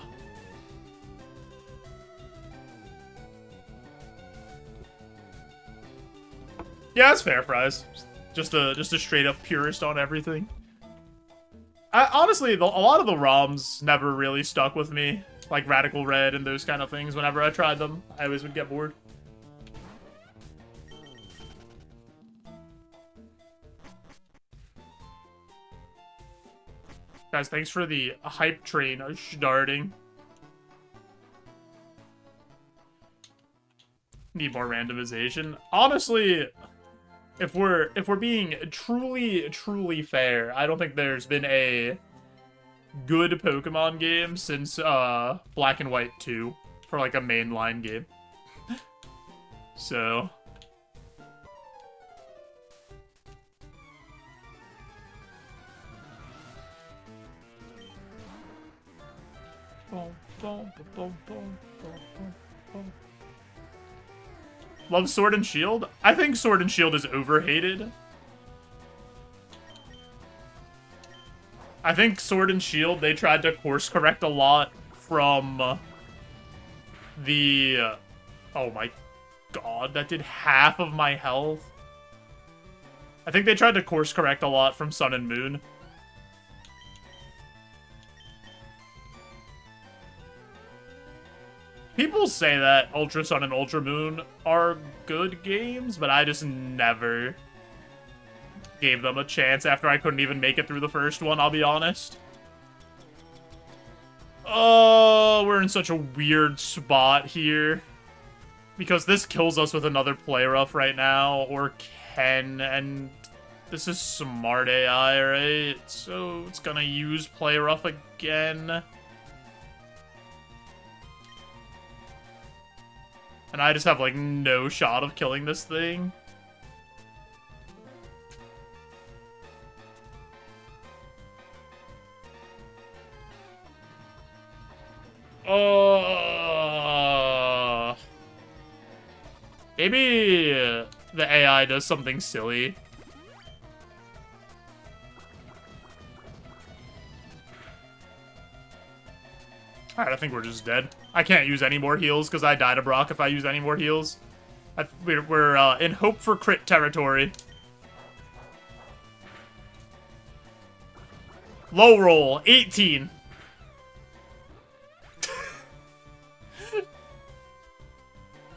Yeah, that's fair, Fries. Just a straight up purist on everything. Honestly, a lot of the ROMs never really stuck with me, like Radical Red and those kind of things. Whenever I tried them, I always would get bored. Guys, thanks for the hype train starting. Need more randomization. Honestly, if we're being truly fair, I don't think there's been a good Pokemon game since Black and White 2 for like a mainline game. So Love Sword and Shield? I think Sword and Shield is overhated. I think Sword and Shield, they tried to course correct a lot from the... oh my god, that did half of my health. I think they tried to course correct a lot from Sun and Moon. People say that Ultra Sun and Ultra Moon are good games, but I just never gave them a chance after I couldn't even make it through the first one, I'll be honest. Oh, we're in such a weird spot here. Because this kills us with another play rough right now, or can, and this is smart AI, right? So it's gonna use play rough again. And I just have, like, no shot of killing this thing. Maybe the AI does something silly. Alright, I think we're just dead. I can't use any more heals because I die to Brock if I use any more heals. We're in hope for crit territory. Low roll, 18.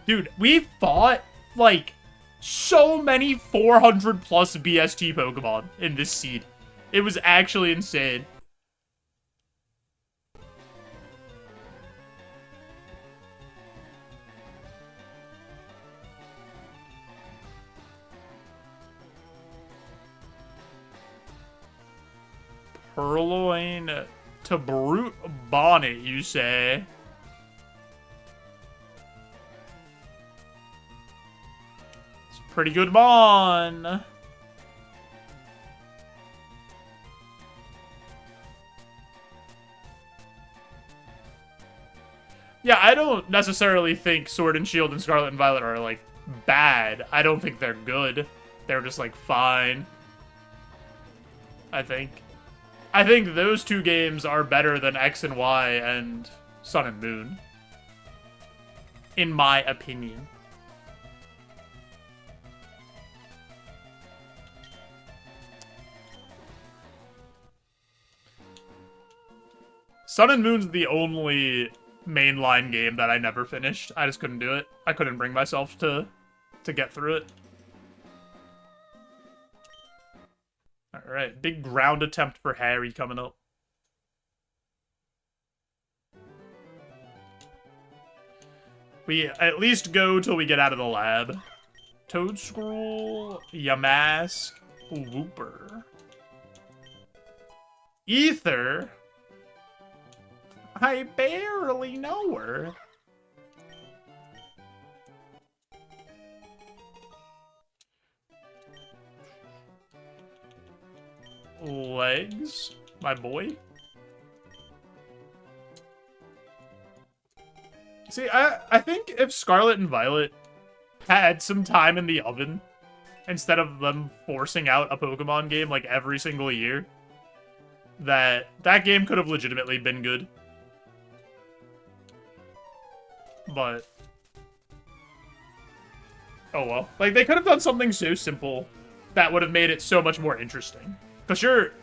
Dude, we fought, like, so many 400 plus BST Pokemon in this seed. It was actually insane. Purloin to Brute Bonnet, you say? It's a pretty good Mon. Yeah, I don't necessarily think Sword and Shield and Scarlet and Violet are, like, bad. I don't think they're good. They're just, like, fine. I think those two games are better than X and Y and Sun and Moon. In my opinion. Sun and Moon's the only mainline game that I never finished. I just couldn't do it. I couldn't bring myself to get through it. Alright, big ground attempt for Harry coming up. We at least go till we get out of the lab. Toadscroll, Yamask, Wooper. Ether? I barely know her. Legs, my boy. See, I think if Scarlet and Violet had some time in the oven, instead of them forcing out a Pokemon game like every single year, that game could have legitimately been good. But oh well. Like, they could have done something so simple that would have made it so much more interesting. Because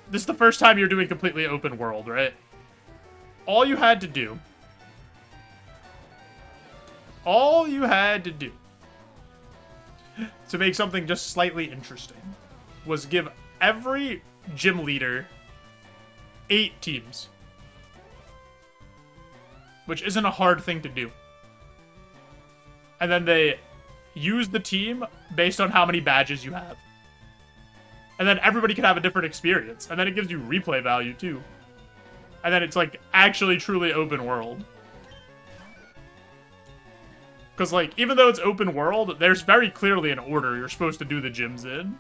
this is the first time you're doing completely open world, right? All you had to do to make something just slightly interesting was give every gym leader 8 teams. Which isn't a hard thing to do. And then they use the team based on how many badges you have. And then everybody can have a different experience. And then it gives you replay value, too. And then it's, like, actually truly open world. Because, like, even though it's open world, there's very clearly an order you're supposed to do the gyms in.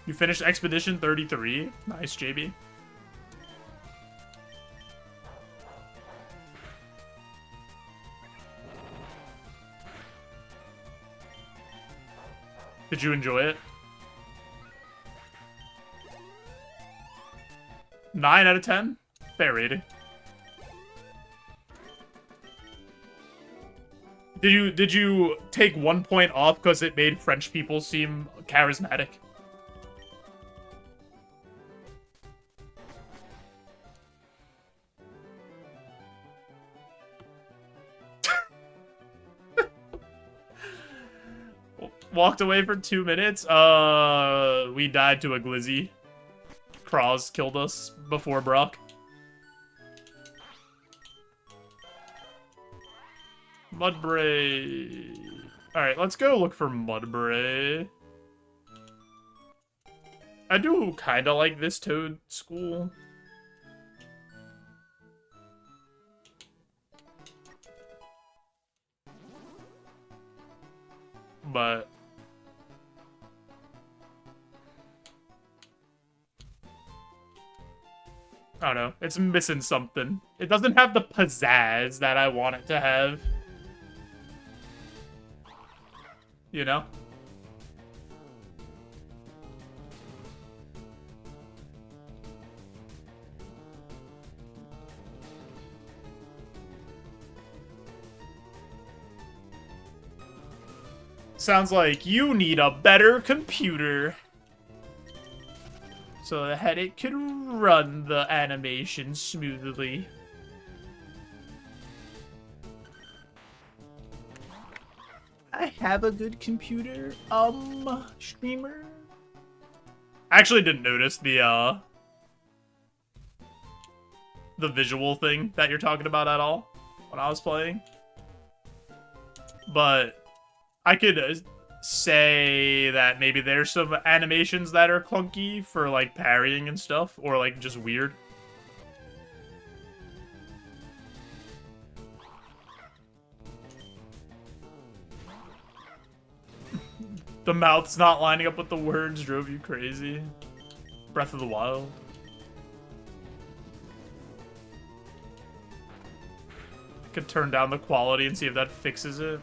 You finished Expedition 33. Nice, JB. Did you enjoy it? 9 out of 10? Fair rating. Did you take 1 point off because it made French people seem charismatic? Walked away for 2 minutes. We died to a glizzy. Cross killed us before Brock. Mudbray. Alright, let's go look for Mudbray. I do kind of like this Toad school. But I don't know. It's missing something. It doesn't have the pizzazz that I want it to have. You know? Sounds like you need a better computer so that it can run the animation smoothly. I have a good computer, streamer. I actually didn't notice the visual thing that you're talking about at all when I was playing. But I could say that maybe there's some animations that are clunky for, like, parrying and stuff, or, like, just weird. The mouth's not lining up with the words drove you crazy. Breath of the Wild. Could turn down the quality and see if that fixes it.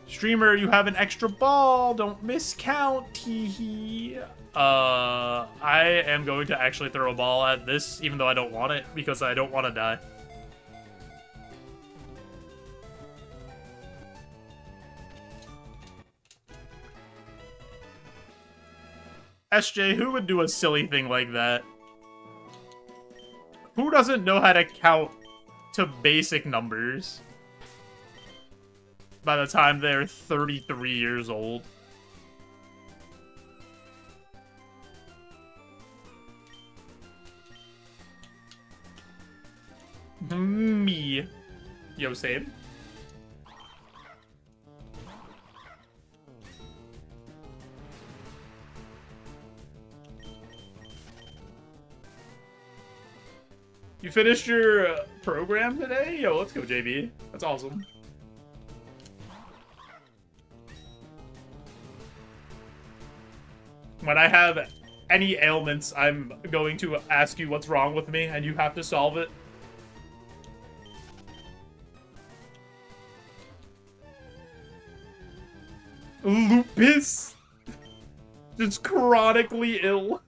Streamer, you have an extra ball. Don't miscount. Teehee. I am going to actually throw a ball at this, even though I don't want it, because I don't want to die. SJ, who would do a silly thing like that? Who doesn't know how to count to basic numbers by the time they're 33 years old? Me. Yo, same. You finished your program today? Yo, let's go, JB. That's awesome. When I have any ailments, I'm going to ask you what's wrong with me, and you have to solve it. Lupus? Just chronically ill.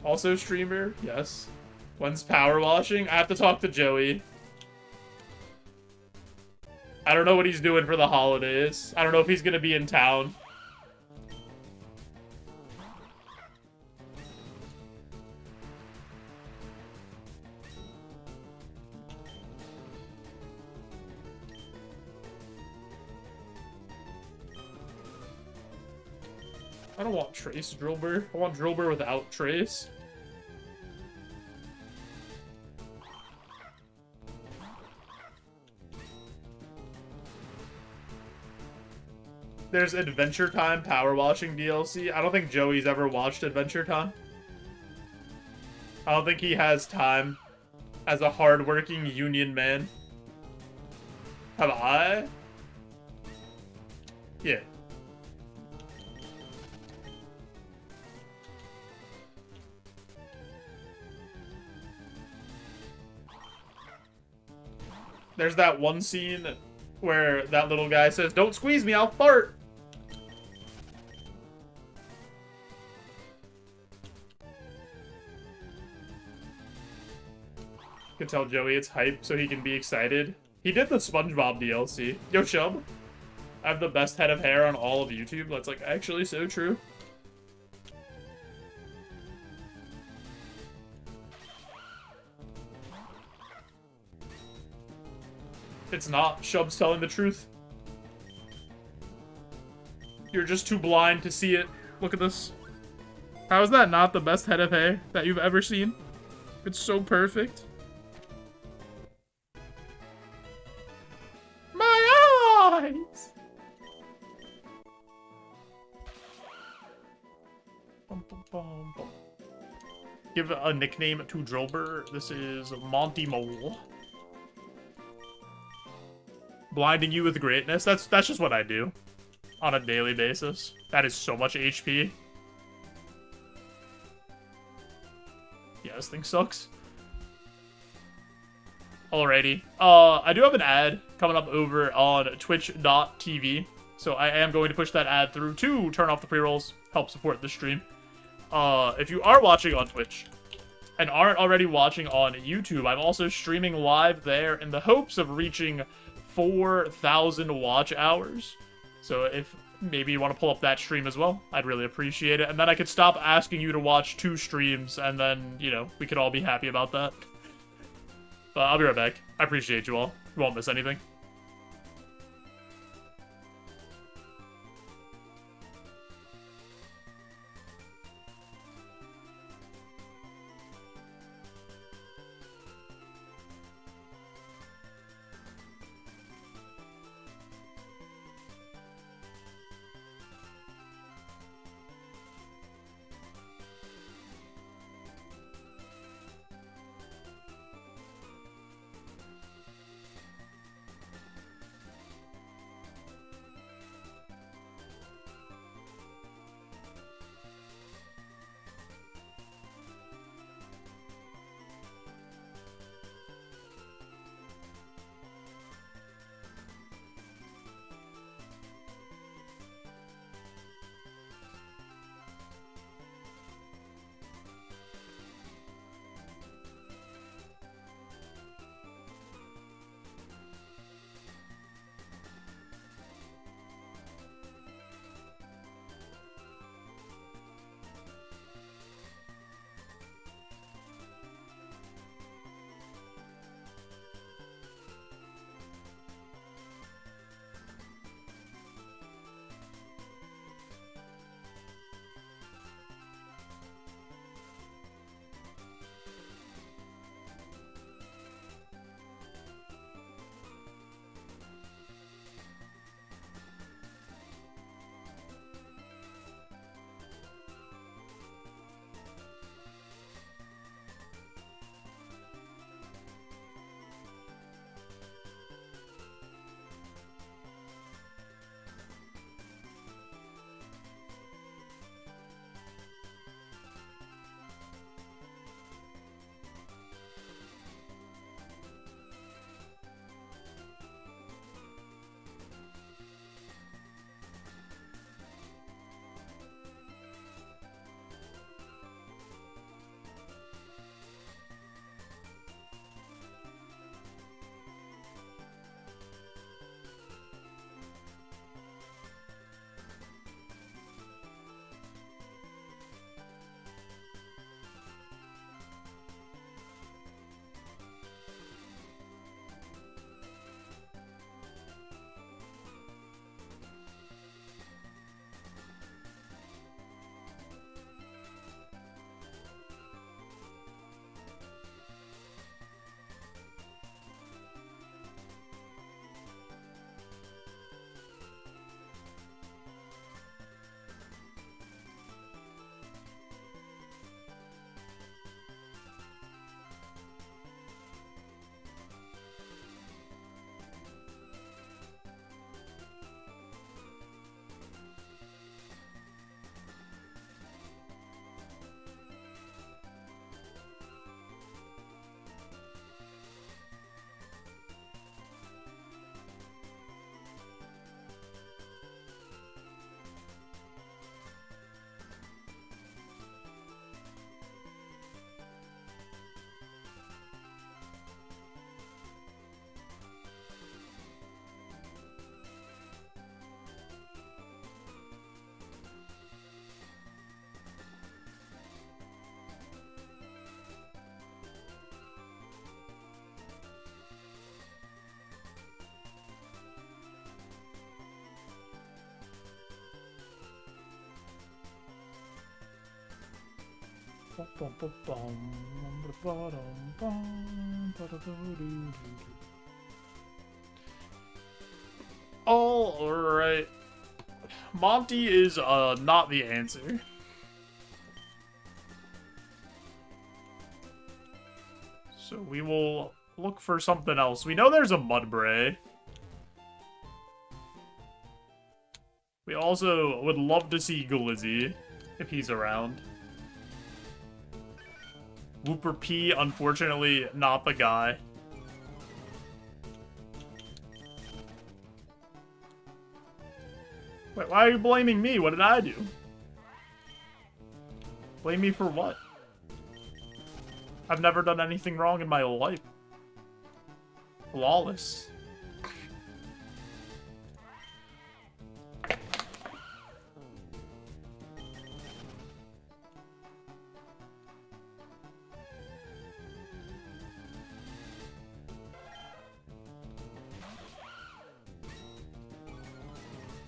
Also streamer? Yes. When's power washing? I have to talk to Joey. I don't know what he's doing for the holidays. I don't know if he's gonna be in town. I don't want Trace Drillbur. I want Drillbur without Trace. There's Adventure Time Power Washing DLC. I don't think Joey's ever watched Adventure Time. I don't think he has time as a hardworking union man. Have I? Yeah. There's that one scene where that little guy says, "Don't squeeze me, I'll fart." You can tell Joey it's hype so he can be excited. He did the SpongeBob DLC. Yo, Chub, I have the best head of hair on all of YouTube. That's, like, actually so true. It's not. Shub's telling the truth. You're just too blind to see it. Look at this. How is that not the best head of hair that you've ever seen? It's so perfect. My eyes! Give a nickname to Drillbur. This is Monty Mole. Blinding you with greatness. That's just what I do on a daily basis. That is so much HP. Yeah, this thing sucks. Alrighty. I do have an ad coming up over on twitch.tv. So I am going to push that ad through to turn off the pre-rolls, help support the stream. If you are watching on Twitch and aren't already watching on YouTube, I'm also streaming live there in the hopes of reaching 4,000 watch hours. So if maybe you want to pull up that stream as well, I'd really appreciate it. And then I could stop asking you to watch 2 streams, and then, you know, we could all be happy about that. But I'll be right back. I appreciate you all. You won't miss anything. Alright. Monty is not the answer. So we will look for something else. We know there's a Mudbray. We also would love to see Glizzy if he's around. Whooper P, unfortunately, not the guy. Wait, why are you blaming me? What did I do? Blame me for what? I've never done anything wrong in my life. Flawless.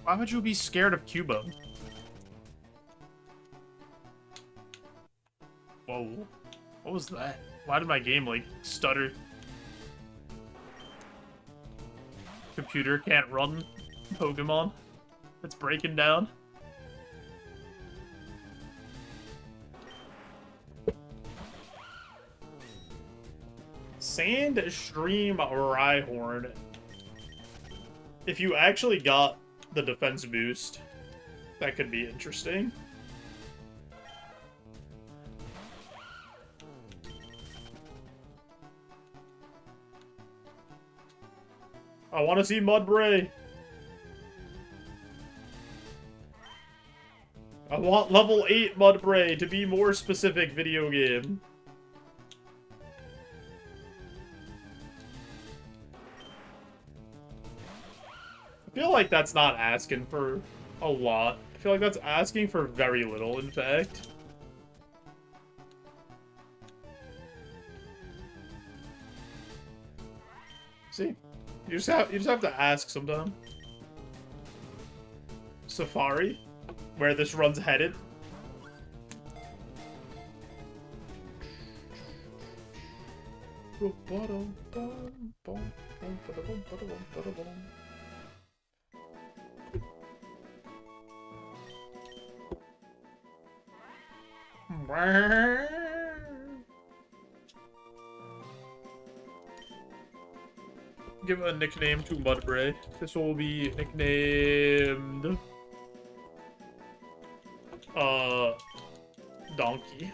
Why would you be scared of Cubo? Whoa. What was that? Why did my game, like, stutter? Computer can't run Pokemon. It's breaking down. Sandstream Rhyhorn. If you actually got the defense boost, that could be interesting. I want to see Mudbray. I want level 8 Mudbray, to be more specific, video game. I feel like that's not asking for a lot. I feel like that's asking for very little, in fact. See? You just have to ask sometime. Safari? Where this run's headed? Give a nickname to Mudbray. This will be nicknamed Donkey.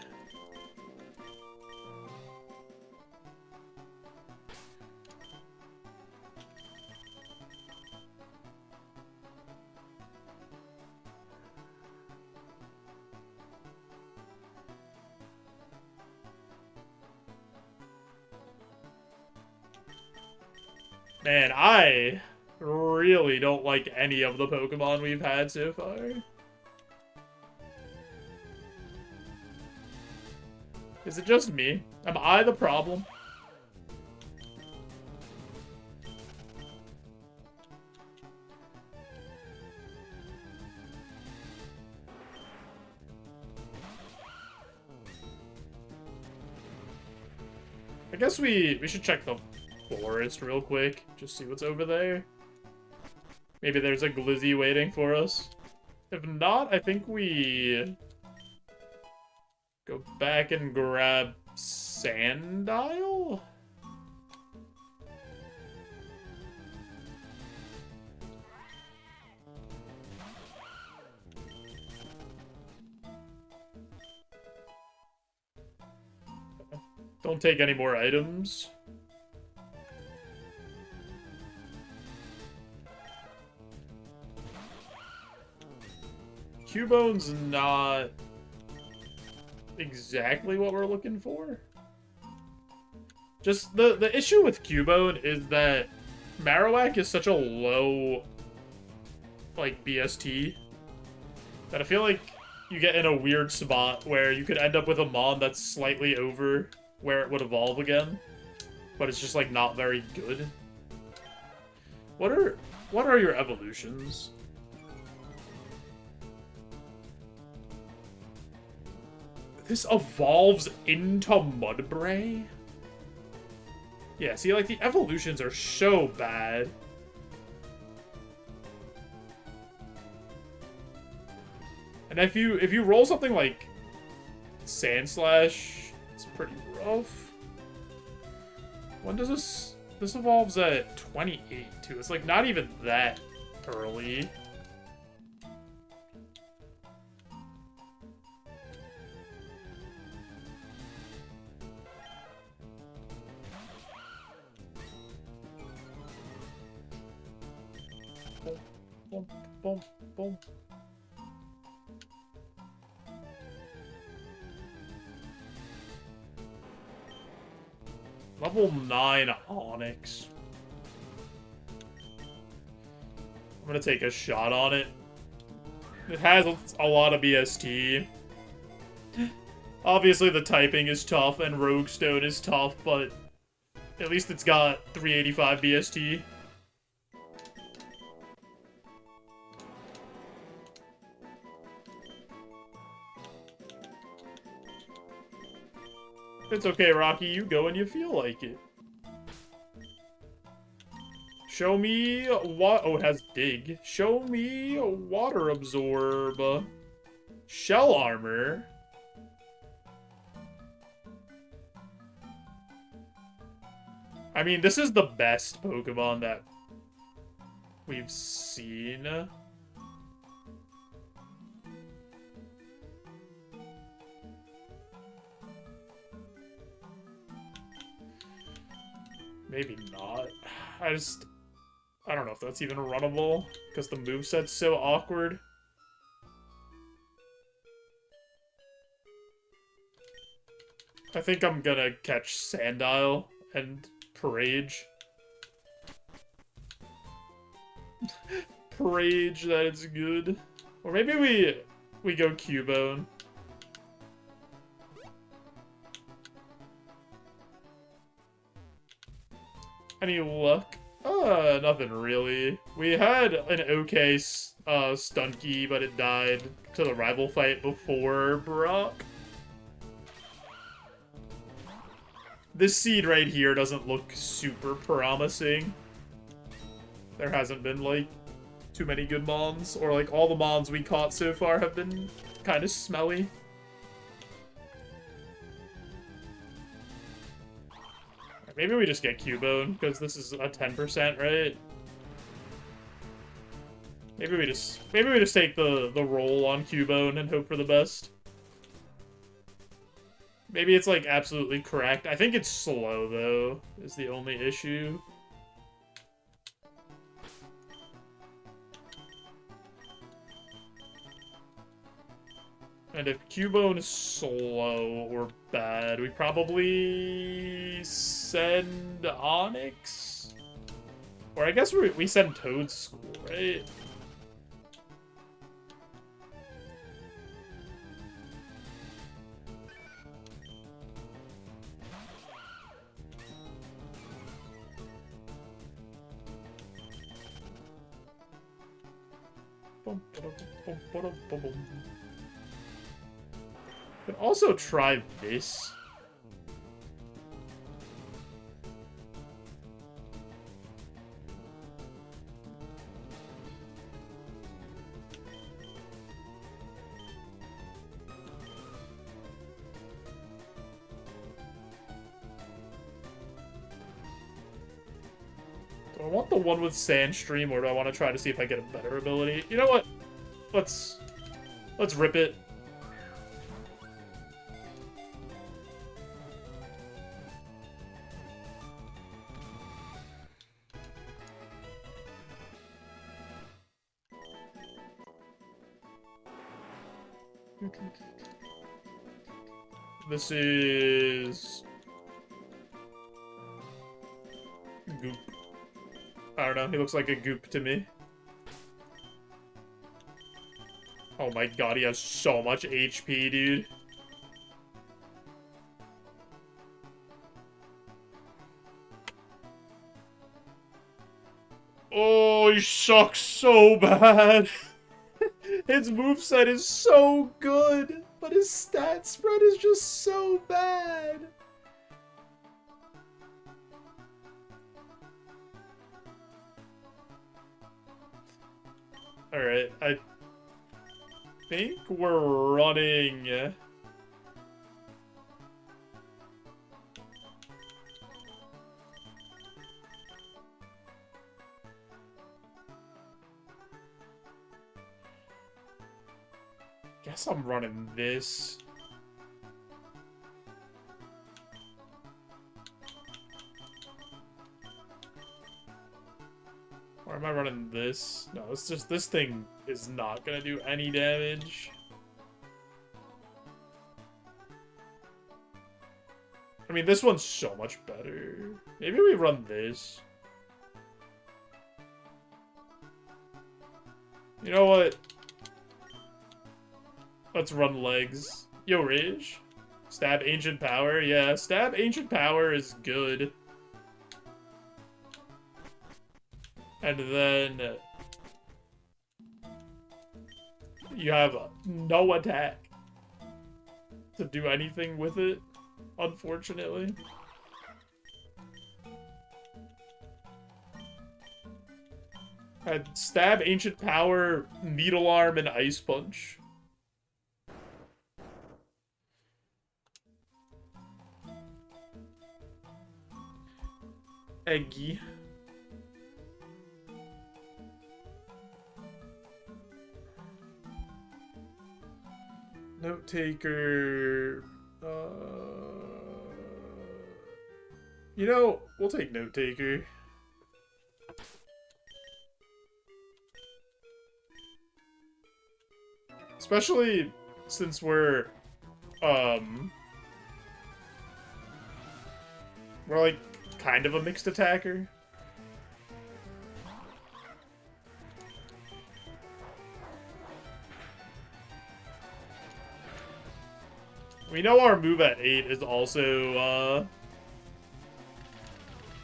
Man, I really don't like any of the Pokemon we've had so far. Is it just me? Am I the problem? I guess we should check the forest real quick. Just see what's over there. Maybe there's a Glizzy waiting for us. If not, I think we go back and grab Sandile? Don't take any more items. Cubone's not exactly what we're looking for. Just the issue with Cubone is that Marowak is such a low, like, BST that I feel like you get in a weird spot where you could end up with a Mon that's slightly over where it would evolve again, but it's just, like, not very good. What are your This evolves into Mudbray? Yeah, see, like, the evolutions are so bad. And if you roll something like Sandslash, it's pretty rough. When does this... This evolves at 28, too. It's, like, not even that early. Boom, boom, boom, boom. Level 9 Onyx. I'm gonna take a shot on it. It has a lot of BST. Obviously the typing is tough and Rogue Stone is tough, but at least it's got 385 BST. It's okay, Rocky. You go when you feel like it. Show me what... Oh, it has dig. Show me water absorb. Shell armor. I mean, this is the best Pokemon that we've seen. Maybe not. I don't know if that's even runnable, because the moveset's so awkward. I think I'm gonna catch Sandile and Parage. Parage, that is good. Or maybe we go Cubone. Any luck? Nothing really. We had an okay Stunky, but it died to the rival fight before Brock. This seed right here doesn't look super promising. There hasn't been, like, too many good Mons, or, like, all the Mons we caught so far have been kind of smelly. Maybe we just get Cubone, because this is a 10%, right? Maybe we just take the roll on Cubone and hope for the best. Maybe it's, like, absolutely correct. I think it's slow, though, is the only issue. And if Cubone is slow or bad, we probably send Onyx? Or I guess we send Toadschool, right? Could also try this. Do I want the one with Sandstream, or do I want to try to see if I get a better ability? You know what? Let's rip it. This is... Goop. I don't know, he looks like a goop to me. Oh my god, he has so much HP, dude. Oh, he sucks so bad. His moveset is so good, but but his stat spread is just so bad. Alright, I think we're running... Guess I'm running this. Or am I running this? No, it's just this thing is not gonna do any damage. I mean, this one's so much better. Maybe we run this. You know what? Let's run legs. Yo, Rage. Stab Ancient Power. Yeah, Stab Ancient Power is good. And then... you have no attack to do anything with it, unfortunately. I'd Stab Ancient Power, Needle Arm, and Ice Punch. Eggy. Note taker. You know, we'll take note taker. Especially since we're like kind of a mixed attacker. We know our move at 8 is also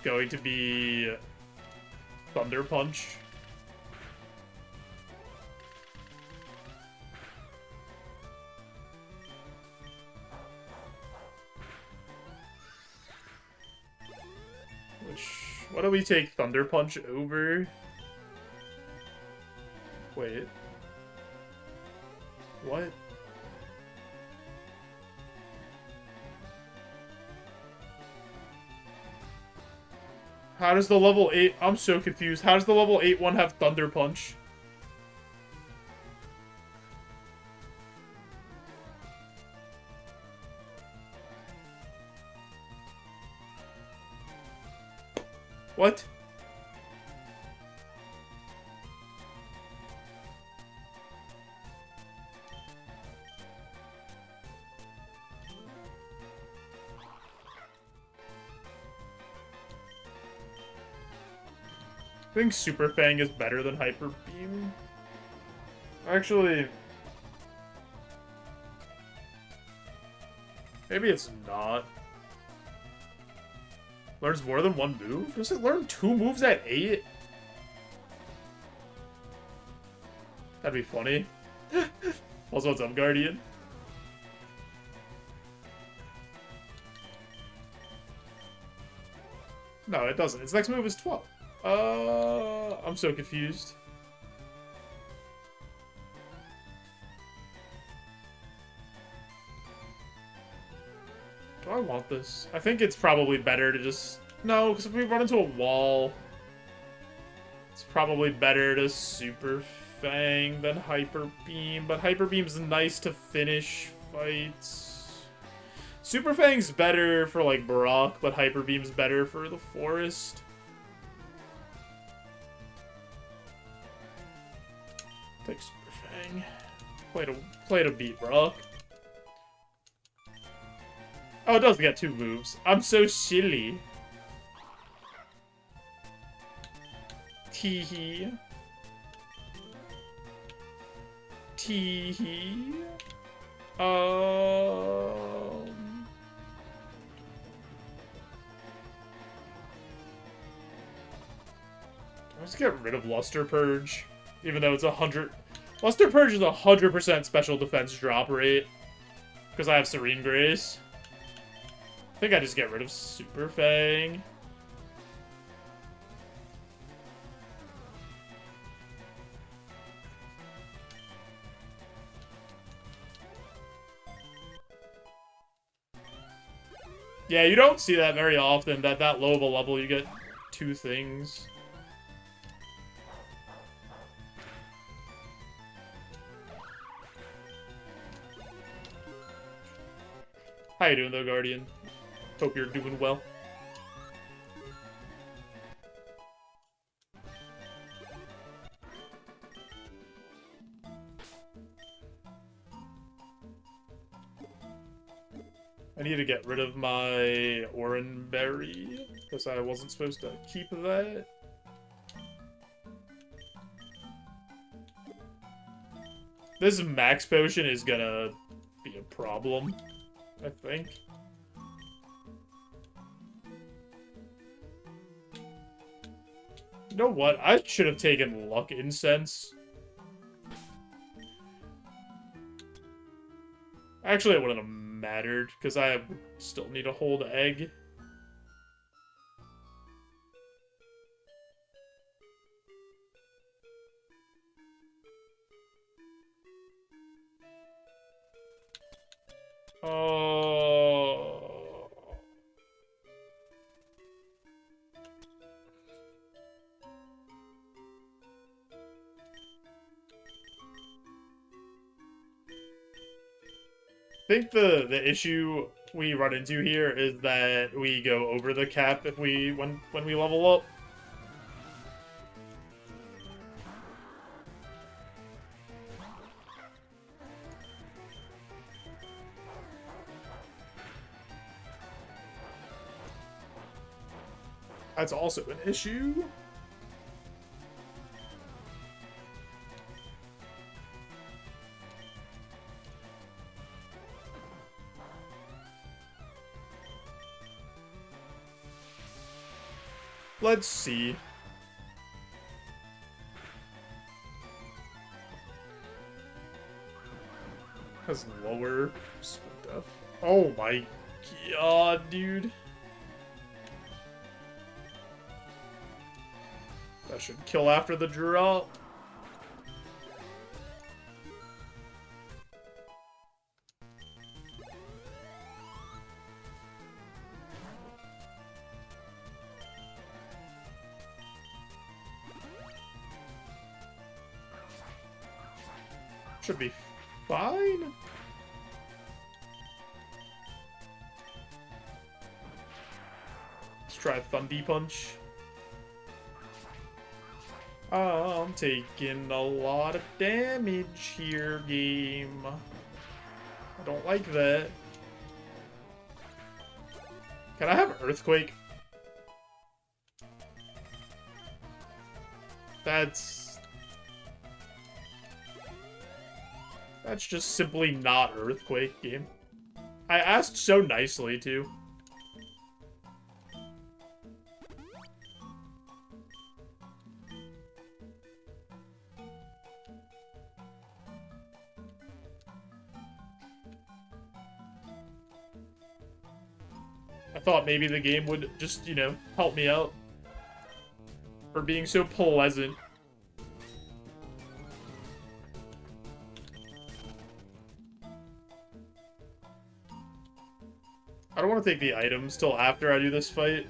going to be Thunder Punch. What do we take Thunder Punch over? Wait. What? How does the level 8... I'm so confused. How does the level 8 one have Thunder Punch? What? I think Super Fang is better than Hyper Beam. Actually, maybe it's not. Learns more than one move? Does it learn 2 moves at 8? That'd be funny. Also, what's up, Guardian? No, it doesn't. Its next move is 12. I'm so confused. Do I want this? I think it's probably better to just... No, because if we run into a wall, it's probably better to Super Fang than Hyper Beam. But Hyper Beam's nice to finish fights. Super Fang's better for, like, Brock, but Hyper Beam's better for the Forest. Take Super Fang. Play to beat Brock. Oh, it does get 2 moves. I'm so silly. Tee-hee. Tee-hee. Let's get rid of Luster Purge. Even though it's 100... Luster Purge is 100% special defense drop rate. Because I have Serene Grace. I think I just get rid of Super Fang. Yeah, you don't see that very often, that low of a level you get 2 things. How you doing though, Guardian? Hope you're doing well. I need to get rid of my Oranberry, because I wasn't supposed to keep that. This max potion is gonna be a problem, I think. You know what? I should have taken Luck Incense. Actually, it wouldn't have mattered, because I still need a hold egg. Oh. I think the issue we run into here is that we go over the cap if when we level up. That's also an issue. Let's see. Has lower stuff. Oh my god, dude. That should kill after the drop. Should be fine. Let's try Thundy Punch. I'm taking a lot of damage here, game. I don't like that. Can I have Earthquake? That's just simply not Earthquake, game. I asked so nicely, too. I thought maybe the game would just, you know, help me out for being so pleasant. I don't want to take the items till after I do this fight.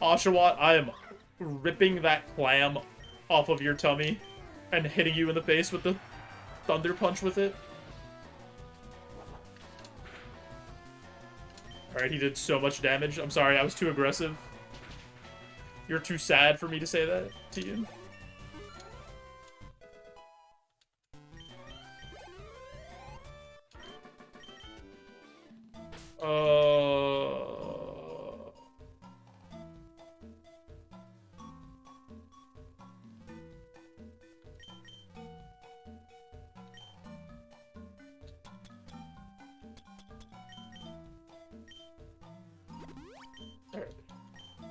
Oshawott, I am ripping that clam off of your tummy and hitting you in the face with the Thunder Punch with it. Alright, he did so much damage. I'm sorry, I was too aggressive. You're too sad for me to say that to you.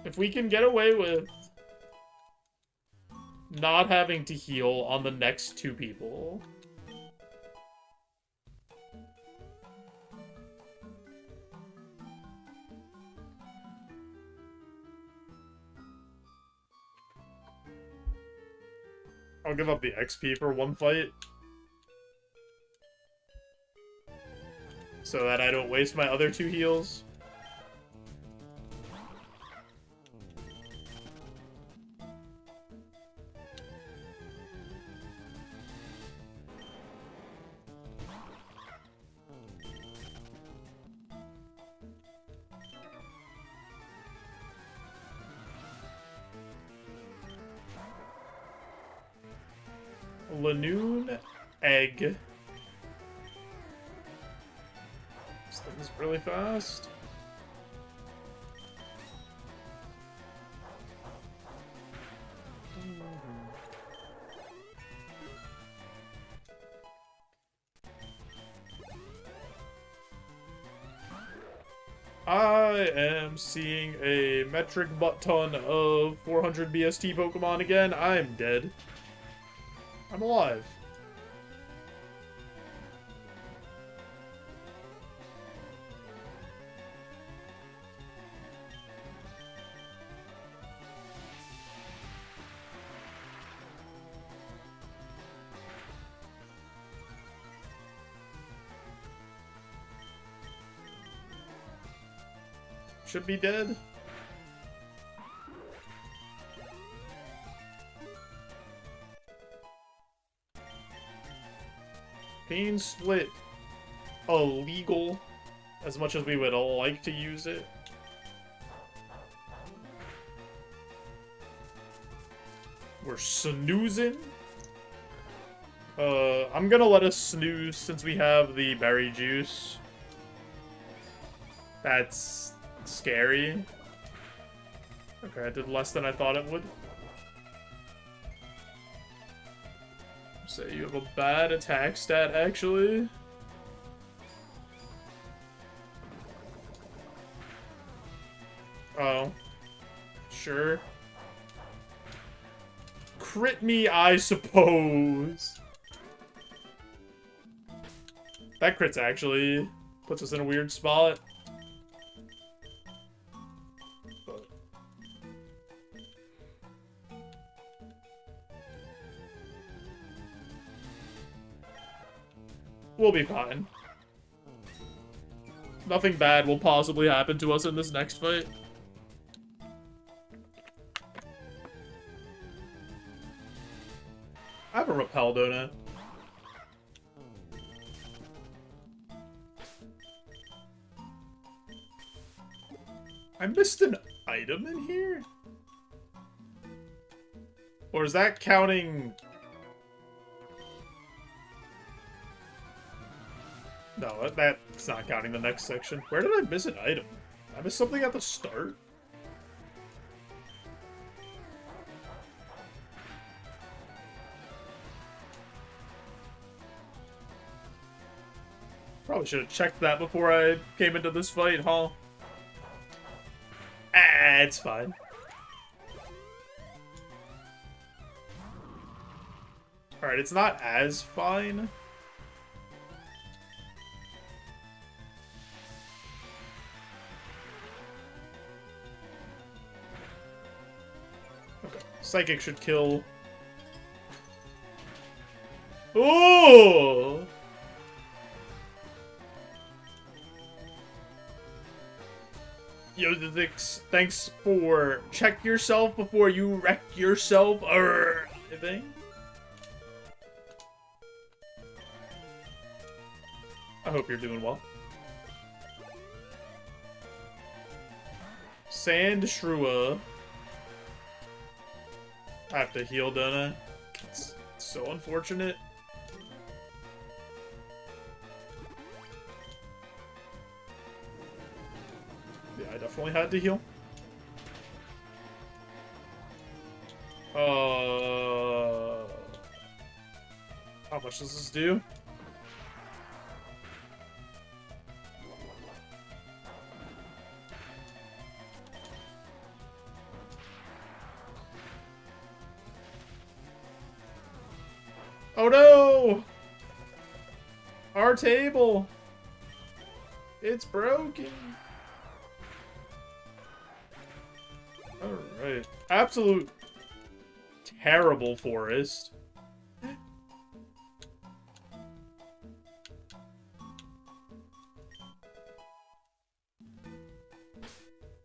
If we can get away with not having to heal on the next two people. I'll give up the XP for one fight. So that I don't waste my other two heals. Lanoon egg. This thing's really fast. I am seeing a metric butt ton of 400 BST Pokemon again. I'm dead. I'm alive. Should be dead. Pain Split. Illegal. As much as we would all like to use it. We're snoozing. I'm gonna let us snooze since we have the berry juice. That's scary. Okay, I did less than I thought it would. Say you have a bad attack stat, actually. Oh. Sure. Crit me, I suppose. That crit's actually puts us in a weird spot. But we'll be fine. Nothing bad will possibly happen to us in this next fight. I have a repel, don't I? I missed an item in here? Or is that counting... No, that's not counting the next section. Where did I miss an item? I missed something at the start? Probably should have checked that before I came into this fight, huh? Ah, it's fine. Alright, it's not as fine. Okay, Psychic should kill. Ooh! Yo, thanks for check yourself before you wreck yourself or anything. I hope you're doing well. Sand Shrua. I have to heal, don't I? It's so unfortunate. Yeah, I definitely had to heal. How much does this do? Oh no! Our table! It's broken! Alright. Absolute terrible forest.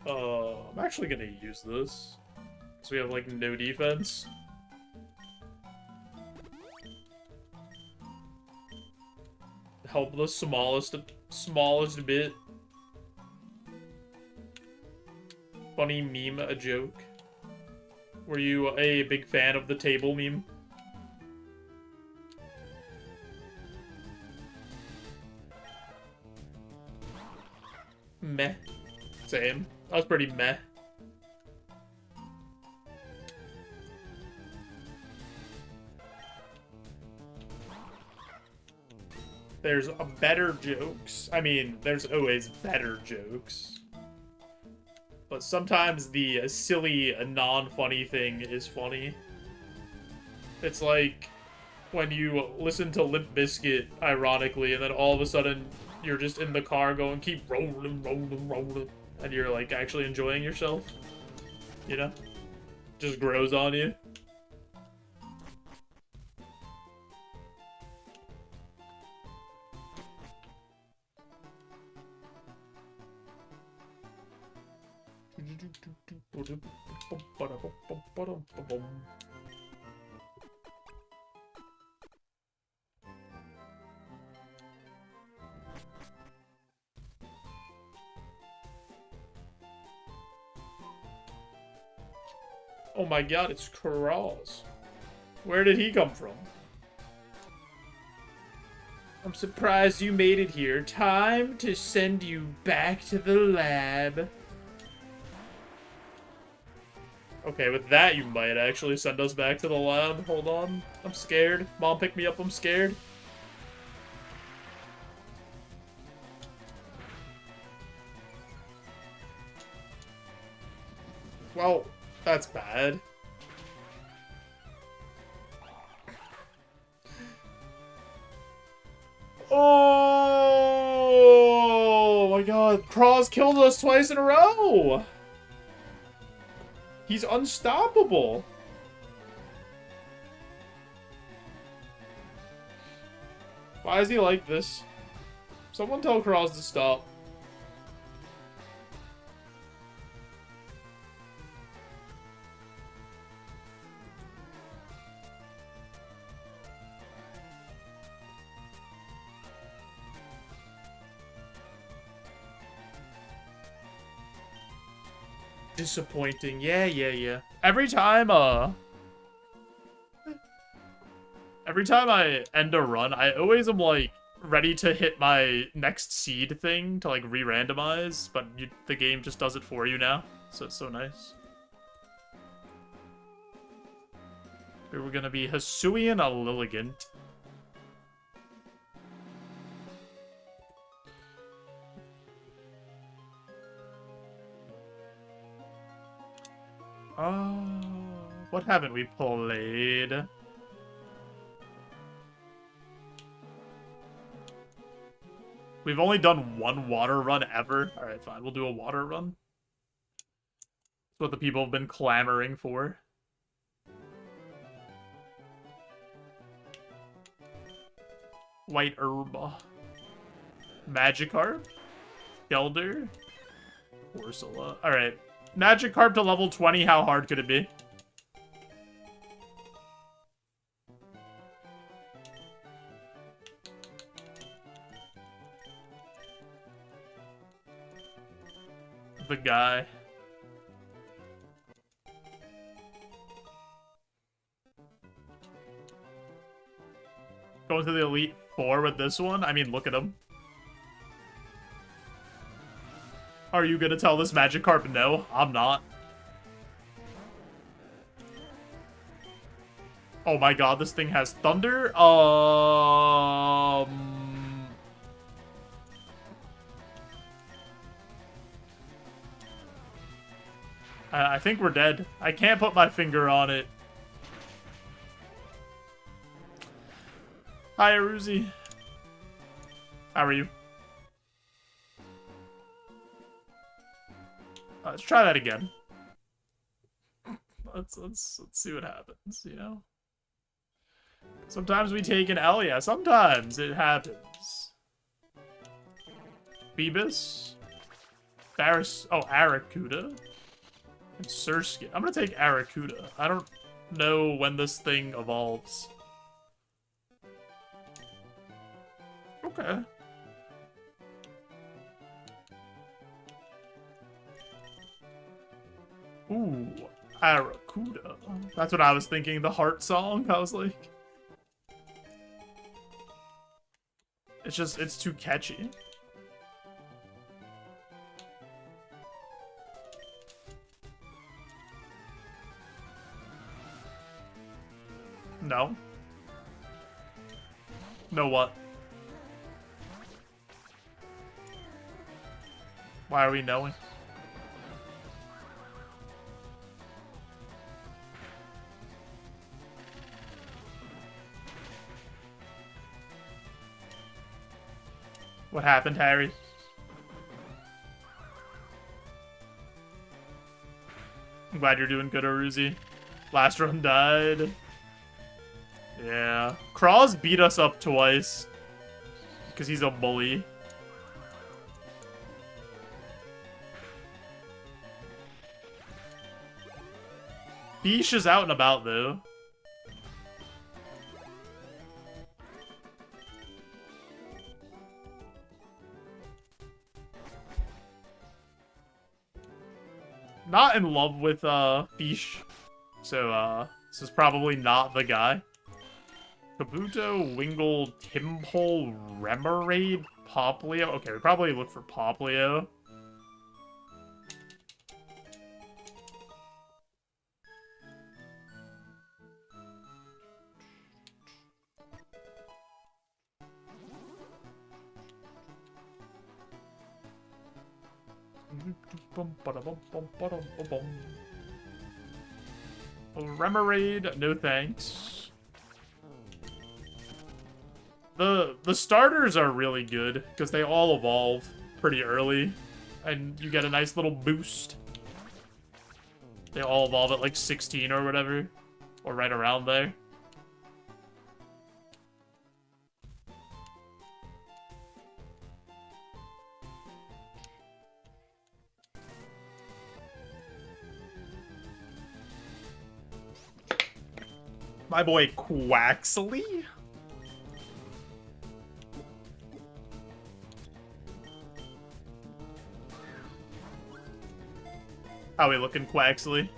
I'm actually gonna use this. Because we have, like, no defense. Help the smallest bit. Funny meme, a joke. Were you a big fan of the table meme? Meh. Same. That was pretty meh. There's better jokes. I mean, there's always better jokes. But sometimes the silly, non-funny thing is funny. It's like when you listen to Limp Bizkit, ironically, and then all of a sudden you're just in the car going, keep rolling, rolling, rolling. And you're, like, actually enjoying yourself. You know? Just grows on you. Oh my god, it's Cross. Where did he come from? I'm surprised you made it here. Time to send you back to the lab. Okay, with that you might actually send us back to the lab. Hold on. I'm scared. Mom, pick me up. I'm scared. Well, that's bad. Oh my god, Cross killed us twice in a row! He's unstoppable! Why is he like this? Someone tell Cross to stop. Disappointing. Yeah. Every time I end a run, I always am, like, ready to hit my next seed thing to, like, re-randomize, but the game just does it for you now, so it's so nice. We were gonna be Hisuian a Lilligant. Oh, what haven't we played? We've only done one water run ever. Alright, fine. We'll do a water run. That's what the people have been clamoring for. White herb. Magikarp. Gelder. Ursula. Alright. Magikarp to level 20, how hard could it be? The guy. Going to the Elite Four with this one? I mean, look at him. Are you gonna tell this Magikarp no? I'm not. Oh my god, this thing has thunder? I think we're dead. I can't put my finger on it. Hi, Aruzi. How are you? Let's try that again. Let's see what happens, you know? Sometimes we take an L, yeah, sometimes it happens. Phoebus. Baris. Oh, Aracuda. And Surskit. I'm gonna take Aracuda. I don't know when this thing evolves. Okay. Ooh, Aracuda. That's what I was thinking, the heart song. I was like... it's too catchy. No. No what? Why are we knowing? What happened, Harry? I'm glad you're doing good, Aruzi. Last run died. Yeah. Kraw's beat us up twice. Because he's a bully. Beesh is out and about, though. Not in love with, Beesh. So, this is probably not the guy. Kabuto, Wingle, Timpole, Remoraid, Poplio. Okay, we probably look for Poplio. Remoraid, no thanks. The starters are really good because they all evolve pretty early and you get a nice little boost. They all evolve at like 16 or whatever, or right around there. My boy Quaxley? How we looking, Quaxley?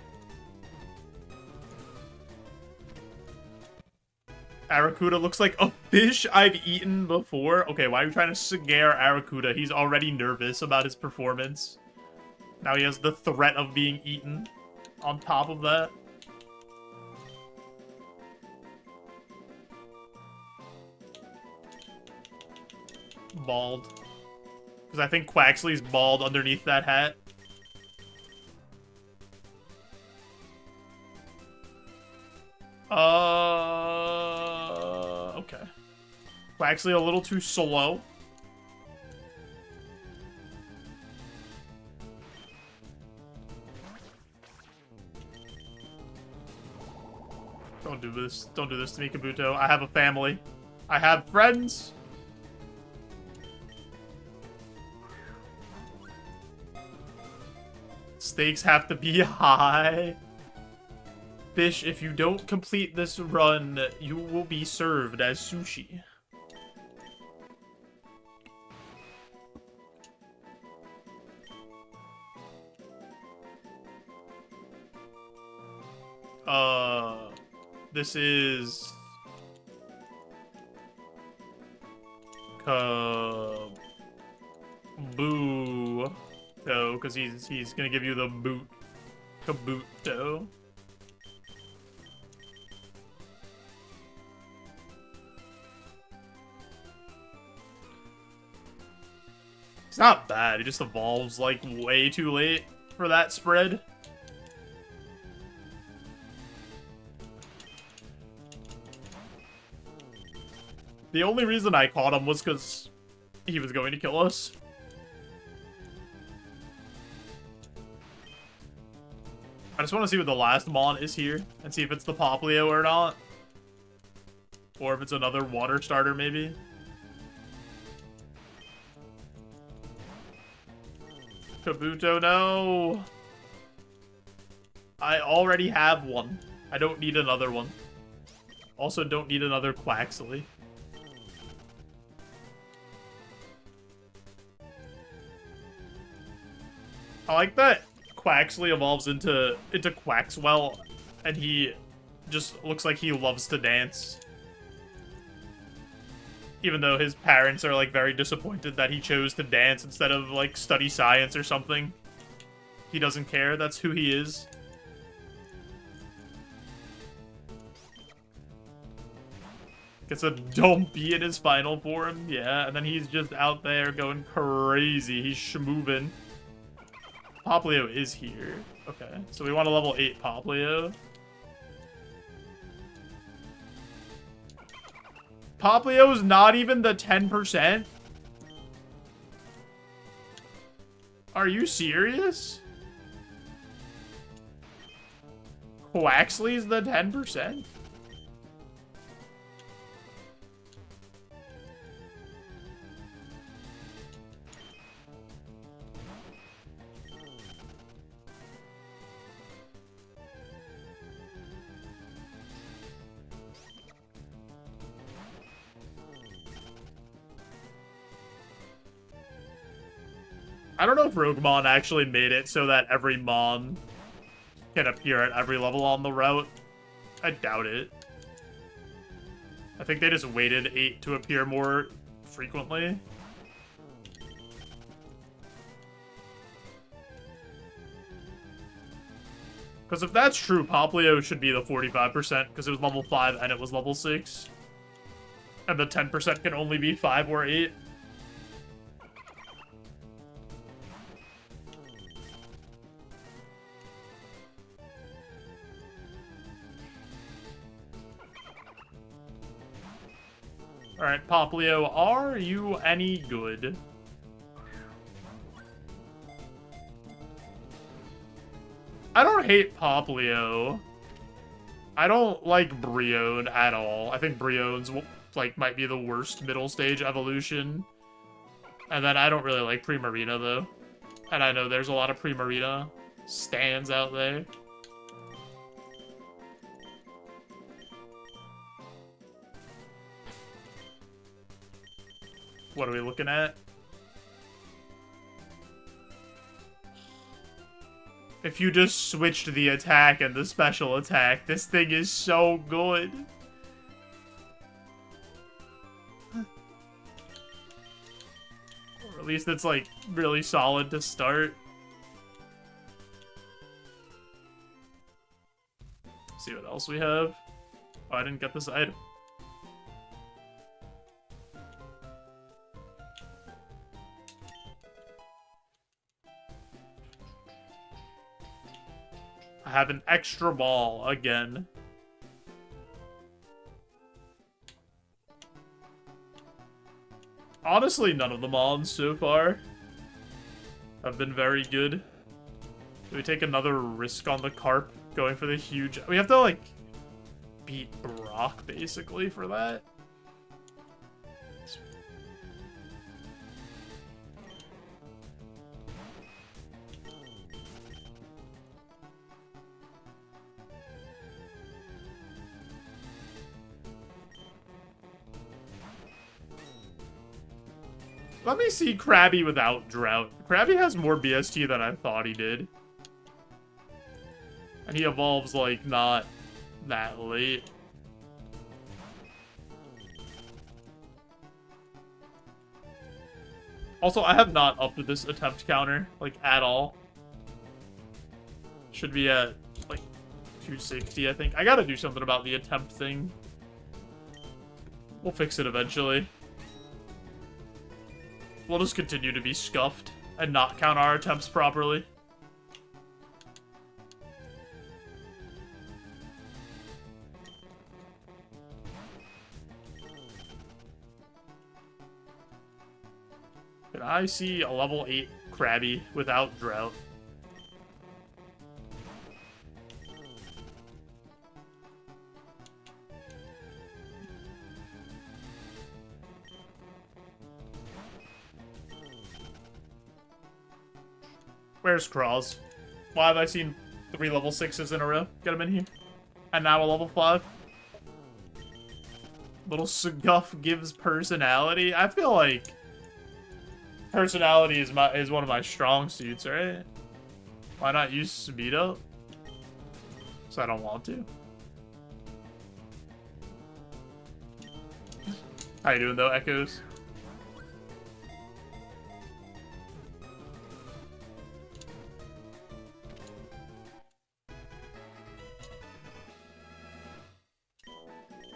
Aracuda looks like a fish I've eaten before. Okay, why are you trying to scare Aracuda? He's already nervous about his performance. Now he has the threat of being eaten on top of that. Bald. Because I think Quaxley's bald underneath that hat. Okay. Quaxley a little too slow. Don't do this. Don't do this to me, Kabuto. I have a family. I have friends. Stakes have to be high. Fish, if you don't complete this run, you will be served as sushi. This is... Kabuto, because he's gonna give you the boot. Kabuto. It's not bad, it just evolves, like, way too late for that spread. The only reason I caught him was because he was going to kill us. I just want to see what the last Mon is here and see if it's the Poplio or not. Or if it's another water starter, maybe. Kabuto, no. I already have one. I don't need another one. Also don't need another Quaxley. I like that Quaxley evolves into Quaxwell, and he just looks like he loves to dance. Even though his parents are, like, very disappointed that he chose to dance instead of, like, study science or something. He doesn't care. That's who he is. Gets a Dumpy in his final form. Yeah, and then he's just out there going crazy. He's schmoovin'. Poplio is here. Okay, so we want a level 8 Poplio. Poplio's not even the 10%? Are you serious? Quaxley's the 10%? I don't know if Roguemon actually made it so that every Mon can appear at every level on the route. I doubt it. I think they just waited 8 to appear more frequently. Because if that's true, Poplio should be the 45% because it was level 5 and it was level 6. And the 10% can only be 5 or 8. Alright, Poplio, are you any good? I don't hate Poplio. I don't like Brion at all. I think Brion's, like, might be the worst middle stage evolution. And then I don't really like Primarina, though. And I know there's a lot of Primarina stands out there. What are we looking at? If you just switched the attack and the special attack, this thing is so good. Or at least it's, like, really solid to start. Let's see what else we have. Oh, I didn't get this item. I have an extra ball again. Honestly, none of the mons so far have been very good. Do we take another risk on the Carp going for the huge... We have to, like, beat Brock, basically, for that. Let me see Krabby without Drought. Krabby has more BST than I thought he did. And he evolves, like, not that late. Also, I have not upped this attempt counter, like, at all. Should be at, like, 260, I think. I gotta do something about the attempt thing. We'll fix it eventually. We'll just continue to be scuffed and not count our attempts properly. Can I see a level 8 Krabby without drought? Where's Crawls? Why have I seen 3 level 6s in a row? Get him in here. And now a level 5. Little Seguff gives personality. I feel like personality is one of my strong suits, right? Why not use speed up? So I don't want to. How you doing though, Echoes?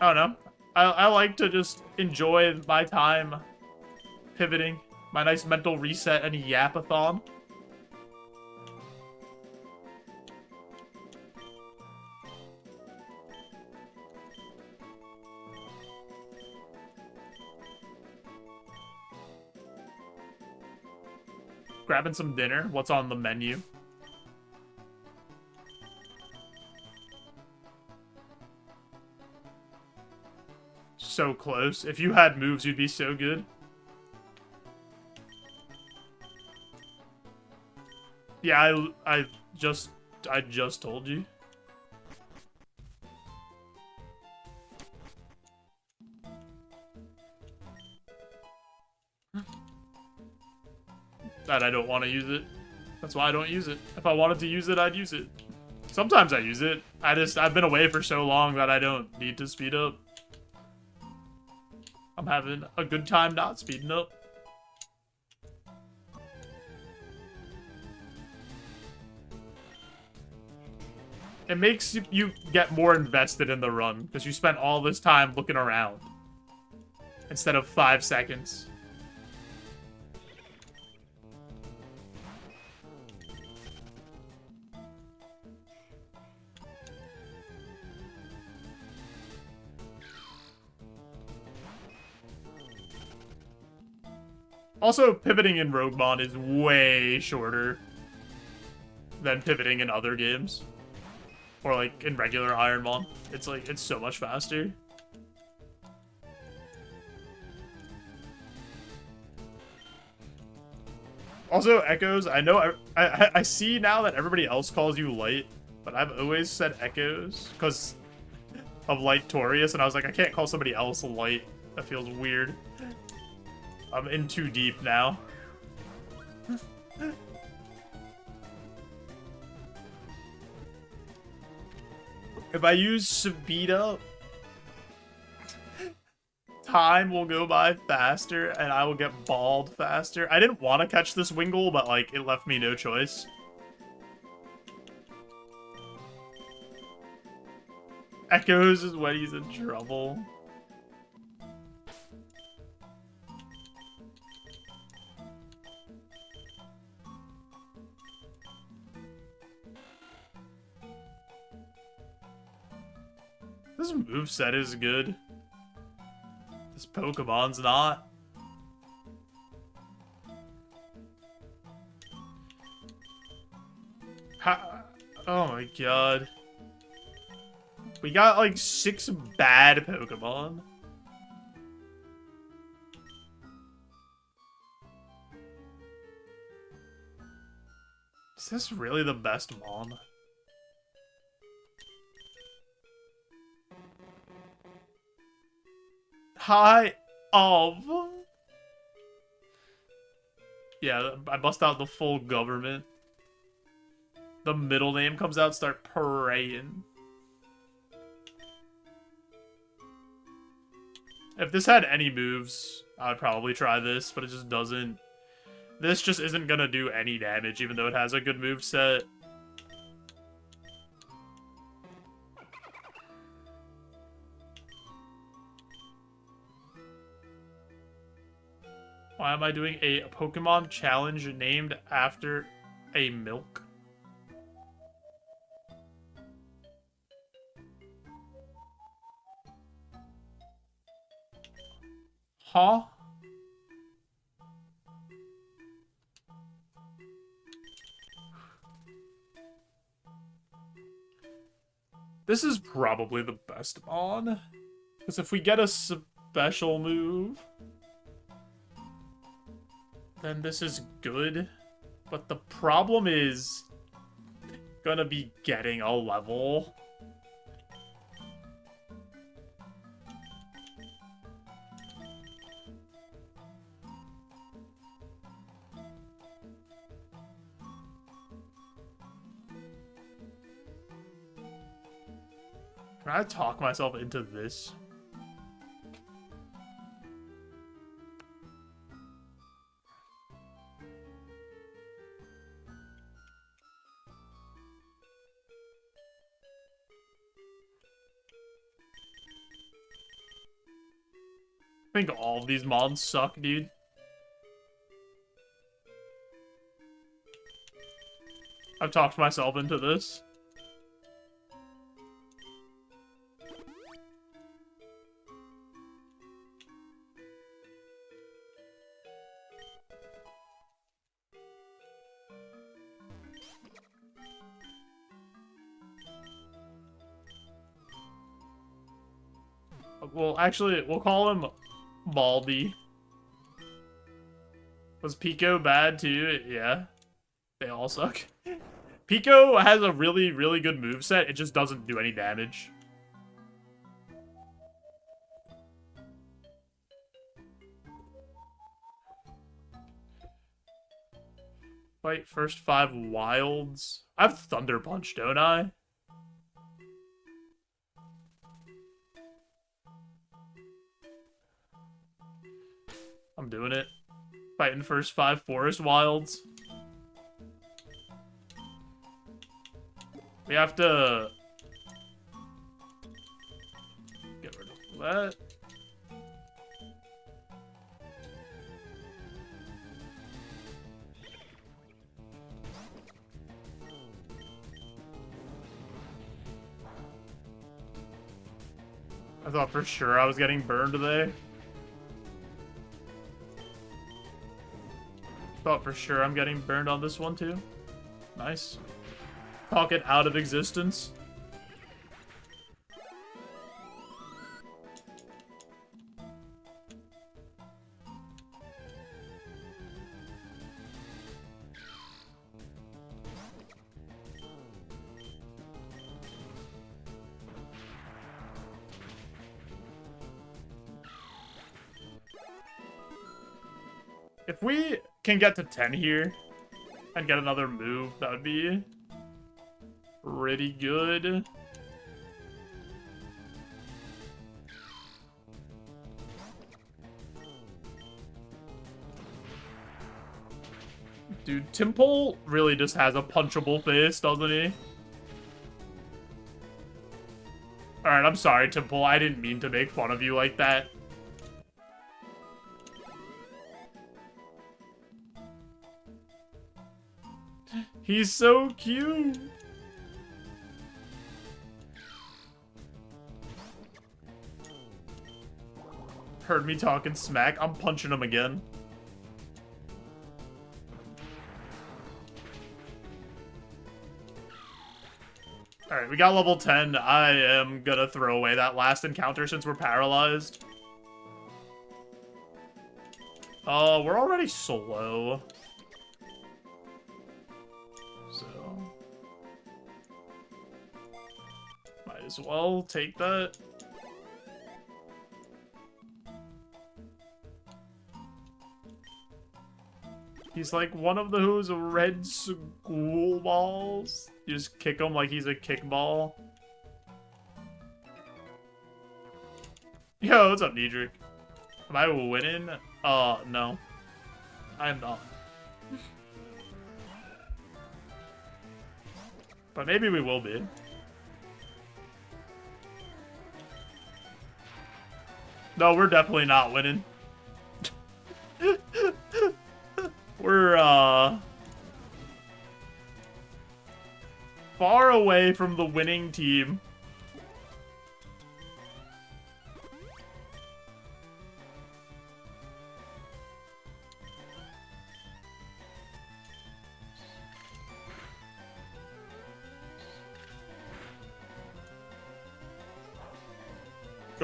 I don't know. I like to just enjoy my time pivoting. My nice mental reset and yapathon. Grabbing some dinner. What's on the menu? So close. If you had moves, you'd be so good. Yeah, I just told you. That I don't want to use it. That's why I don't use it. If I wanted to use it, I'd use it. Sometimes I use it. I've been away for so long that I don't need to speed up. I'm having a good time not speeding up. It makes you get more invested in the run, because you spent all this time looking around. Instead of 5 seconds. Also, pivoting in Roguemon is way shorter than pivoting in other games. Or, like, in regular Ironmon. It's, like, it's so much faster. Also, Echoes, I know I see now that everybody else calls you Light, but I've always said Echoes because of Light Torius, and I was like, I can't call somebody else Light. That feels weird. I'm in too deep now. If I use speed up, time will go by faster and I will get balled faster. I didn't want to catch this Wingull, but like it left me no choice. Echoes is when he's in trouble. This moveset is good. This Pokemon's not. Oh my god. We got like 6 bad Pokemon. Is this really the best Mon? High of. Yeah, I bust out the full government. The middle name comes out, start praying. If this had any moves, I would probably try this, but it just doesn't. This just isn't gonna do any damage, even though it has a good move set. Why am I doing a Pokemon challenge named after a milk? Huh? This is probably the best Mon. Because if we get a special move, then this is good. But the problem is gonna be getting a level. Can I talk myself into this? I think all of these mods suck, dude. I've talked myself into this. Well, actually, we'll call him Baldy. Was Pico bad too? Yeah. They all suck. Pico has a really, really good moveset. It just doesn't do any damage. Fight first 5 wilds. I have Thunder Punch, don't I? I'm doing it. Fighting first 5 forest wilds. We have to get rid of that. I thought for sure I was getting burned today. Thought for sure I'm getting burned on this one too. Nice. Talk it out of existence. If we can get to 10 here and get another move, that would be pretty good. Dude, Timple really just has a punchable face, doesn't he? Alright, I'm sorry, Timple. I didn't mean to make fun of you like that. He's so cute. Heard me talking smack. I'm punching him again. Alright, we got level 10. I am gonna throw away that last encounter since we're paralyzed. Oh, we're already slow. So might as well take that. He's like one of those red school balls. You just kick him like he's a kickball. Yo, what's up, Niedric? Am I winning? No. I am not. But maybe we will be. No, we're definitely not winning. We're, far away from the winning team.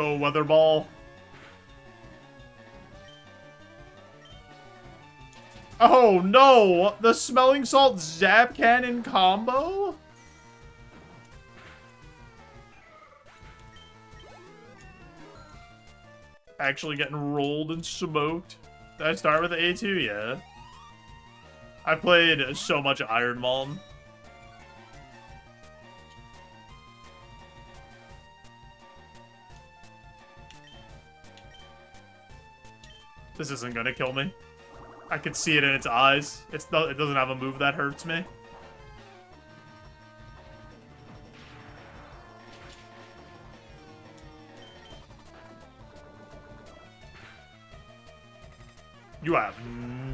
Go Weather Ball. Oh no! The Smelling Salt Zap Cannon combo? Actually getting rolled and smoked. Did I start with the A2? Yeah. I played so much Ironmon. This isn't gonna kill me. I can see it in its eyes. It doesn't have a move that hurts me. You have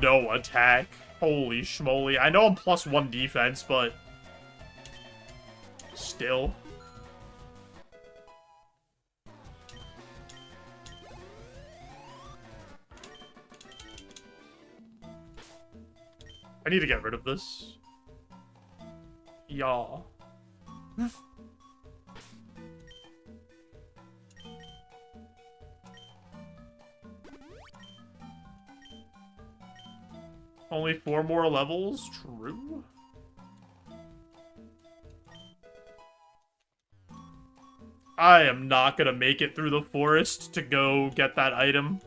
no attack. Holy schmoly. I know I'm +1 defense, but still. I need to get rid of this. Y'all. Only 4 more levels? True. I am not gonna make it through the forest to go get that item.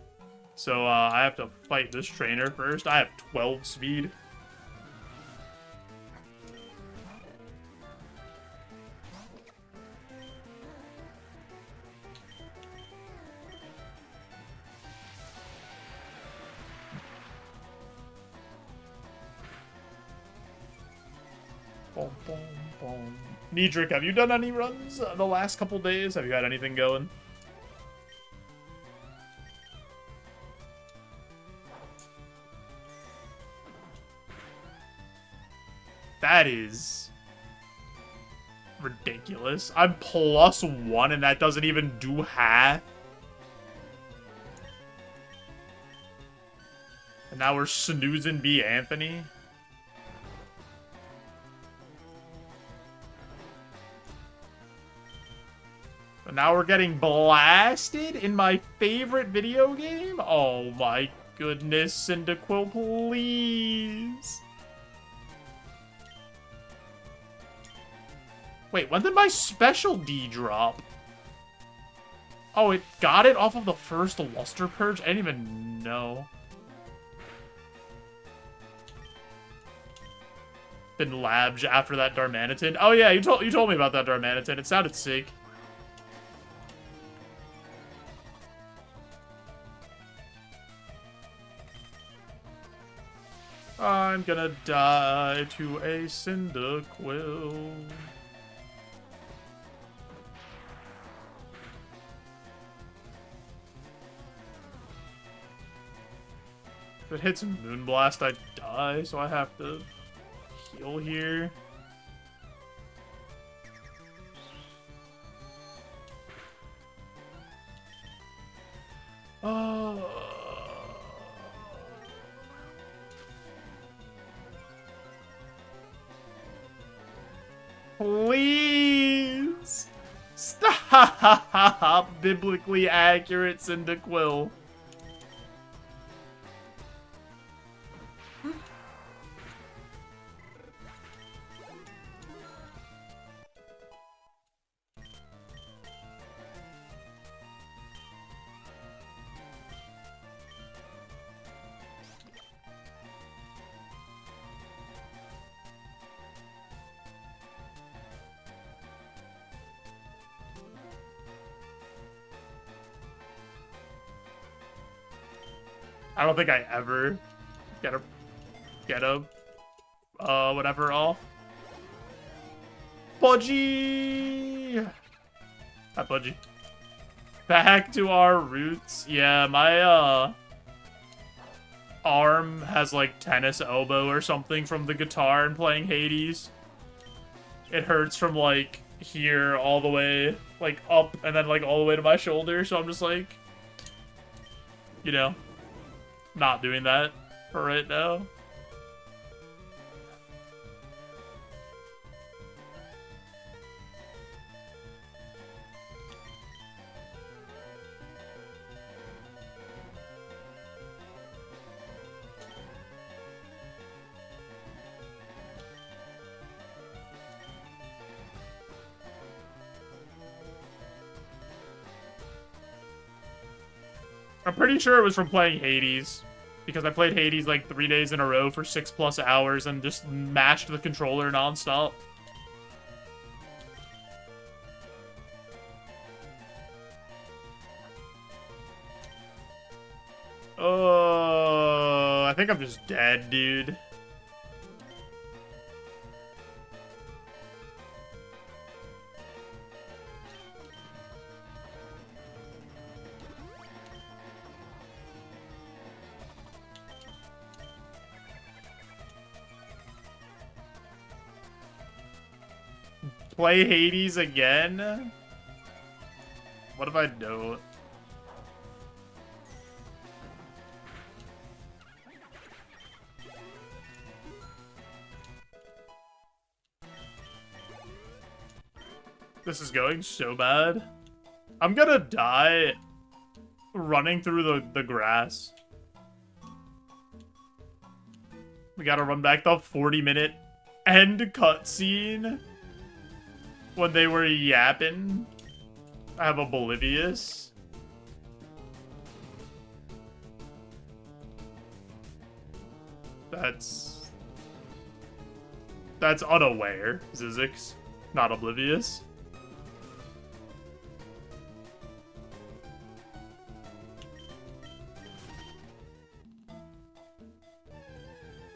So, I have to fight this trainer first. I have 12 speed. Boom, boom, boom. Niedric, have you done any runs the last couple days? Have you had anything going? That is ridiculous. I'm +1 and that doesn't even do half. And now we're snoozing B. Anthony. But now we're getting blasted in my favorite video game? Oh my goodness, Cyndaquil, please. Wait, when did my special D drop? Oh, it got it off of the first Luster Purge? I didn't even know. Been Labge after that Darmanitan. Oh yeah, you told me about that Darmanitan. It sounded sick. I'm gonna die to a Cyndaquil. If it hits Moonblast, I die, so I have to heal here. Please stop. Biblically accurate Cyndaquil. I don't think I ever get a whatever off. Pudgy! Hi, Pudgy. Back to our roots. Yeah, my arm has like tennis elbow or something from the guitar and playing Hades. It hurts from like here all the way like up and then like all the way to my shoulder, so I'm just like, you know, not doing that for right now. I'm pretty sure it was from playing Hades. Because I played Hades like 3 days in a row for 6+ hours and just mashed the controller nonstop. Oh, I think I'm just dead, dude. Play Hades again? What if I don't? This is going so bad. I'm gonna die running through the grass. We gotta run back the 40-minute end cutscene when they were yapping. I have oblivious. That's unaware, Zizix. Not oblivious.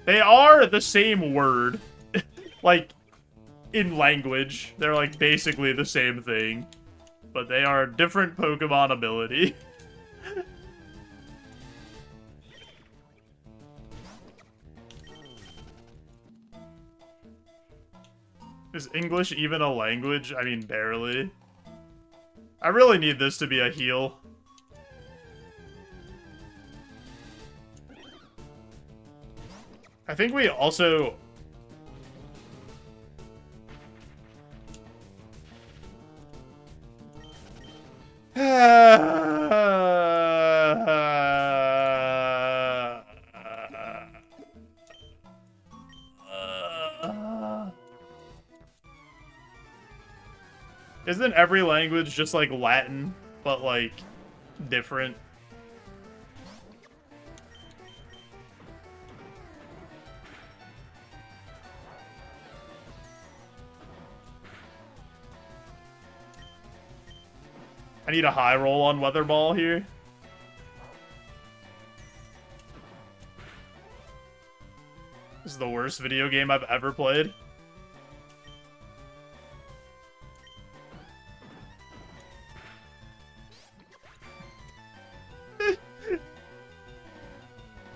They are the same word. Like, in language. They're, like, basically the same thing. But they are different Pokemon ability. Is English even a language? I mean, barely. I really need this to be a heal. I think we also... Isn't every language just like Latin, but like different? I need a high roll on Weather Ball here. This is the worst video game I've ever played.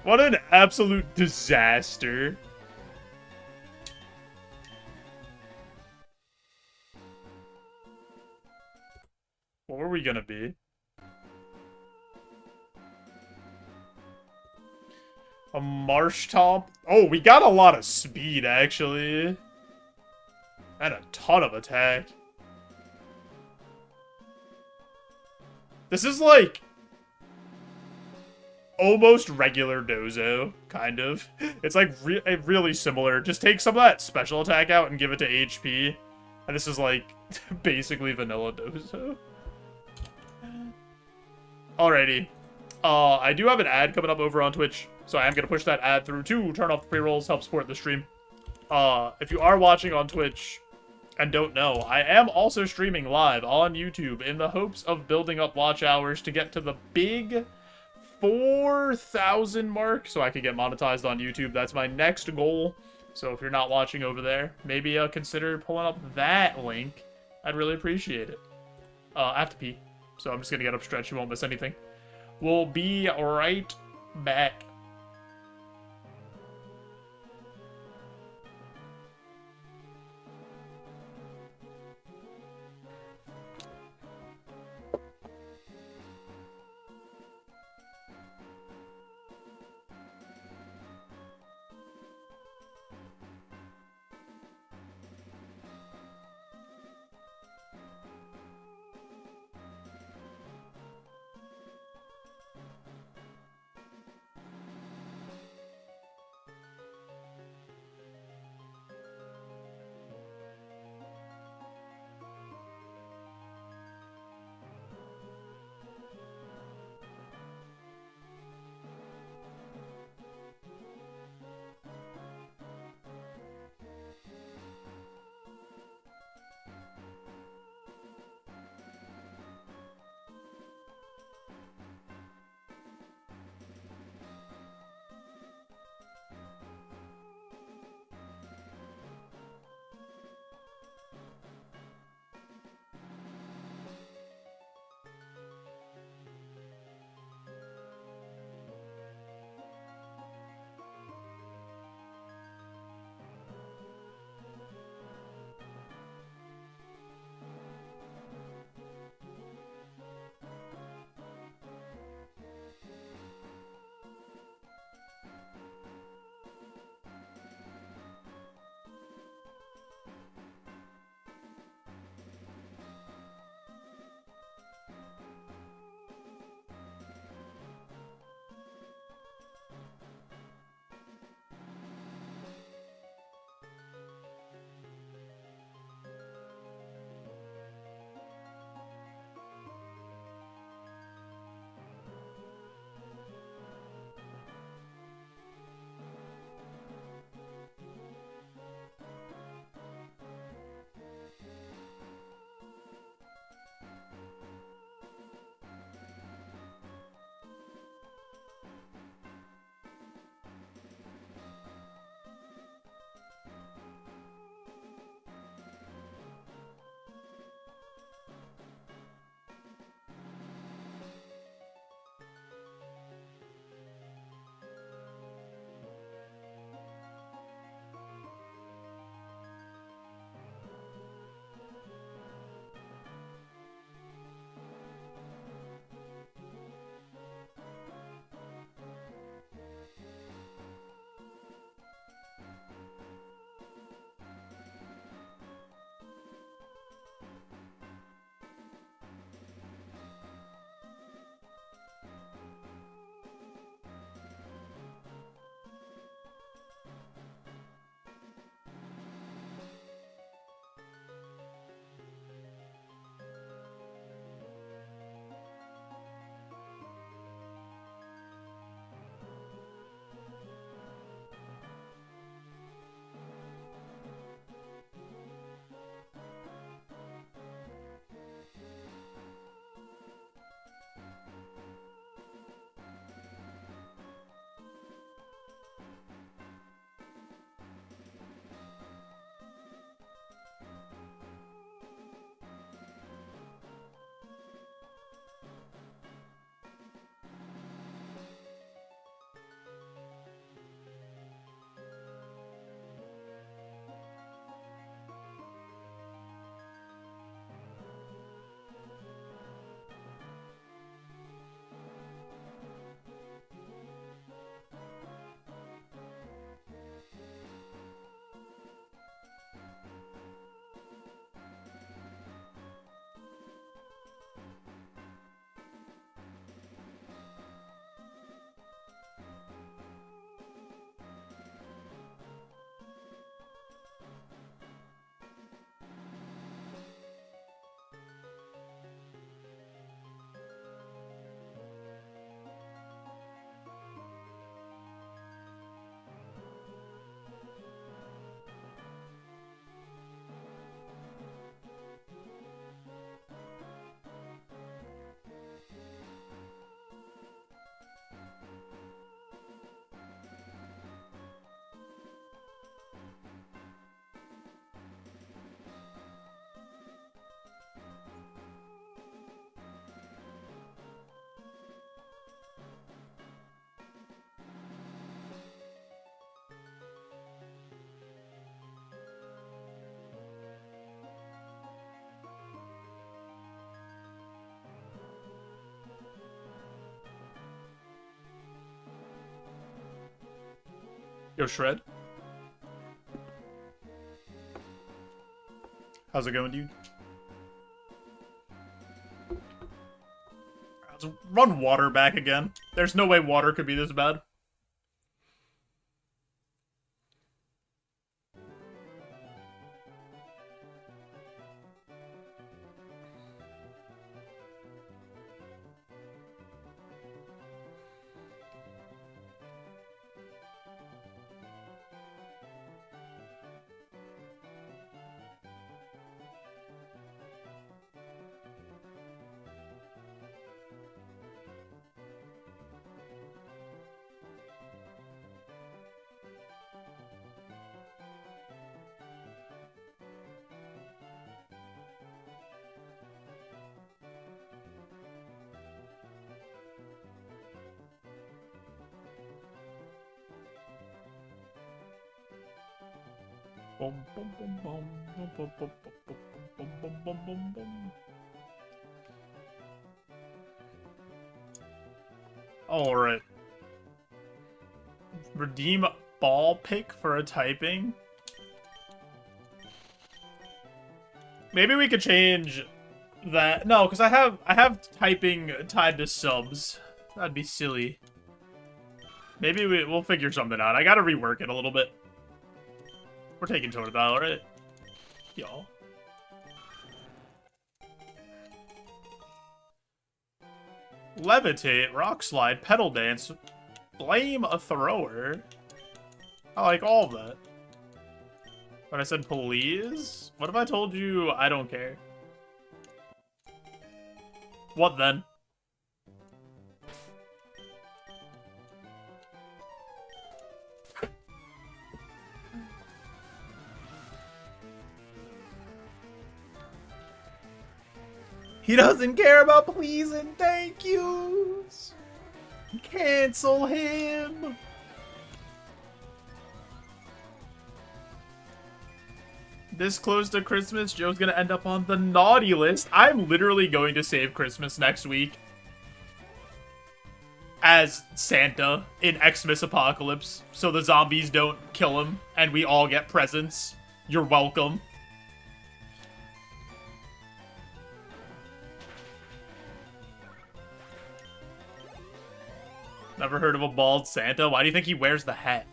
What an absolute disaster. What were we gonna be? A Marshtomp? Oh, we got a lot of speed, actually. And a ton of attack. This is like... almost regular Dozo, kind of. It's like really similar. Just take some of that special attack out and give it to HP. And this is like basically vanilla Dozo. Alrighty. I do have an ad coming up over on Twitch, so I am going to push that ad through to turn off the pre-rolls, help support the stream. If you are watching on Twitch and don't know, I am also streaming live on YouTube in the hopes of building up watch hours to get to the big 4,000 mark so I could get monetized on YouTube. That's my next goal. So if you're not watching over there, maybe consider pulling up that link. I'd really appreciate it. I have to pee, so I'm just going to get up stretch. You won't miss anything. We'll be right back. Yo, Shred. How's it going, dude? Let's run water back again. There's no way water could be this bad. Boom, boom, boom, boom, boom, boom, boom, boom, boom, boom, boom, boom, boom. Alright. Redeem ball pick for a typing. Maybe we could change that. No, because I have typing tied to subs. That'd be silly. Maybe we'll figure something out. I gotta rework it a little bit. We're taking Totodile, right? Y'all. Levitate, Rock Slide, Pedal Dance, Blame a Thrower. I like all of that. But I said please? What if I told you I don't care? What then? He doesn't care about please and thank yous. Cancel him. This close to Christmas, Joe's gonna end up on the naughty list. I'm literally going to save Christmas next week as Santa in Xmas Apocalypse, so the zombies don't kill him and we all get presents. You're welcome. Never heard of a bald Santa? Why do you think he wears the hat?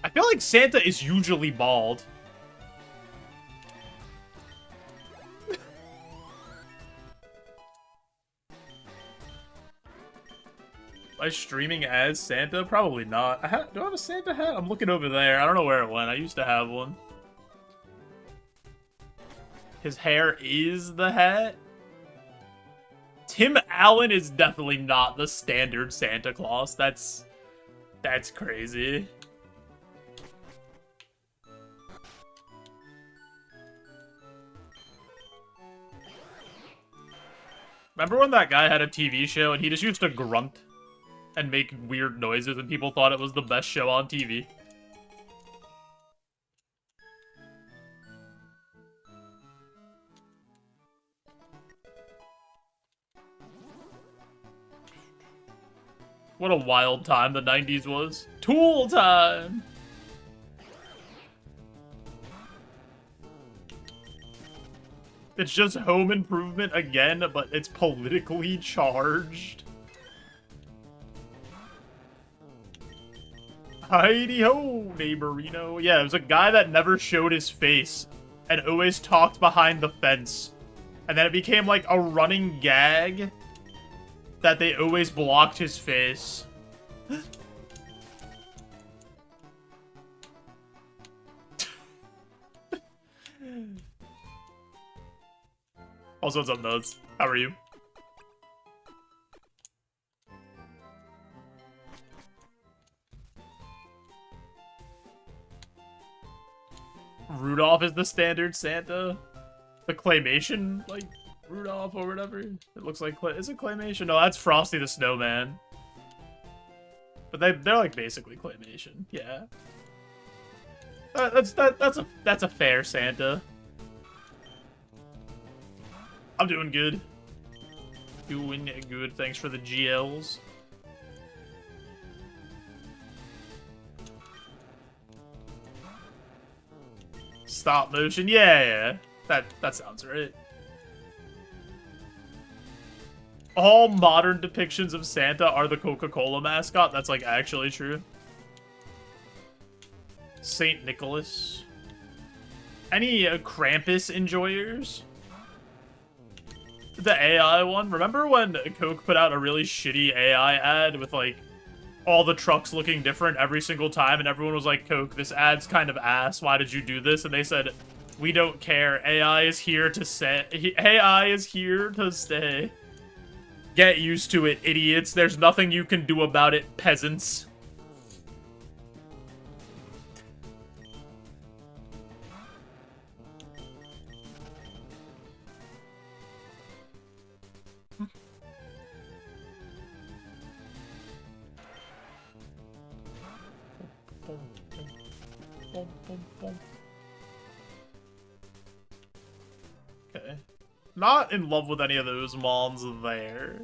I feel like Santa is usually bald. Am I streaming as Santa? Probably not. Do I have a Santa hat? I'm looking over there. I don't know where it went. I used to have one. His hair is the hat? Tim Allen is definitely not the standard Santa Claus. That's crazy. Remember when that guy had a TV show and he just used to grunt and make weird noises and people thought it was the best show on TV? What a wild time the 90s was. Tool time! It's just Home Improvement again, but it's politically charged. Heidi-ho, neighborino. Yeah, it was a guy that never showed his face and always talked behind the fence. And then it became like a running gag that they always blocked his face. Also, what's up, Nuts? How are you? Rudolph is the standard Santa? The claymation, like, Rudolph or whatever? It looks like is it claymation? No, that's Frosty the Snowman. But they're like basically claymation. Yeah. That's a fair Santa. I'm doing good. Doing good. Thanks for the GLs. Stop motion. Yeah. That sounds right. All modern depictions of Santa are the Coca-Cola mascot. That's, like, actually true. Saint Nicholas. Any Krampus enjoyers? The AI one? Remember when Coke put out a really shitty AI ad with, like, all the trucks looking different every single time, and everyone was like, Coke, this ad's kind of ass. Why did you do this? And they said, we don't care. AI is here to stay. AI is here to stay. Get used to it, idiots. There's nothing you can do about it, peasants. Okay. Not in love with any of those mons there.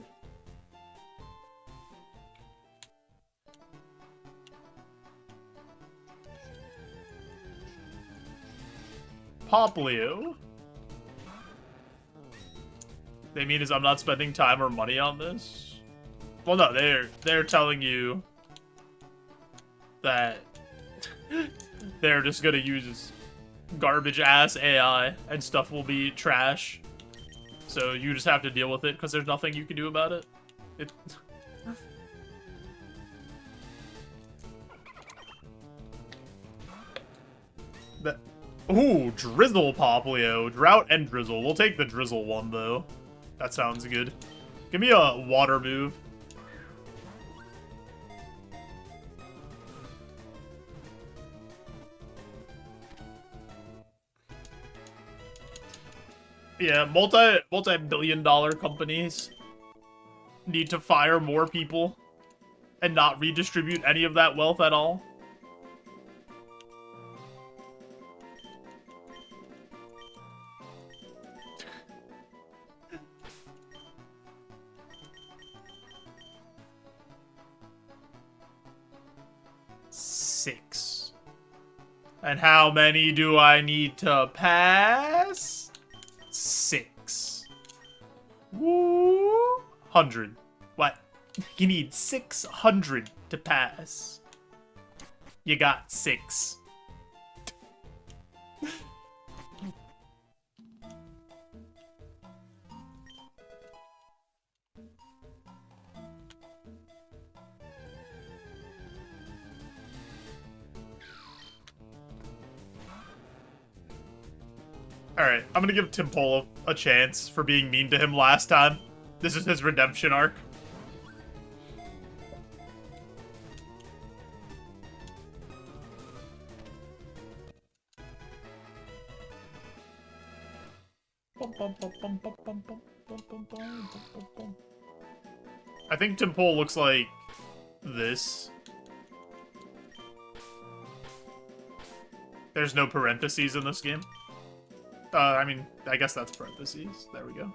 Poplio. They mean is I'm not spending time or money on this? Well, no, they're telling you that they're just gonna use garbage-ass AI and stuff will be trash. So you just have to deal with it because there's nothing you can do about it. Ooh, Drizzle Poplio. Drought and Drizzle. We'll take the Drizzle one, though. That sounds good. Give me a water move. Yeah, multi-billion-dollar companies need to fire more people and not redistribute any of that wealth at all. Six. And how many do I need to pass? 6. Woo! 100. What? You need 600 to pass. You got 6. Alright, I'm gonna give Tim Polo a chance for being mean to him last time. This is his redemption arc. I think Tim Polo looks like this. There's no parentheses in this game. I mean, I guess that's parentheses. There we go.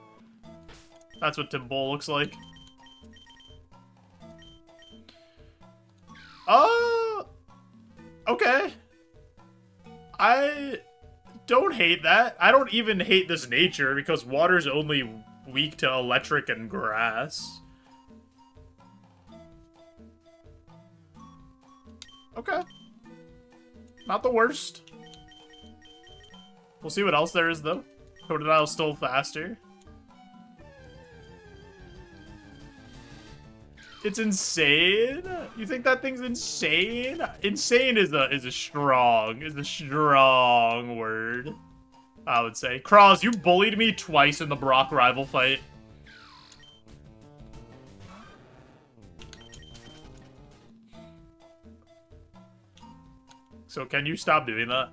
That's what Tim Bull looks like. Okay. I don't hate that. I don't even hate this nature, because water's only weak to electric and grass. Okay. Not the worst. We'll see what else there is, though. Totodile's still faster. It's insane? You think that thing's insane? Insane is a strong word, I would say. Cross, you bullied me twice in the Brock rival fight. So can you stop doing that?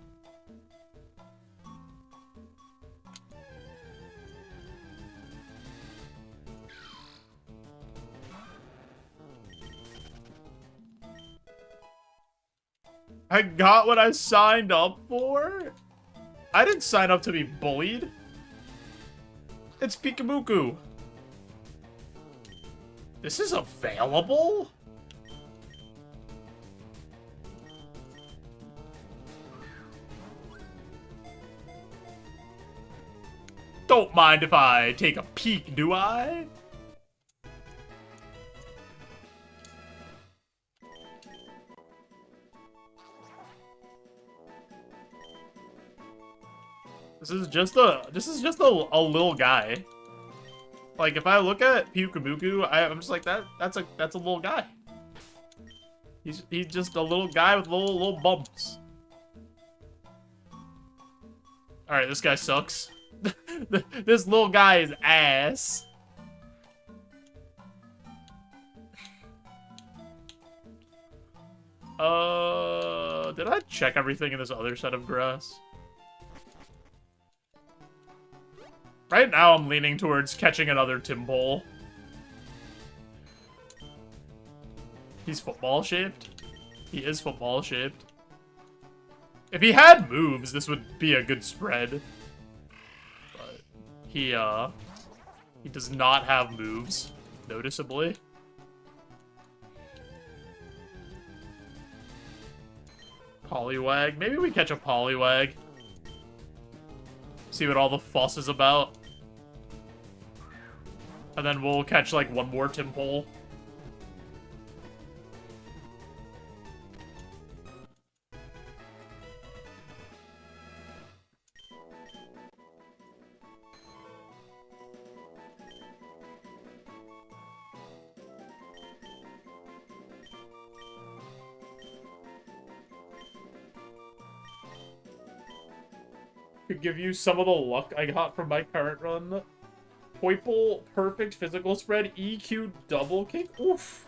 I got what I signed up for? I didn't sign up to be bullied. It's Pikamuku. This is available? Don't mind if I take a peek, do I? This is just a little guy. Like, if I look at Pyukumuku, I'm just like, that's a little guy. He's just a little guy with little bumps. All right, this guy sucks. This little guy is ass. Did I check everything in this other set of grass? Right now, I'm leaning towards catching another Timpole. He's football-shaped. He is football-shaped. If he had moves, this would be a good spread. But he does not have moves, noticeably. Poliwag. Maybe we catch a Poliwag. See what all the fuss is about. And then we'll catch, like, one more Timpole. Could give you some of the luck I got from my current run. Poiple, perfect physical spread, EQ double kick. Oof.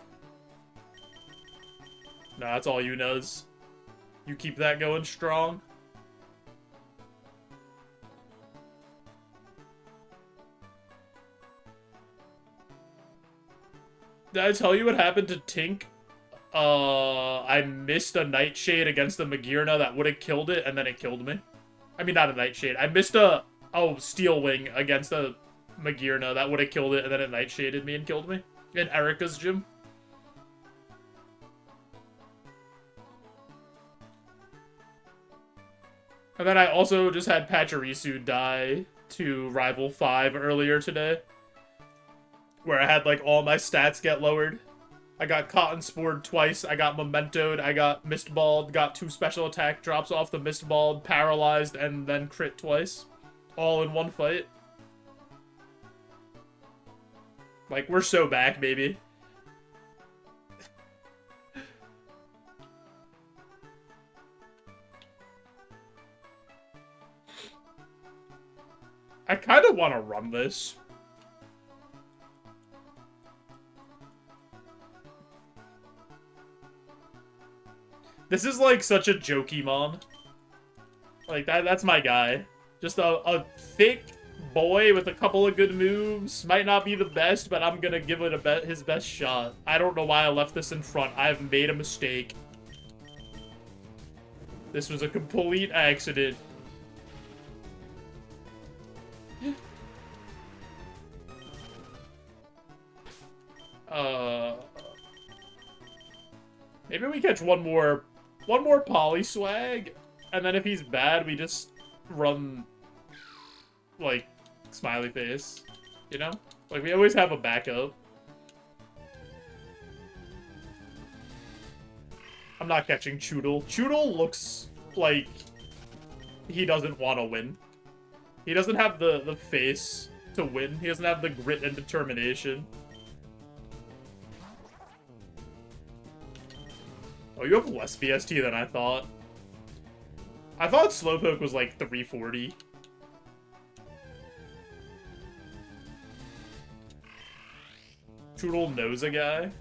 Nah, that's all you knows. You keep that going strong. Did I tell you what happened to Tink? I missed a Nightshade against the Magirna that would have killed it, and then it killed me. I mean, not a Nightshade. I missed a Steel Wing against a Magirna that would have killed it, and then it Nightshaded me and killed me in Erica's gym. And then I also just had Pachirisu die to Rival 5 earlier today, where I had, like, all my stats get lowered. I got Cotton Spored twice, I got Mementoed, I got Mistballed, got 2 special attack drops off the Mistballed, paralyzed, and then crit twice. All in one fight. Like, we're so back, baby. I kind of want to run this. This is, like, such a JoeJoeBeans. Like, that's my guy. Just a thick boy with a couple of good moves. Might not be the best, but I'm gonna give it his best shot. I don't know why I left this in front. I've made a mistake. This was a complete accident. Maybe we catch one more Polyswag, and then if he's bad, we just run, like, smiley face, you know? Like, we always have a backup. I'm not catching Choodle. Choodle looks like he doesn't want to win. He doesn't have the face to win. He doesn't have the grit and determination. Oh, you have less BST than I thought. I thought Slowpoke was like 340. Choodle knows a guy.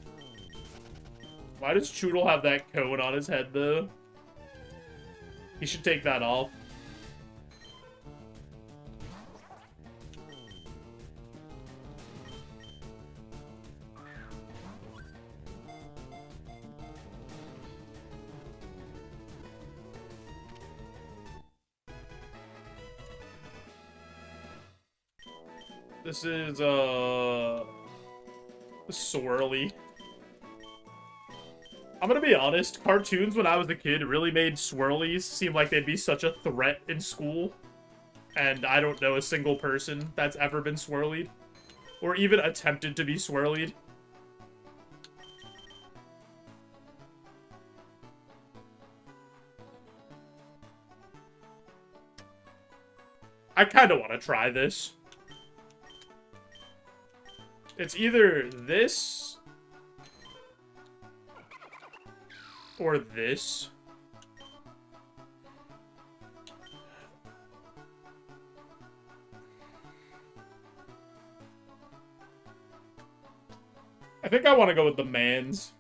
Why does Choodle have that cone on his head, though? He should take that off. This is, swirly. I'm gonna be honest, cartoons when I was a kid really made swirlies seem like they'd be such a threat in school. And I don't know a single person that's ever been swirlied. Or even attempted to be swirlied. I kind of want to try this. It's either this or this. I think I want to go with the mans.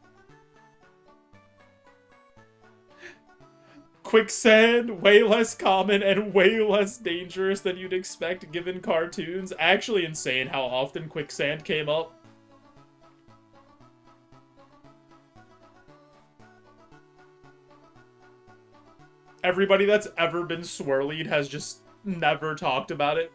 Quicksand, way less common and way less dangerous than you'd expect given cartoons. Actually insane how often quicksand came up. Everybody that's ever been swirlied has just never talked about it.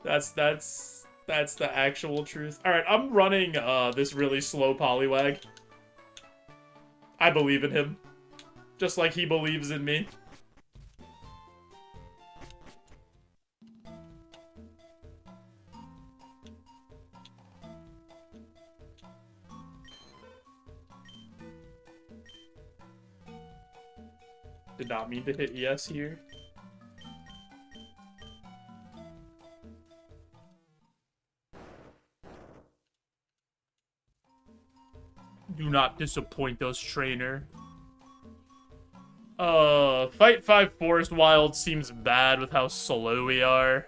That's the actual truth. Alright, I'm running this really slow Poliwag. I believe in him. Just like he believes in me. Did not mean to hit yes here. Do not disappoint us, trainer. Fight 5 Forest Wild seems bad with how slow we are.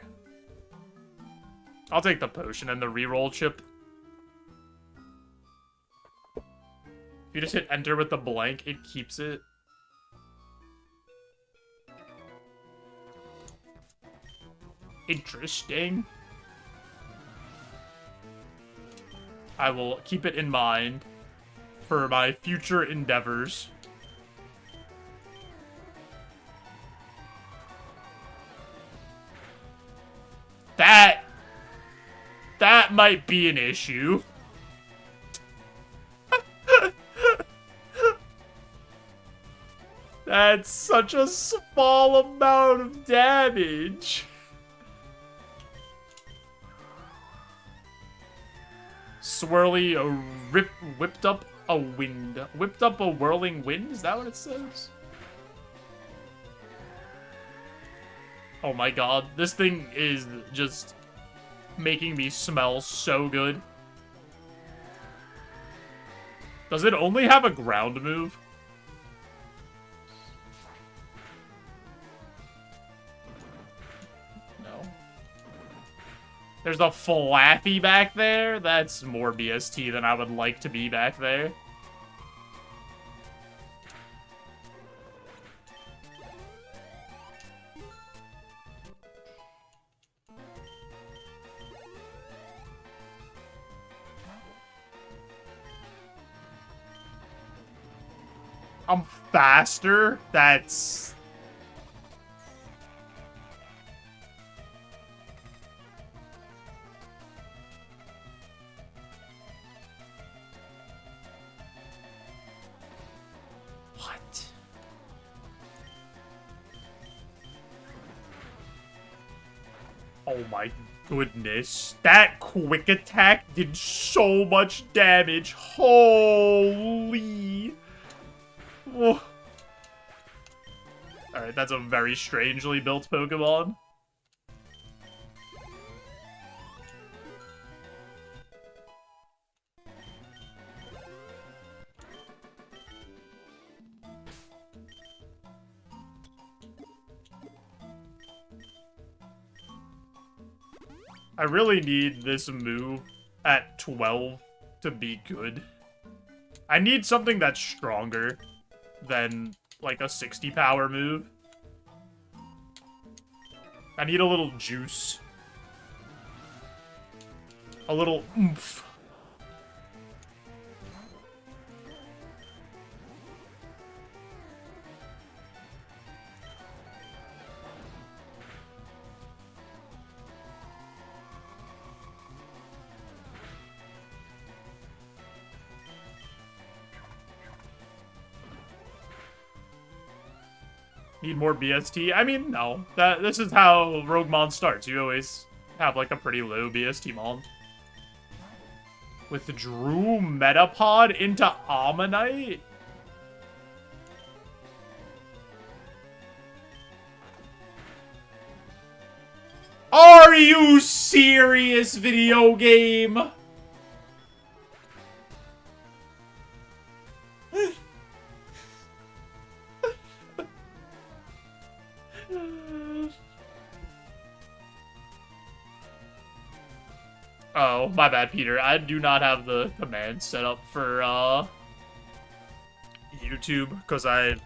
I'll take the potion and the reroll chip. If you just hit enter with the blank, it keeps it. Interesting. I will keep it in mind for my future endeavors. That might be an issue. That's such a small amount of damage. Swirly whipped up a wind. Whipped up a whirling wind? Is that what it says? Oh my god. This thing is just making me smell so good. Does it only have a ground move? No. There's a Flappy back there? That's more BST than I would like to be back there. I'm faster? That's... What? Oh my goodness. That quick attack did so much damage. Holy... Oh. Alright, that's a very strangely built Pokemon. I really need this move at 12 to be good. I need something that's stronger than, like, a 60 power move. I need a little juice. A little oomph. Need more BST? I mean, no. This is how Roguemon starts. You always have, like, a pretty low BST mon. Withdrew Metapod into Ammonite? Are you serious, video game? Oh, my bad, Peter. I do not have the command set up for YouTube because I'm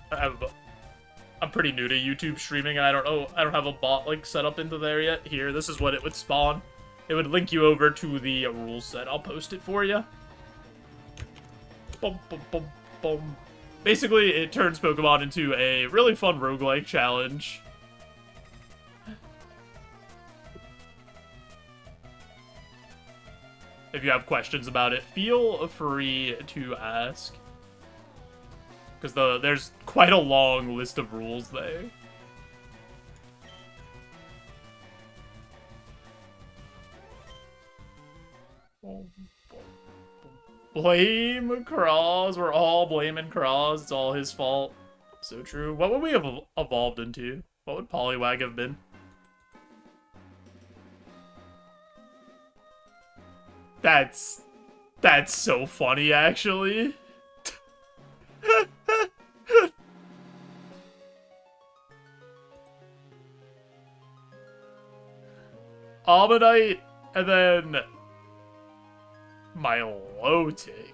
pretty new to YouTube streaming and I don't have a bot like set up into there yet. Here, this is what it would spawn. It would link you over to the rule set. I'll post it for you. Boom, boom, boom, boom. Basically, it turns Pokemon into a really fun roguelike challenge. If you have questions about it, feel free to ask. Because there's quite a long list of rules there. Blame Cross. We're all blaming Cross. It's all his fault. So true. What would we have evolved into? What would Poliwag have been? That's so funny, actually. Ammonite, and then Milotic.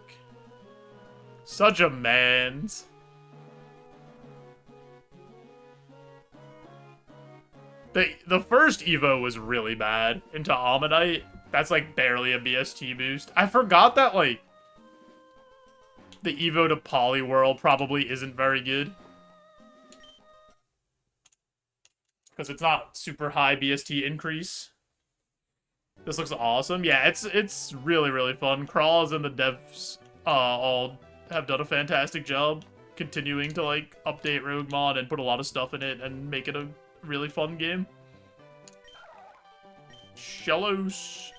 Such a man's. The first Evo was really bad into Ammonite. That's like barely a BST boost. I forgot that like the Evo to Poliwhirl probably isn't very good. Because it's not super high BST increase. This looks awesome. Yeah, it's really, really fun. Crawls and the devs all have done a fantastic job continuing to like update Roguemon and put a lot of stuff in it and make it a really fun game. Shellos.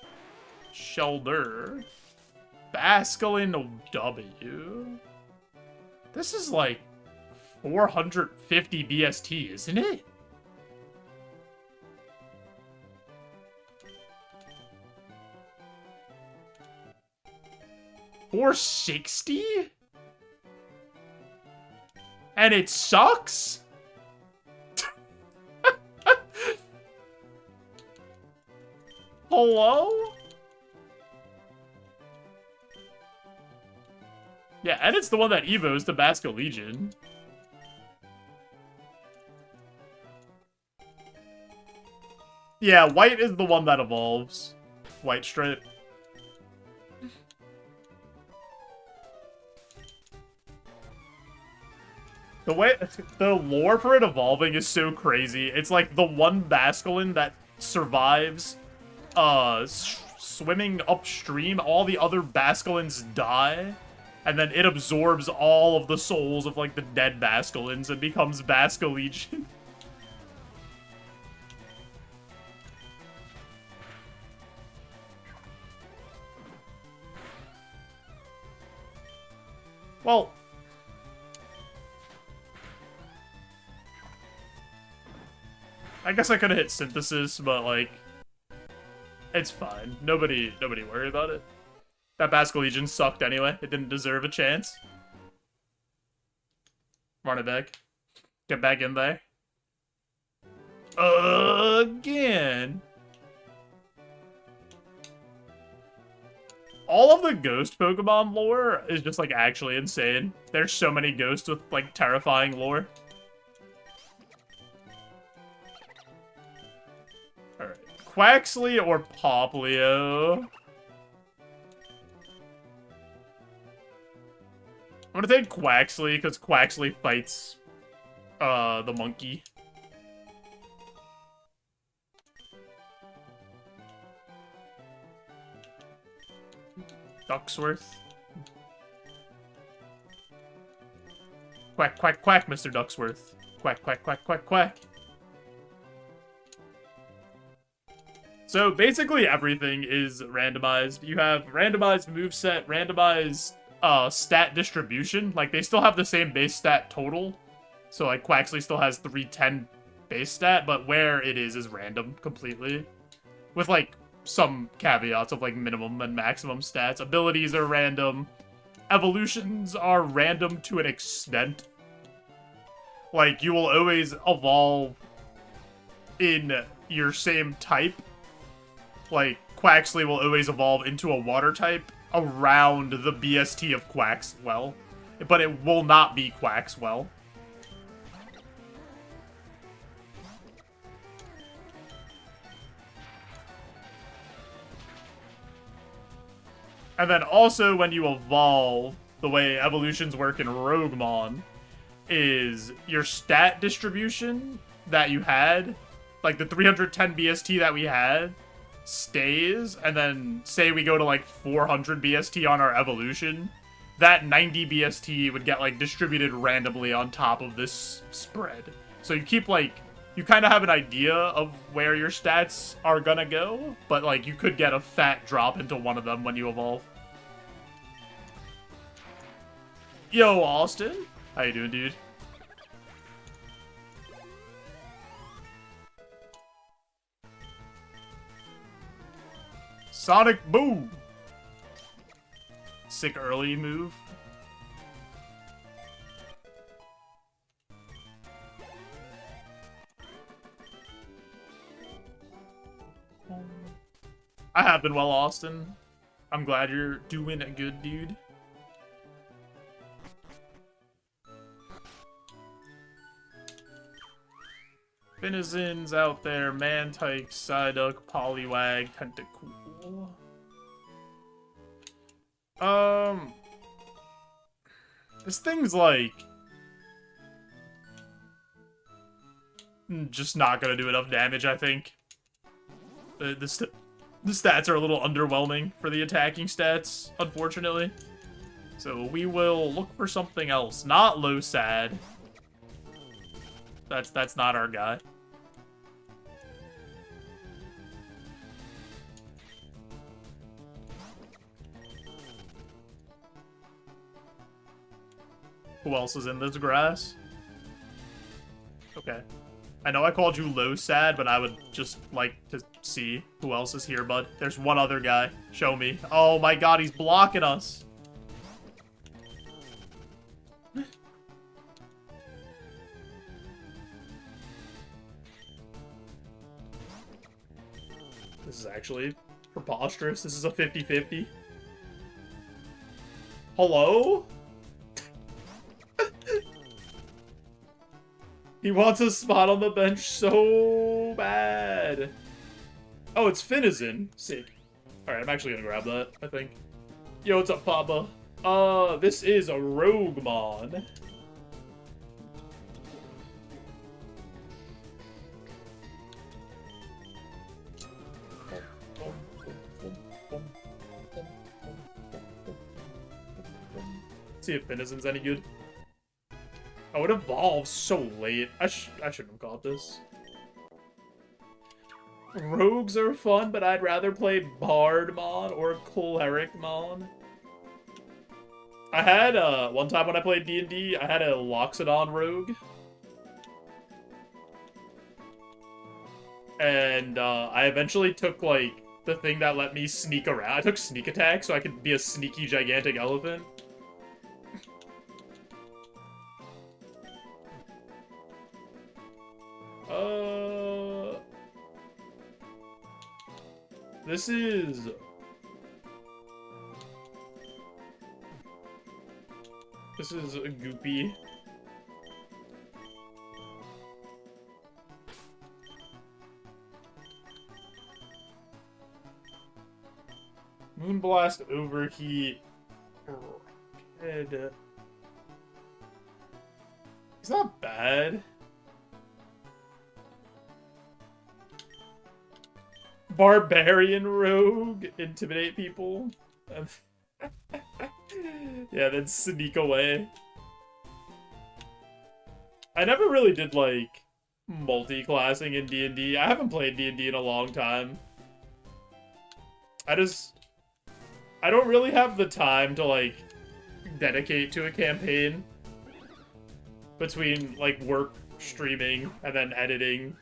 Shelder. Basculin W. This is like 450 BST, isn't it? $460? And it sucks? Hello? Yeah, and it's the one that evos to Basco Legion. Yeah, white is the one that evolves. White Stripe. The lore for it evolving is so crazy. It's like the one Basculin that survives swimming upstream, all the other Basculins die, and then it absorbs all of the souls of like the dead Basculins and becomes Basco Legion. Well, I guess I could have hit Synthesis, but like, it's fine. Nobody worry about it. That Basco Legion sucked anyway. It didn't deserve a chance. Run it back. Get back in there. Again. All of the ghost Pokemon lore is just like actually insane. There's so many ghosts with like terrifying lore. Alright. Quaxley or Poplio? I'm gonna take Quaxley, because Quaxley fights the monkey. Ducksworth. Quack, quack, quack, Mr. Ducksworth. Quack, quack, quack, quack, quack. So basically everything is randomized. You have randomized moveset, randomized stat distribution. Like, they still have the same base stat total. So, like, Quaxley still has 310 base stat, but where it is random completely. With, like, some caveats of, like, minimum and maximum stats. Abilities are random. Evolutions are random to an extent. Like, you will always evolve in your same type. Like, Quaxley will always evolve into a water type around the BST of Quaxwell. But it will not be Quaxwell. And then also when you evolve, the way evolutions work in Roguemon is your stat distribution that you had, like the 310 BST that we had, stays, and then say we go to like 400 BST on our evolution, that 90 BST would get like distributed randomly on top of this spread. So you keep like, you kind of have an idea of where your stats are gonna go, but like you could get a fat drop into one of them when you evolve. Yo, Austin. How you doing, dude? Sonic Boom! Sick early move. I have been well, Austin. I'm glad you're doing a good, dude. Finizins out there, Mantike, Psyduck, Poliwag, Tentacool. This thing's like just not gonna do enough damage, I think. The stats are a little underwhelming for the attacking stats, unfortunately. So we will look for something else. Not Losad. That's not our guy. Who else is in this grass? Okay. I know I called you Losad, but I would just like to see who else is here, bud. There's one other guy. Show me. Oh my god, he's blocking us. This is actually preposterous. This is a 50-50. Hello? He wants a spot on the bench so bad. Oh, it's Finizin. Sick. Alright, I'm actually gonna grab that, I think. Yo, what's up, Papa? This is a Roguemon. See if Finizin's any good. Oh, it evolves so late. I shouldn't have caught this. Rogues are fun, but I'd rather play Bardmon or Clericmon. I had, one time when I played D&D, I had a Loxodon Rogue. And, I eventually took, like, the thing that let me sneak around. I took Sneak Attack so I could be a sneaky gigantic elephant. This is... This is a Goopy. Moonblast, Overheat. Head. He's not bad. Barbarian Rogue. Intimidate people. Yeah, then sneak away. I never really did, like, multi-classing in D&D. I haven't played D&D in a long time. I don't really have the time to, like, dedicate to a campaign between, like, work, streaming, and then editing,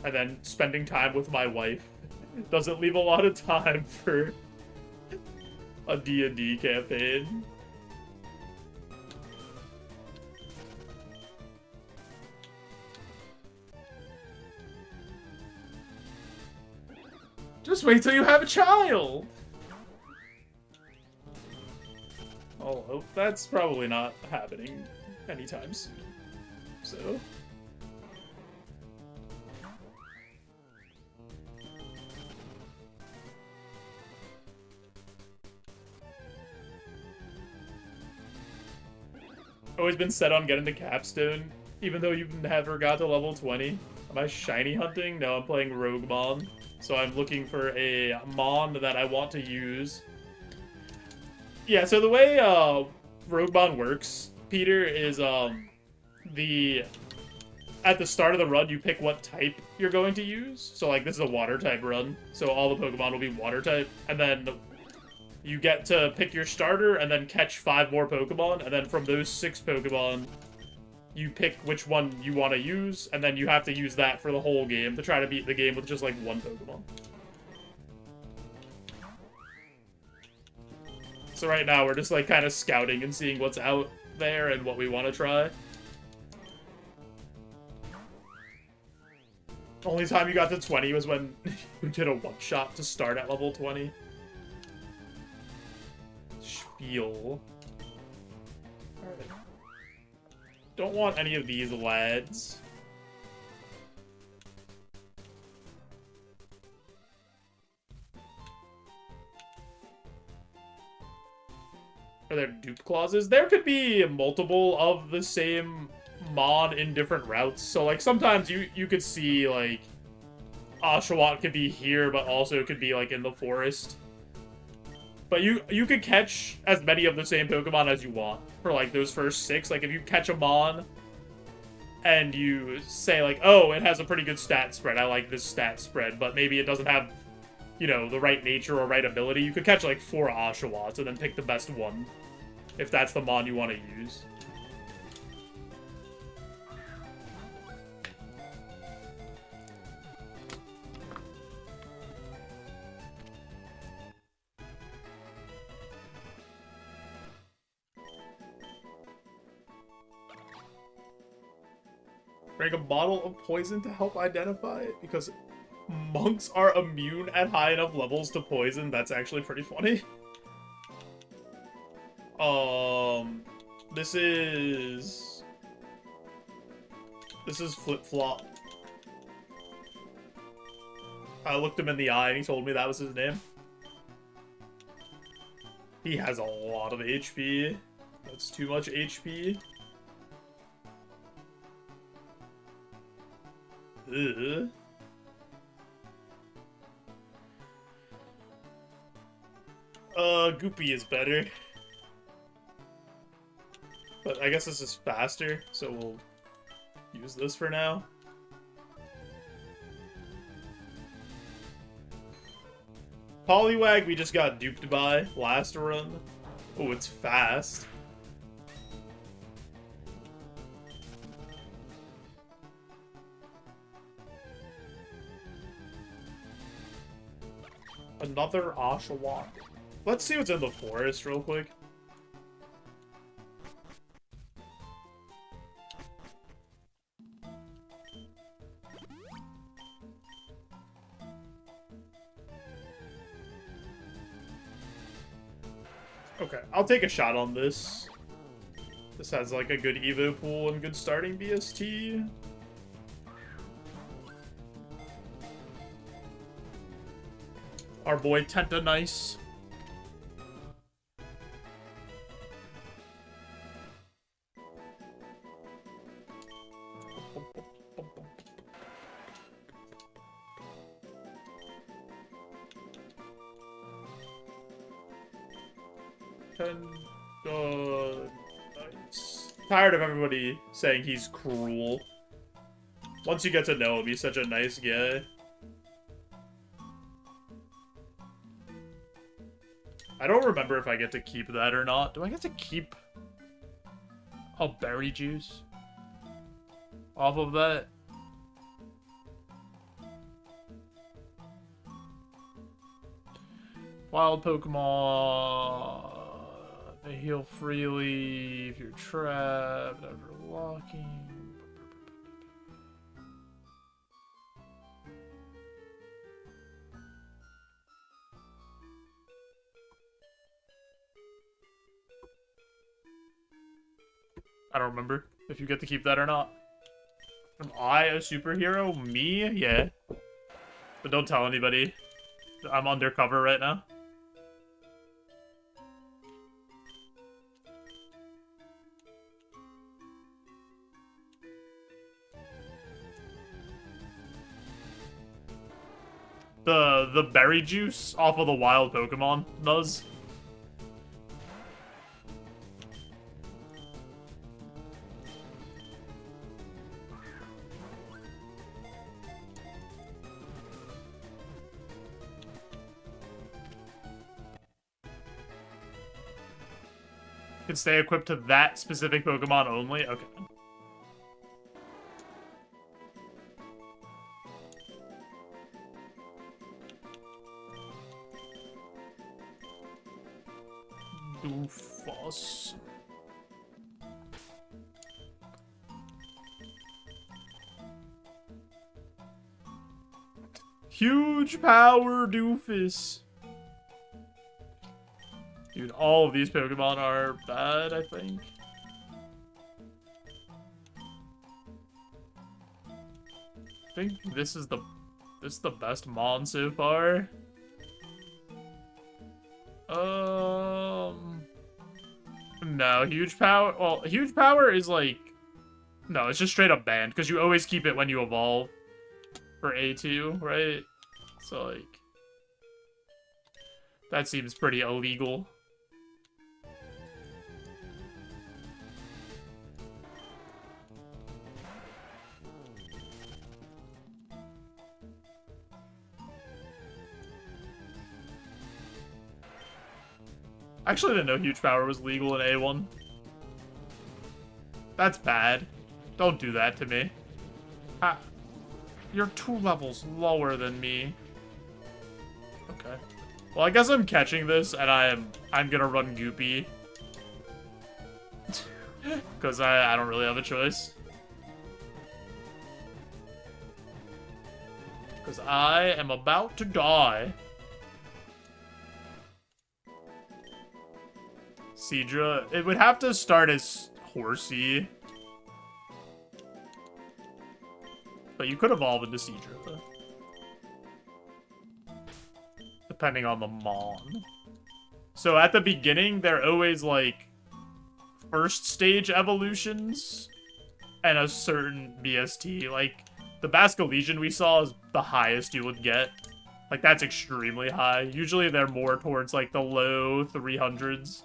and then spending time with my wife. Doesn't leave a lot of time for a D&D campaign. Just wait till you have a child! Oh, that's probably not happening anytime soon. So... always been set on getting the capstone, even though you've never got to level 20. Am I shiny hunting? No, I'm playing Roguemon. So I'm looking for a Mon that I want to use. Yeah, so the way Roguemon works, Peter, is at the start of the run, you pick what type you're going to use. So, like, this is a water type run, so all the Pokemon will be water type. And then you get to pick your starter and then catch 5 more Pokemon. And then from those 6 Pokemon, you pick which one you want to use. And then you have to use that for the whole game to try to beat the game with just, like, 1 Pokemon. So right now, we're just, like, kind of scouting and seeing what's out there and what we want to try. Only time you got to 20 was when you did a one-shot to start at level 20. Spiel. Alright. Don't want any of these lads. Are there dupe clauses? There could be multiple of the same Mon in different routes. So, like, sometimes you could see, like, Oshawott could be here, but also could be, like, in the forest. But you could catch as many of the same Pokemon as you want for, like, those first 6. Like, if you catch a Mon and you say, like, oh, it has a pretty good stat spread. I like this stat spread, but maybe it doesn't have, you know, the right nature or right ability. You could catch, like, 4 Oshawotts and then pick the best one if that's the Mon you want to use. Drink a bottle of poison to help identify it, because monks are immune at high enough levels to poison. That's actually pretty funny. This is Flip-Flop. I looked him in the eye and he told me that was his name. He has a lot of HP. That's too much HP. Ugh. Goopy is better. But I guess this is faster, so we'll use this for now. Poliwag we just got duped by last run. Oh, it's fast. Another Oshawott. Let's see what's in the forest real quick. Okay, I'll take a shot on this. This has like a good Evo pool and good starting BST. Our boy Tenta Nice. Nice. Tired of everybody saying he's cruel. Once you get to know him, he's such a nice guy. I don't remember if I get to keep that or not. Do I get to keep a berry juice off of that? Wild Pokemon, they heal freely if you're trapped after walking. I don't remember if you get to keep that or not. Am I a superhero? Me? Yeah. But don't tell anybody. I'm undercover right now. The berry juice off of the wild Pokemon does. Can stay equipped to that specific Pokemon only? Okay. Doofus. Huge power, Doofus. Dude, all of these Pokemon are bad, I think. I think this is the best Mon so far. No, huge power. Well, huge power is like, no, it's just straight up banned because you always keep it when you evolve for A2, right? So like, that seems pretty illegal. I actually didn't know huge power was legal in A1. That's bad. Don't do that to me. You're 2 levels lower than me. Okay. Well, I guess I'm catching this, and I'm gonna run Goopy. Because I don't really have a choice. Because I am about to die. Seadra, it would have to start as Horsey. But you could evolve into Seadra. Depending on the Mon. So at the beginning, they're always like first stage evolutions and a certain BST. Like the Basculegion we saw is the highest you would get. Like that's extremely high. Usually they're more towards like the low 300s.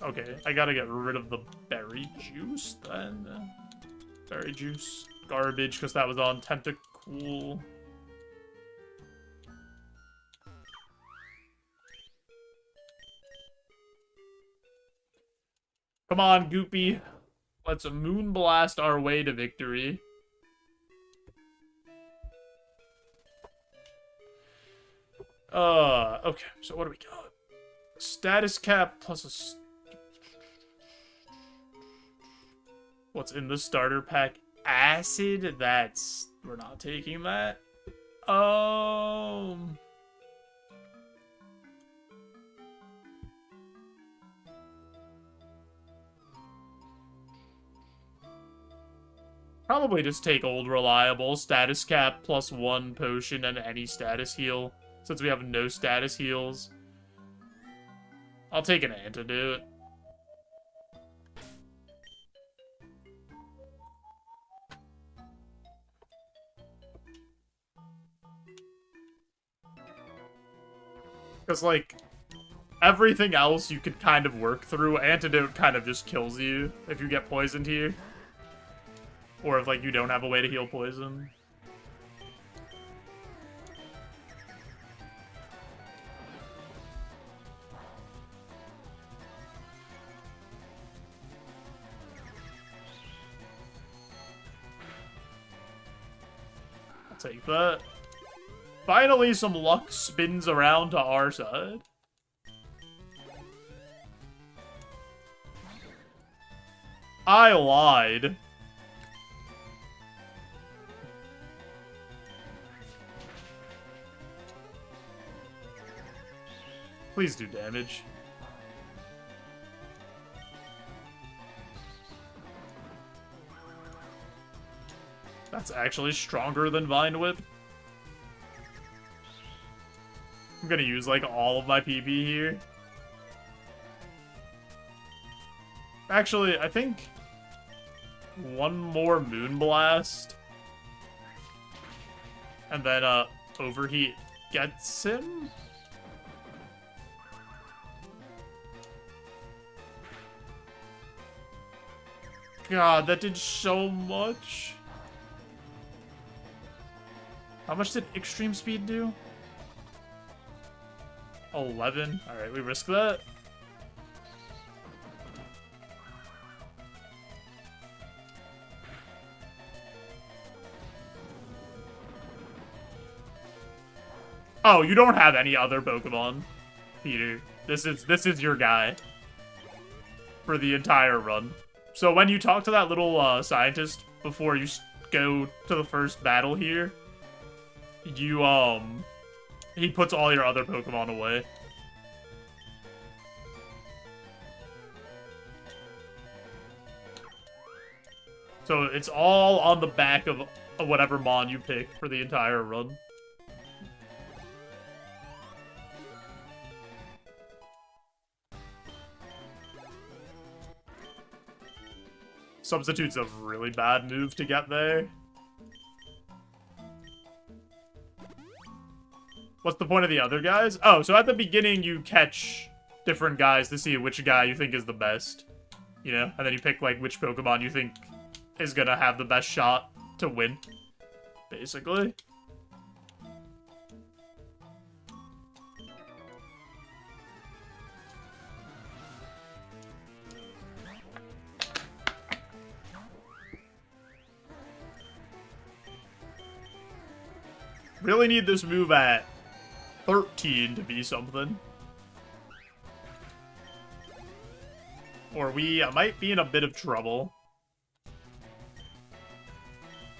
Okay, I gotta get rid of the berry juice then. Berry juice, garbage, because that was on Tentacool. Come on, Goopy. Let's moonblast our way to victory. Okay, so what do we got? Status cap plus a... What's in the starter pack? Acid? That's... We're not taking that. Probably just take Old Reliable, status cap plus 1 potion and any status heal. Since we have no status heals. I'll take an antidote. Because, like, everything else you could kind of work through. Antidote kind of just kills you if you get poisoned here. Or if, like, you don't have a way to heal poison. I'll take that. Finally, some luck spins around to our side. I lied. Please do damage. That's actually stronger than Vine Whip. I'm gonna use, like, all of my PP here. Actually, I think one more Moonblast. And then, Overheat gets him? God, that did so much. How much did Extreme Speed do? 11. Alright, we risk that. Oh, you don't have any other Pokemon, Peter. This is your guy for the entire run. So when you talk to that little scientist before you go to the first battle here, you he puts all your other Pokemon away. So it's all on the back of whatever Mon you pick for the entire run. Substitute's a really bad move to get there. What's the point of the other guys? Oh, so at the beginning you catch different guys to see which guy you think is the best. You know? And then you pick, like, which Pokemon you think is gonna have the best shot to win. Basically. Really need this move at 13 to be something. Or we might be in a bit of trouble.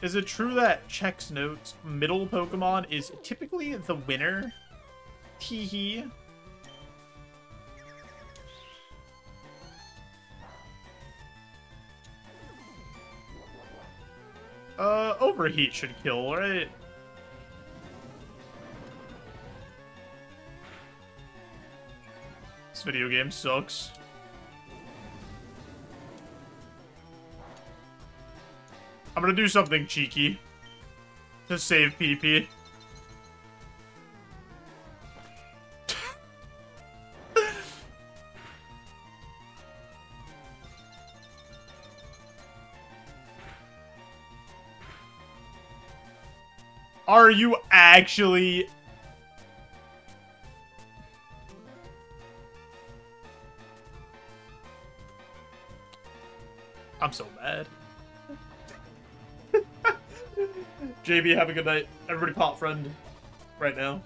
Is it true that Chex Note's middle Pokemon is typically the winner? Teehee. Overheat should kill, right? This video game sucks. I'm gonna do something cheeky to save PP. Are you actually... I'm so mad. JB, have a good night. Everybody pop friend right now.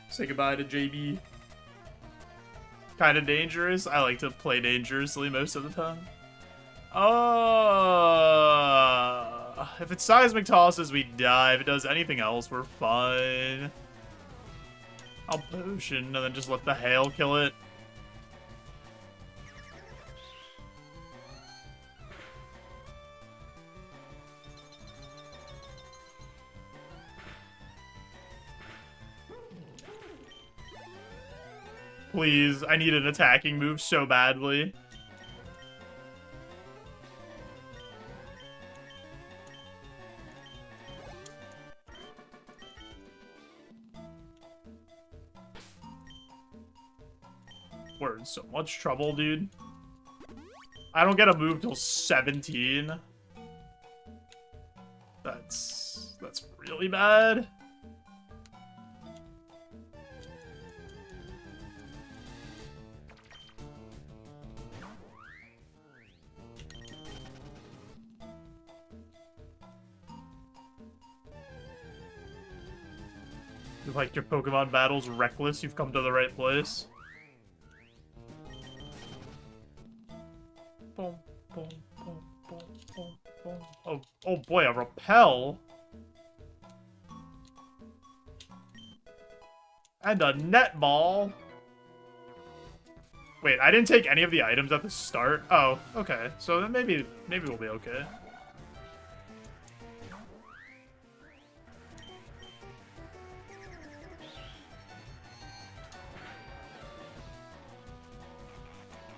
Say goodbye to JB. Kinda dangerous. I like to play dangerously most of the time. If it seismic tosses, we die. If it does anything else, we're fine. I'll potion and then just let the hail kill it. Please, I need an attacking move so badly. We're in so much trouble, dude. I don't get a move till 17. That's really bad. You like your Pokemon battles reckless, you've come to the right place. Boom, boom, boom, boom, boom, boom. Oh boy, a repel. And a netball. Wait, I didn't take any of the items at the start. Oh, okay. So then maybe we'll be okay.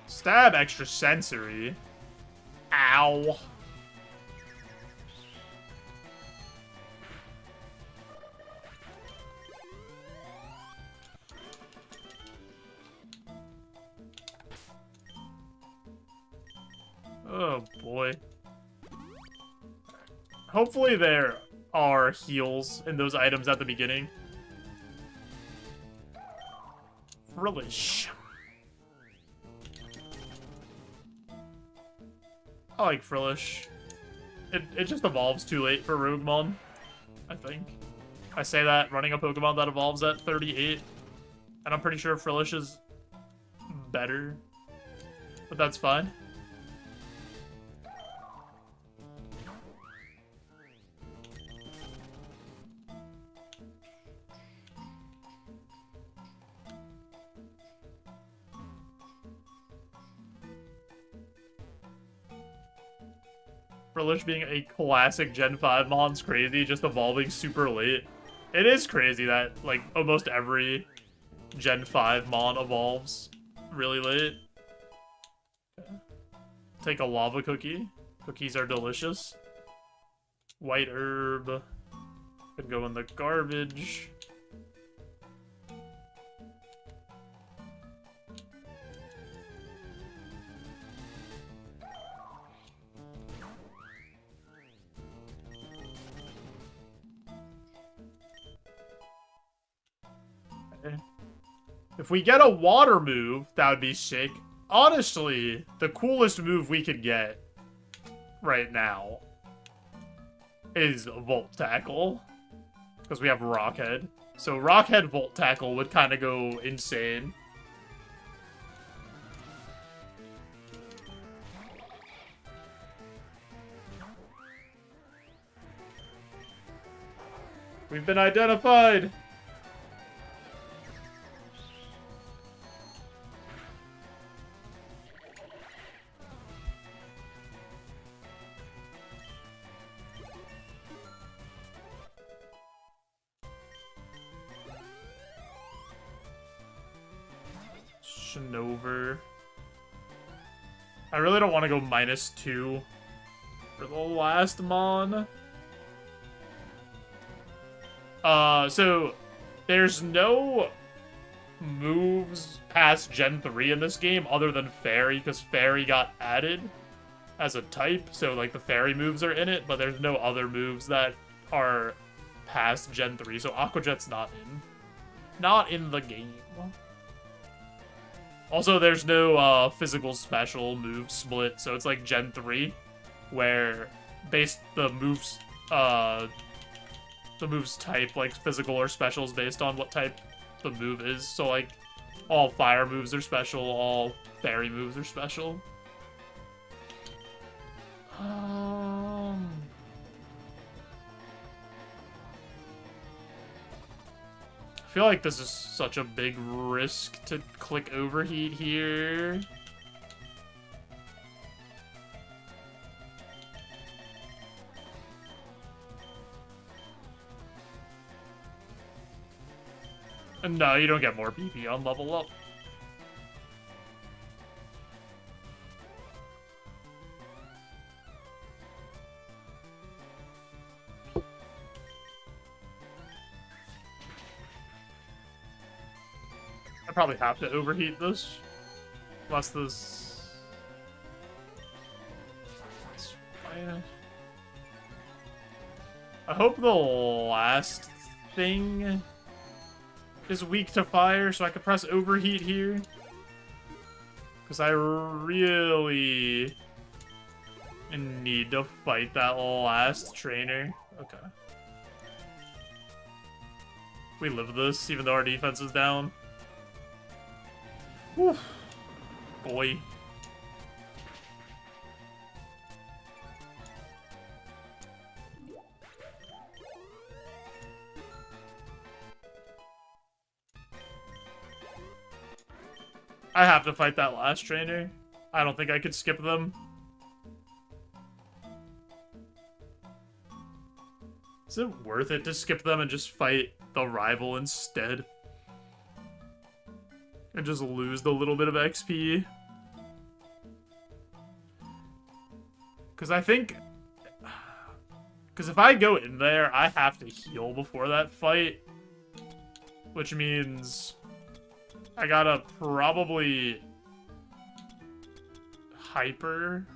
Stab extra sensory. Ow. Oh boy. Hopefully there are heals in those items at the beginning. Frillish. I like Frillish. It just evolves too late for Roguemon, I think. I say that running a Pokemon that evolves at 38, and I'm pretty sure Frillish is better, but that's fine. Frillish being a classic Gen 5 mon's crazy, just evolving super late. It is crazy that, like, almost every Gen 5 mon evolves really late. Okay. Take a lava cookie. Cookies are delicious. White herb. Could go in the garbage. If we get a water move, that would be sick. Honestly, the coolest move we could get right now is Volt Tackle. Because we have Rockhead. So Rockhead Volt Tackle would kind of go insane. We've been identified! Shinover. I really don't want to go -2 for the last mon. So there's no moves past Gen 3 in this game other than Fairy, because Fairy got added as a type, so like the Fairy moves are in it, but there's no other moves that are past Gen 3, so Aqua Jet's not in the game. Also, there's no physical special move split, so it's like Gen 3, where the moves type, like physical or specials based on what type the move is. So like, all fire moves are special, all fairy moves are special. I feel like this is such a big risk to click Overheat here. No, you don't get more PP on level up. I probably have to overheat this. Unless this... I hope the last thing is weak to fire, so I can press overheat here. Because I really need to fight that last trainer. Okay. We live this, even though our defense is down. Whew. Boy. I have to fight that last trainer. I don't think I could skip them. Is it worth it to skip them and just fight the rival instead? And just lose the little bit of XP? Because I think... Because if I go in there, I have to heal before that fight. Which means... I gotta probably... hyper.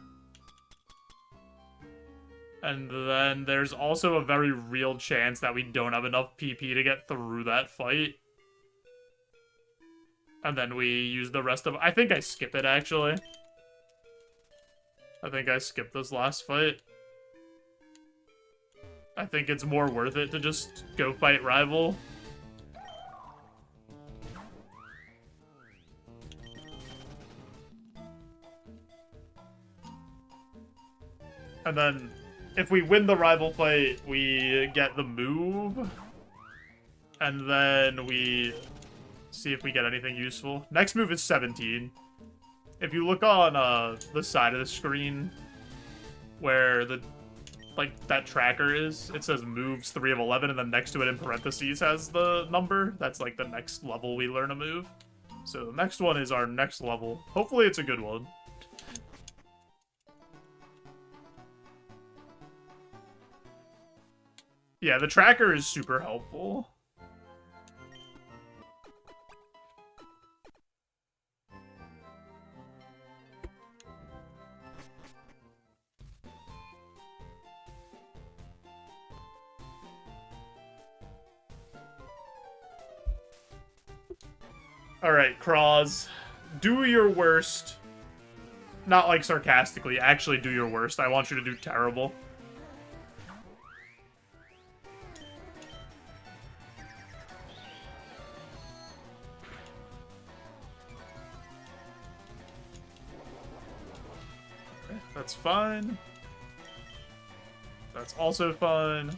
And then there's also a very real chance that we don't have enough PP to get through that fight. And then we use the rest of... I think I skip it, actually. I think I skip this last fight. I think it's more worth it to just go fight rival. And then, if we win the rival fight, we get the move. And then we see if we get anything useful. Next move is 17. If you look on the side of the screen, where the, that tracker is, it says moves 3 of 11, and then next to it in parentheses has the number. That's like the next level we learn a move. So the next one is our next level. Hopefully it's a good one. Yeah, the tracker is super helpful. Alright, Kraws. Do your worst. Not like sarcastically, actually do your worst. I want you to do terrible. That's fine. That's also fine.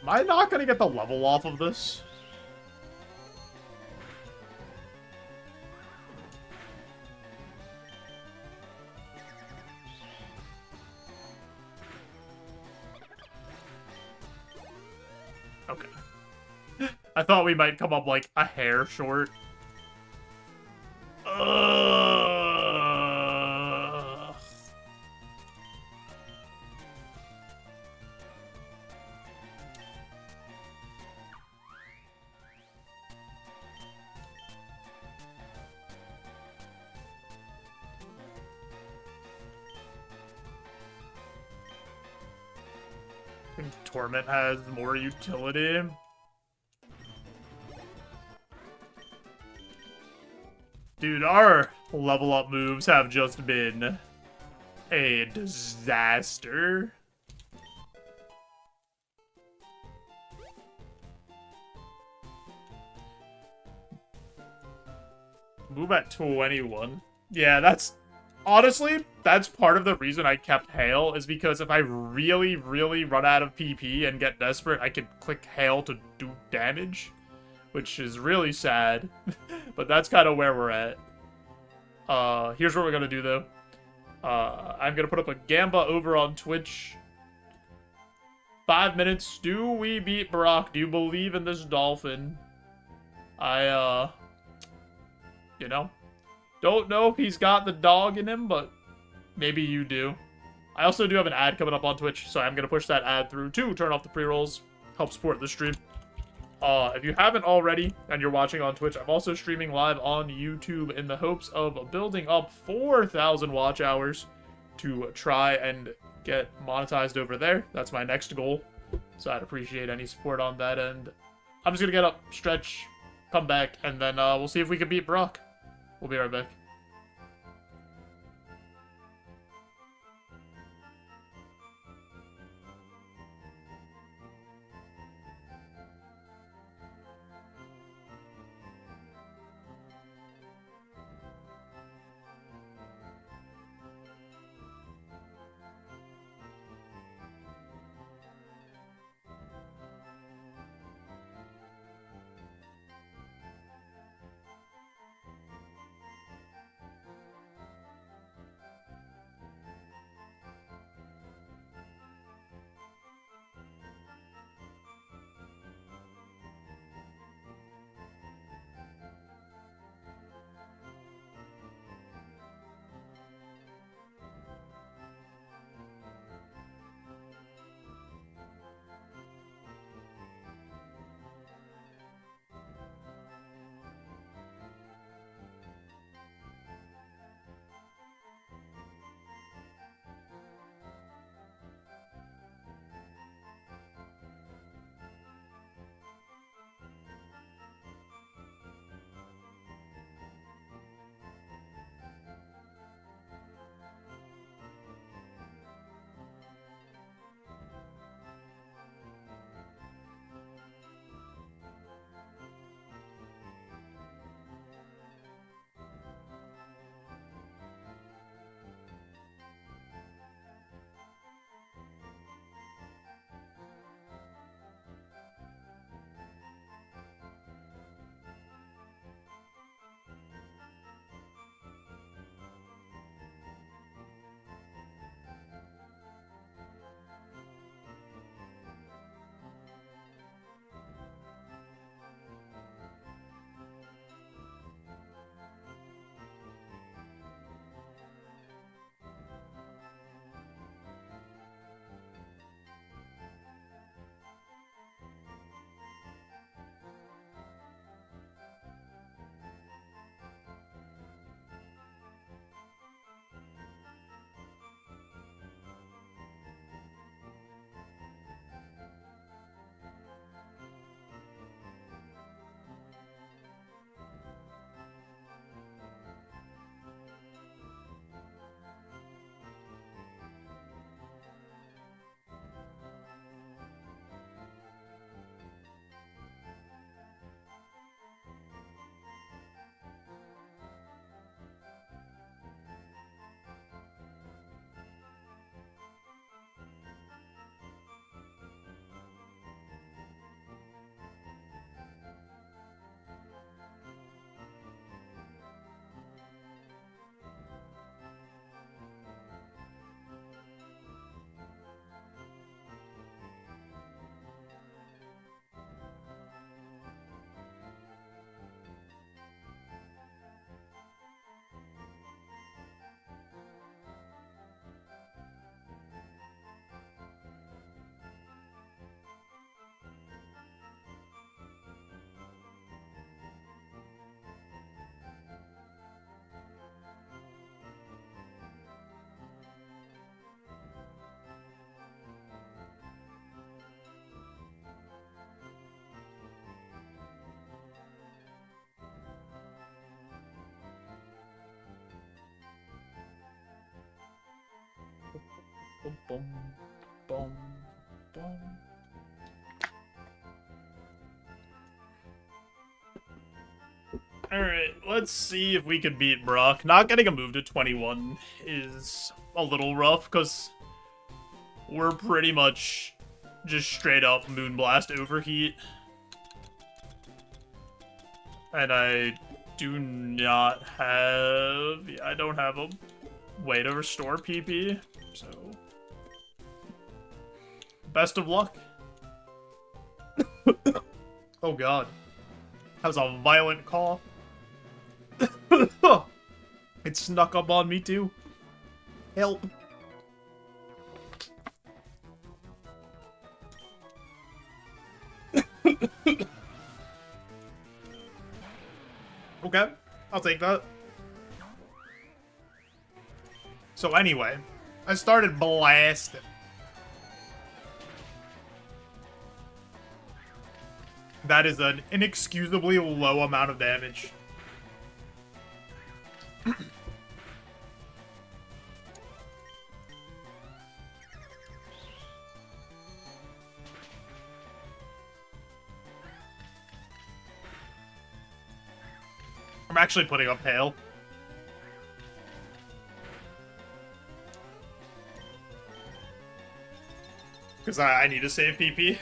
Am I not gonna get the level off of this? Okay. I thought we might come up like a hair short. I think Torment has more utility. Dude, our level up moves have just been a disaster. Move at 21. Yeah, that's... Honestly, that's part of the reason I kept Hail, is because if I really, really run out of PP and get desperate, I can click Hail to do damage, which is really sad, but that's kind of where we're at. Here's what we're gonna do, though. I'm gonna put up a Gamba over on Twitch. 5 minutes. Do we beat Brock? Do you believe in this dolphin? You know? Don't know if he's got the dog in him, but maybe you do. I also do have an ad coming up on Twitch, so I'm going to push that ad through to turn off the pre-rolls, help support the stream. If you haven't already, and you're watching on Twitch, I'm also streaming live on YouTube in the hopes of building up 4,000 watch hours to try and get monetized over there. That's my next goal, so I'd appreciate any support on that end. I'm just going to get up, stretch, come back, and then we'll see if we can beat Brock. We'll be right back. Boom, boom, boom, boom. Alright, let's see if we can beat Brock. Not getting a move to 21 is a little rough, because we're pretty much just straight up Moonblast Overheat. And I do not have... Yeah, I don't have a way to restore PP, so... Best of luck. Oh god. That was a violent cough. It snuck up on me too. Help. Okay, I'll take that. So anyway, I started blasting. That is an inexcusably low amount of damage. I'm actually putting up hail. Because I need to save PP.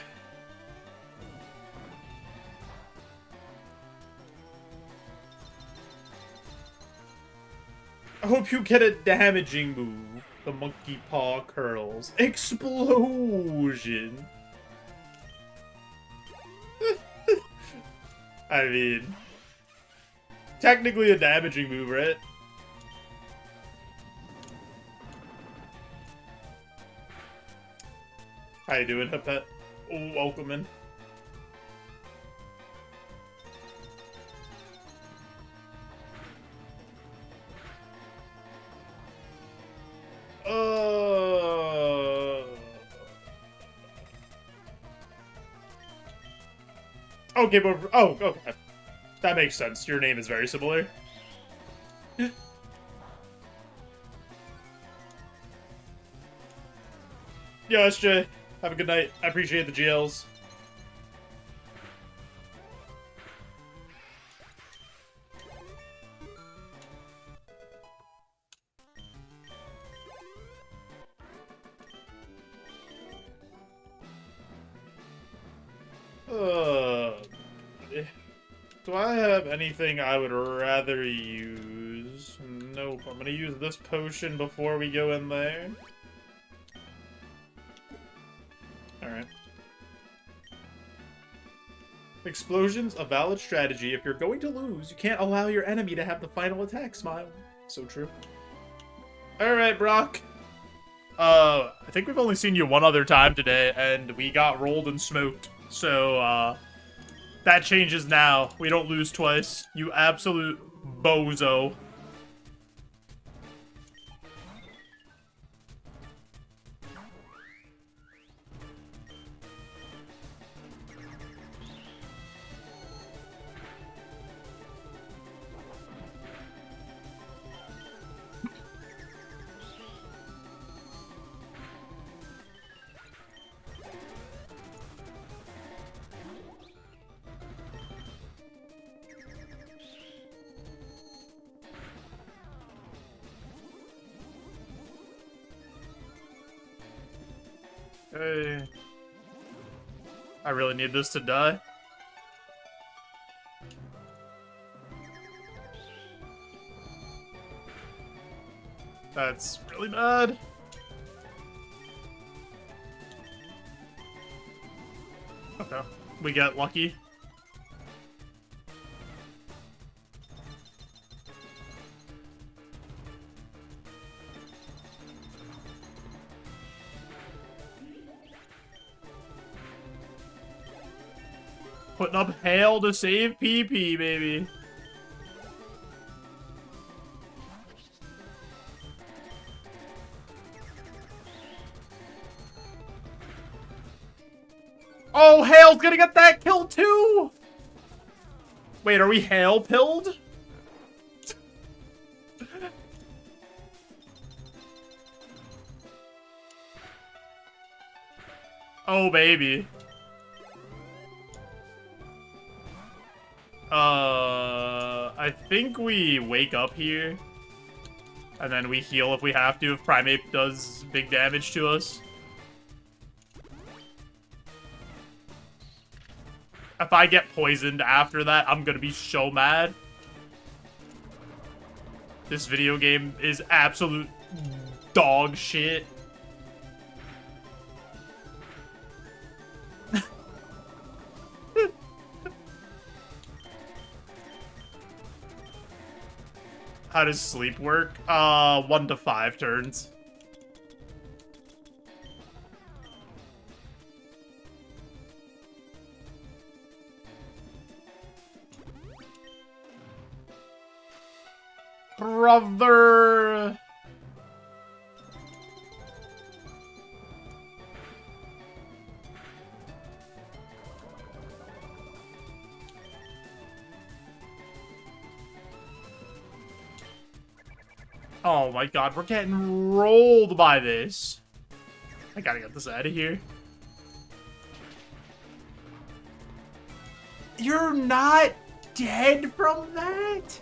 I hope you get a damaging move. The monkey paw curls. Explosion! I mean... technically a damaging move, right? How you doing, Hepet? Oh, welcome in. Okay, but oh, okay. That makes sense. Your name is very similar. Yo, SJ. Have a good night. I appreciate the GLs. Do I have anything I would rather use? Nope. I'm gonna use this potion before we go in there. Alright. Explosion's a valid strategy. If you're going to lose, you can't allow your enemy to have the final attack. Smile. So true. Alright, Brock. I think we've only seen you one other time today, and we got rolled and smoked. So, that changes now. We don't lose twice. You absolute bozo. Hey. I really need this to die. That's really bad. Okay. We get lucky. Putting up hail to save PP, baby. Oh, Hail's gonna get that kill too! Wait, are we Hail-pilled? Oh, baby. I think we wake up here. And then we heal if we have to, if Primate does big damage to us. If I get poisoned after that, I'm gonna be so mad. This video game is absolute dog shit. How does sleep work? 1 to 5 turns. Brother! Oh my god, we're getting rolled by this. I gotta get this out of here. You're not dead from that?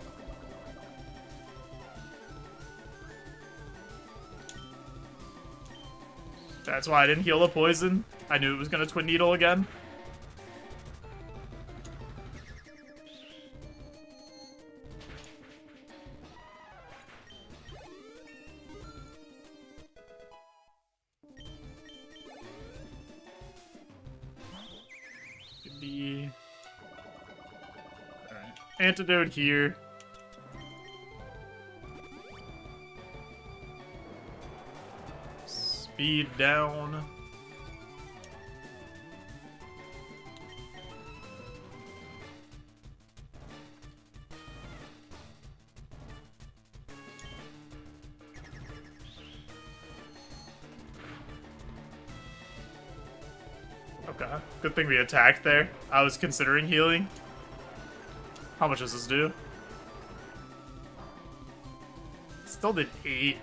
That's why I didn't heal the poison. I knew it was gonna Twin Needle again. Could be... Alright. Antidote here. Speed down. Okay. Good thing we attacked there. I was considering healing. How much does this do? Still did 8.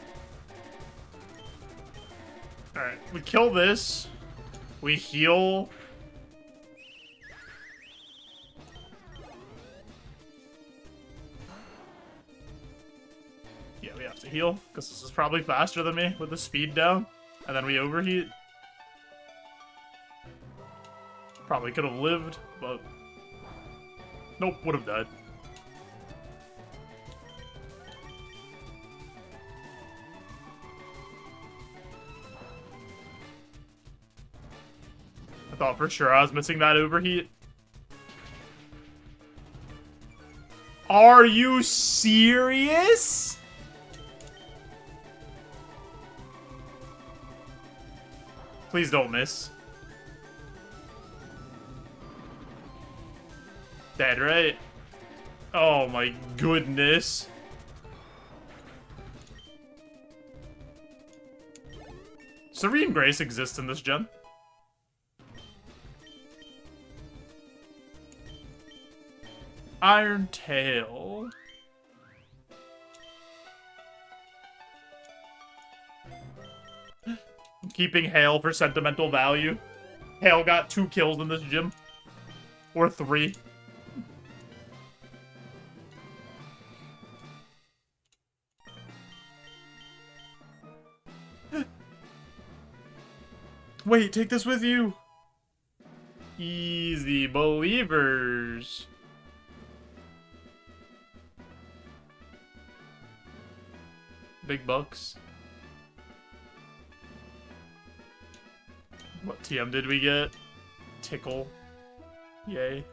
Alright, we kill this. We heal. Yeah, we have to heal, because this is probably faster than me with the speed down. And then we overheat. Probably could have lived, but... Nope, would have died. I thought for sure I was missing that overheat. Are you serious? Please don't miss. Dead, right? Oh my goodness. Serene Grace exists in this gen. Iron Tail. I'm keeping Hail for sentimental value. Hail got 2 kills in this gym. Or 3. Wait, take this with you. Easy believers. Big bucks. What TM did we get? Tickle. Yay.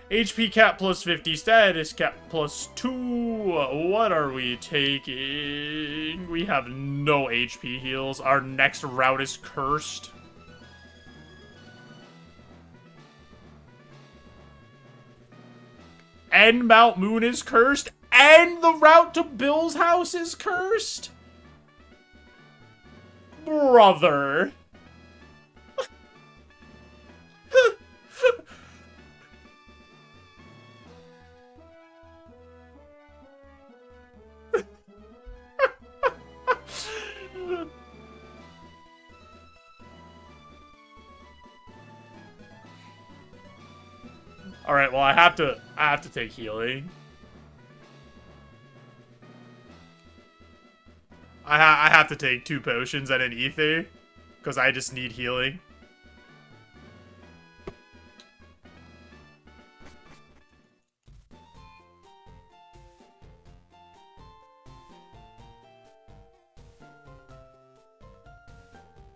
HP cap plus 50, status cap plus 2. What are we taking? We have no HP heals. Our next route is cursed. And Mount Moon is cursed. And the route to Bill's house is cursed. Brother. All right, well, I have to take healing. I have to take 2 potions and an ether, because I just need healing.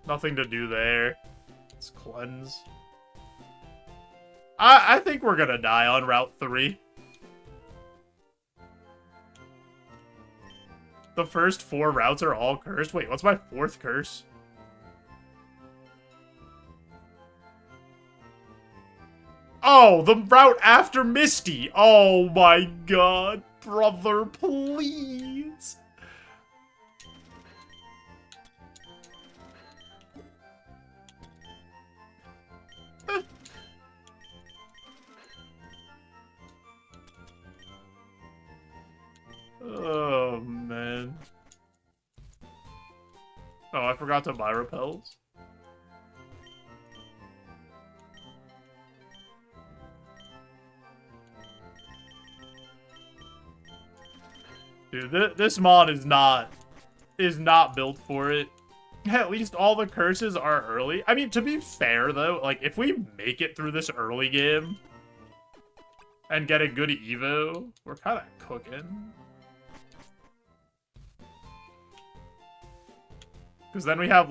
Nothing to do there. Let's cleanse. I think we're gonna die on Route 3. The first 4 routes are all cursed. Wait, what's my 4th curse? Oh, the route after Misty. Oh my god. Brother, please. Oh, man. Oh, I forgot to buy repels. Dude, this mod is not built for it. At least all the curses are early. I mean, to be fair, though, like, if we make it through this early game and get a good Evo, we're kind of cooking. Because then we have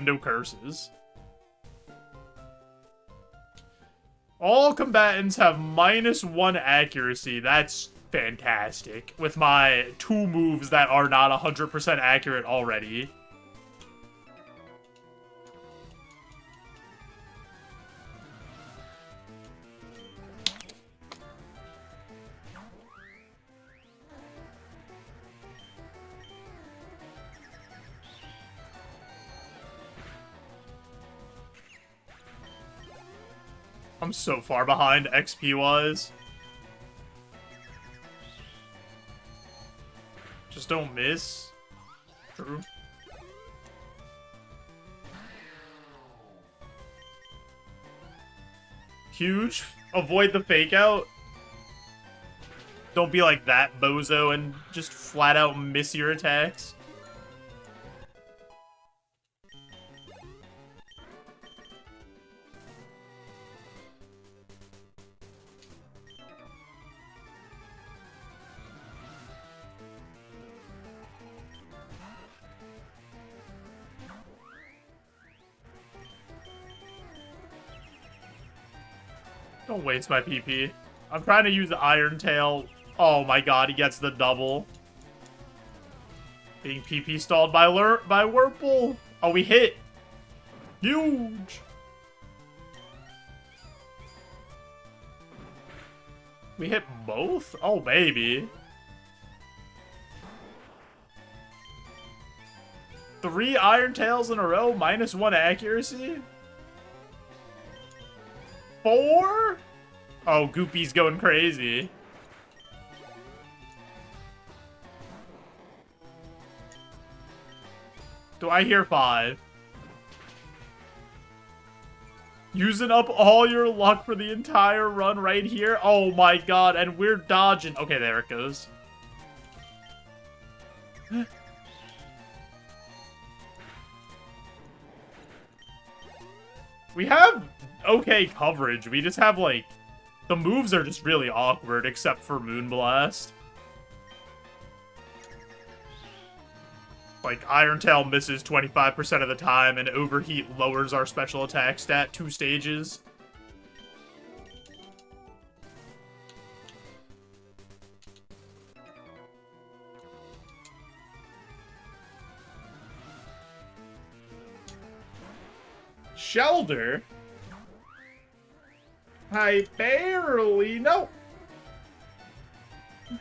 no curses. All combatants have -1 accuracy. That's fantastic. With my 2 moves that are not 100% accurate already. I'm so far behind XP-wise. Just don't miss. True. Huge. Avoid the fake out. Don't be like that, bozo, and just flat out miss your attacks. Don't waste my PP. I'm trying to use the Iron Tail. Oh my god, he gets the double. Being PP stalled by Whirlpool. Oh, we hit. Huge. We hit both? Oh, baby. 3 Iron Tails in a row, -1 accuracy? 4? Oh, Goopy's going crazy. Do I hear 5? Using up all your luck for the entire run right here? Oh my god, and we're dodging. Okay, there it goes. We have okay coverage. We just have, like, the moves are just really awkward, except for Moonblast. Like, Iron Tail misses 25% of the time, and Overheat lowers our special attack stat 2 stages. Shelter? I barely know.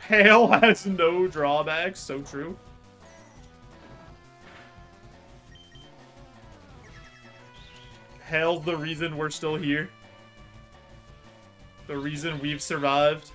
Hail has no drawbacks, so true. Hail's the reason we're still here. The reason we've survived.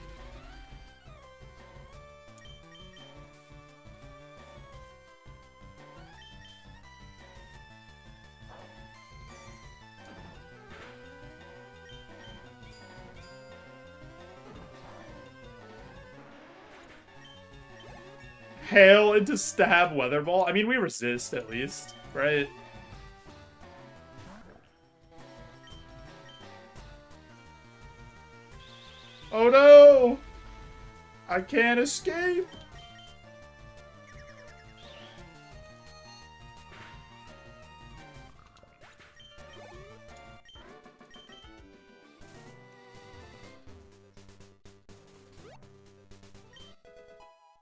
Hail into stab Weather Ball. I mean, we resist at least, right? Oh no! I can't escape!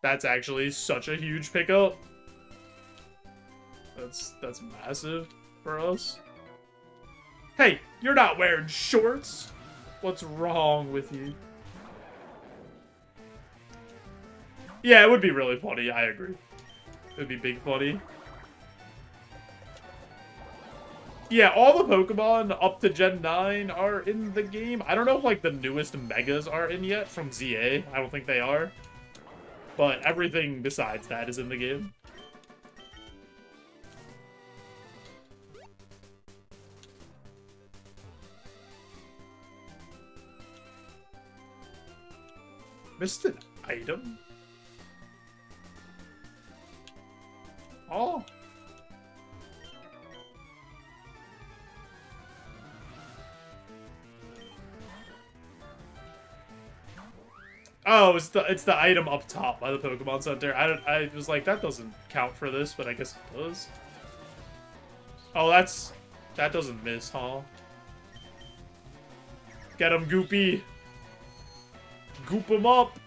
That's actually such a huge pickup. That's massive for us. Hey, you're not wearing shorts! What's wrong with you? Yeah, it would be really funny. I agree. It would be big funny. Yeah, all the Pokemon up to Gen 9 are in the game. I don't know if, like, the newest Megas are in yet from ZA. I don't think they are. But everything besides that is in the game. Missed an item? Oh. Oh, it's the item up top by the Pokemon Center. I was like, that doesn't count for this, but I guess it does. Oh, that doesn't miss, huh? Get him, Goopy. Goop him up.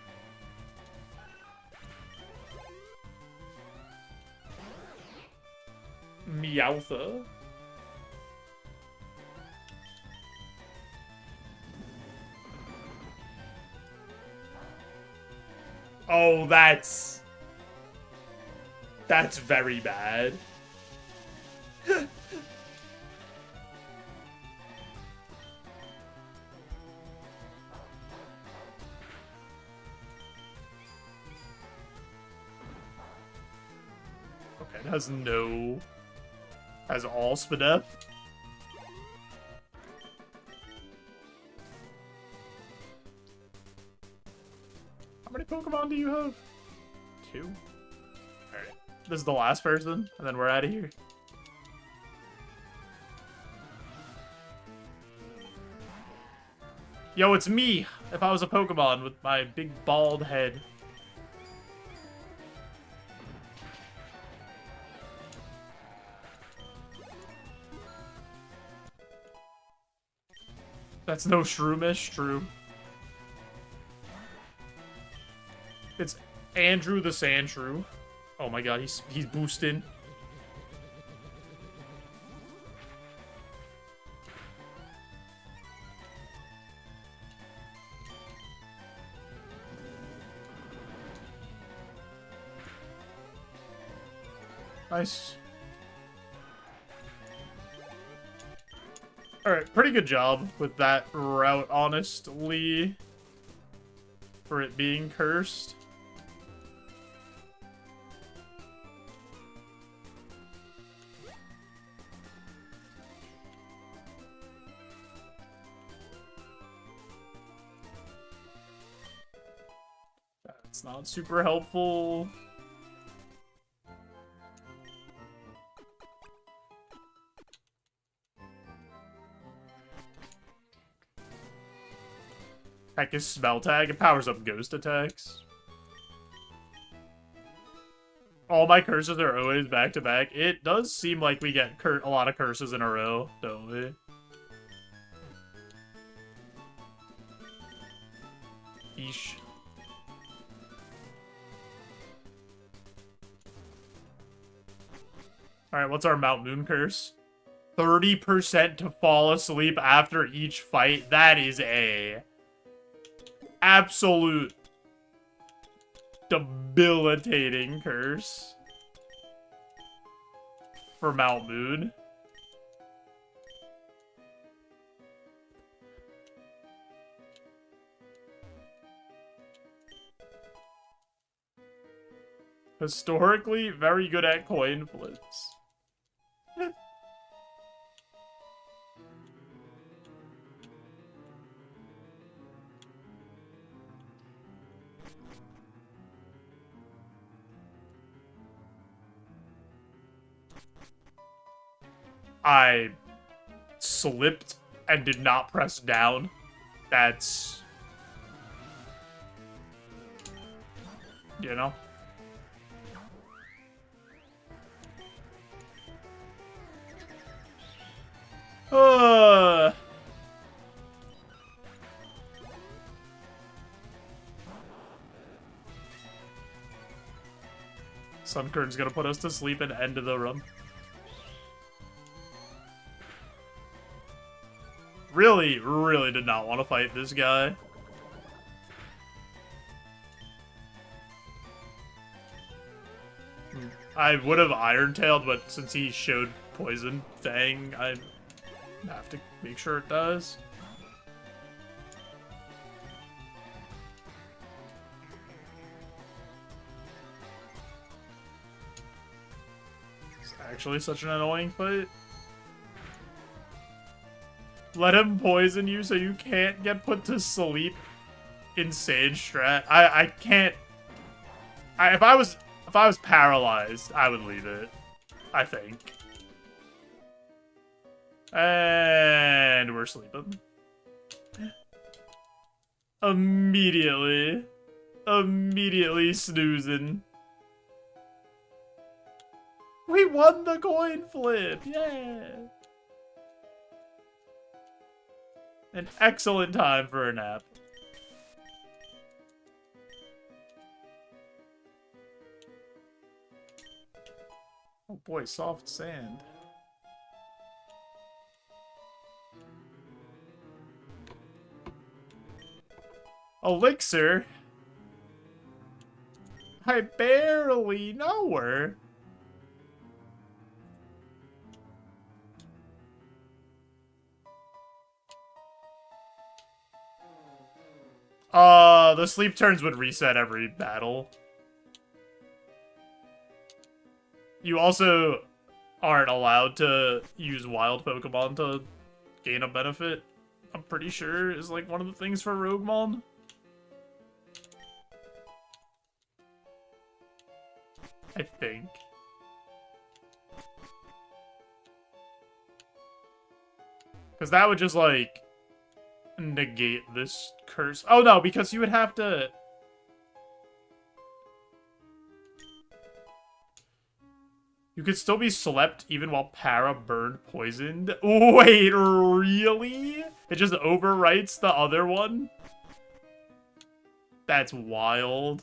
Meowtha. Oh, that's very bad. Okay, it has no... Has all Spadef. How many Pokemon do you have? 2? Alright. This is the last person, and then we're out of here. Yo, it's me! If I was a Pokemon with my big bald head. That's no Shroomish, true. It's Andrew the Sandshrew. Oh my god, he's boosting. Nice. Alright, pretty good job with that route, honestly. For it being cursed. That's not super helpful. Heck is Spell Tag. It powers up ghost attacks. All my curses are always back to back. It does seem like we get a lot of curses in a row, don't we? Eesh. Alright, what's our Mount Moon curse? 30% to fall asleep after each fight. That is a absolute debilitating curse for Mount Moon. Historically, very good at coin flips. I slipped and did not press down. That's... you know? Sunkern's gonna put us to sleep and end the run. Really, really did not want to fight this guy. I would have Iron Tailed, but since he showed Poison Fang, I have to make sure it does. It's actually such an annoying fight. Let him poison you so you can't get put to sleep. Insane strat. I can't. If I was paralyzed, I would leave it. I think. And we're sleeping. Immediately snoozing. We won the coin flip. Yeah. An excellent time for a nap. Oh boy, soft sand. Elixir? I barely know her. The sleep turns would reset every battle. You also aren't allowed to use wild Pokemon to gain a benefit. I'm pretty sure is like one of the things for Roguemon. I think. Because that would just like negate this curse. Oh no, because you would have to... You could still be slept even while Para burned poisoned. Wait, really? It just overwrites the other one? That's wild.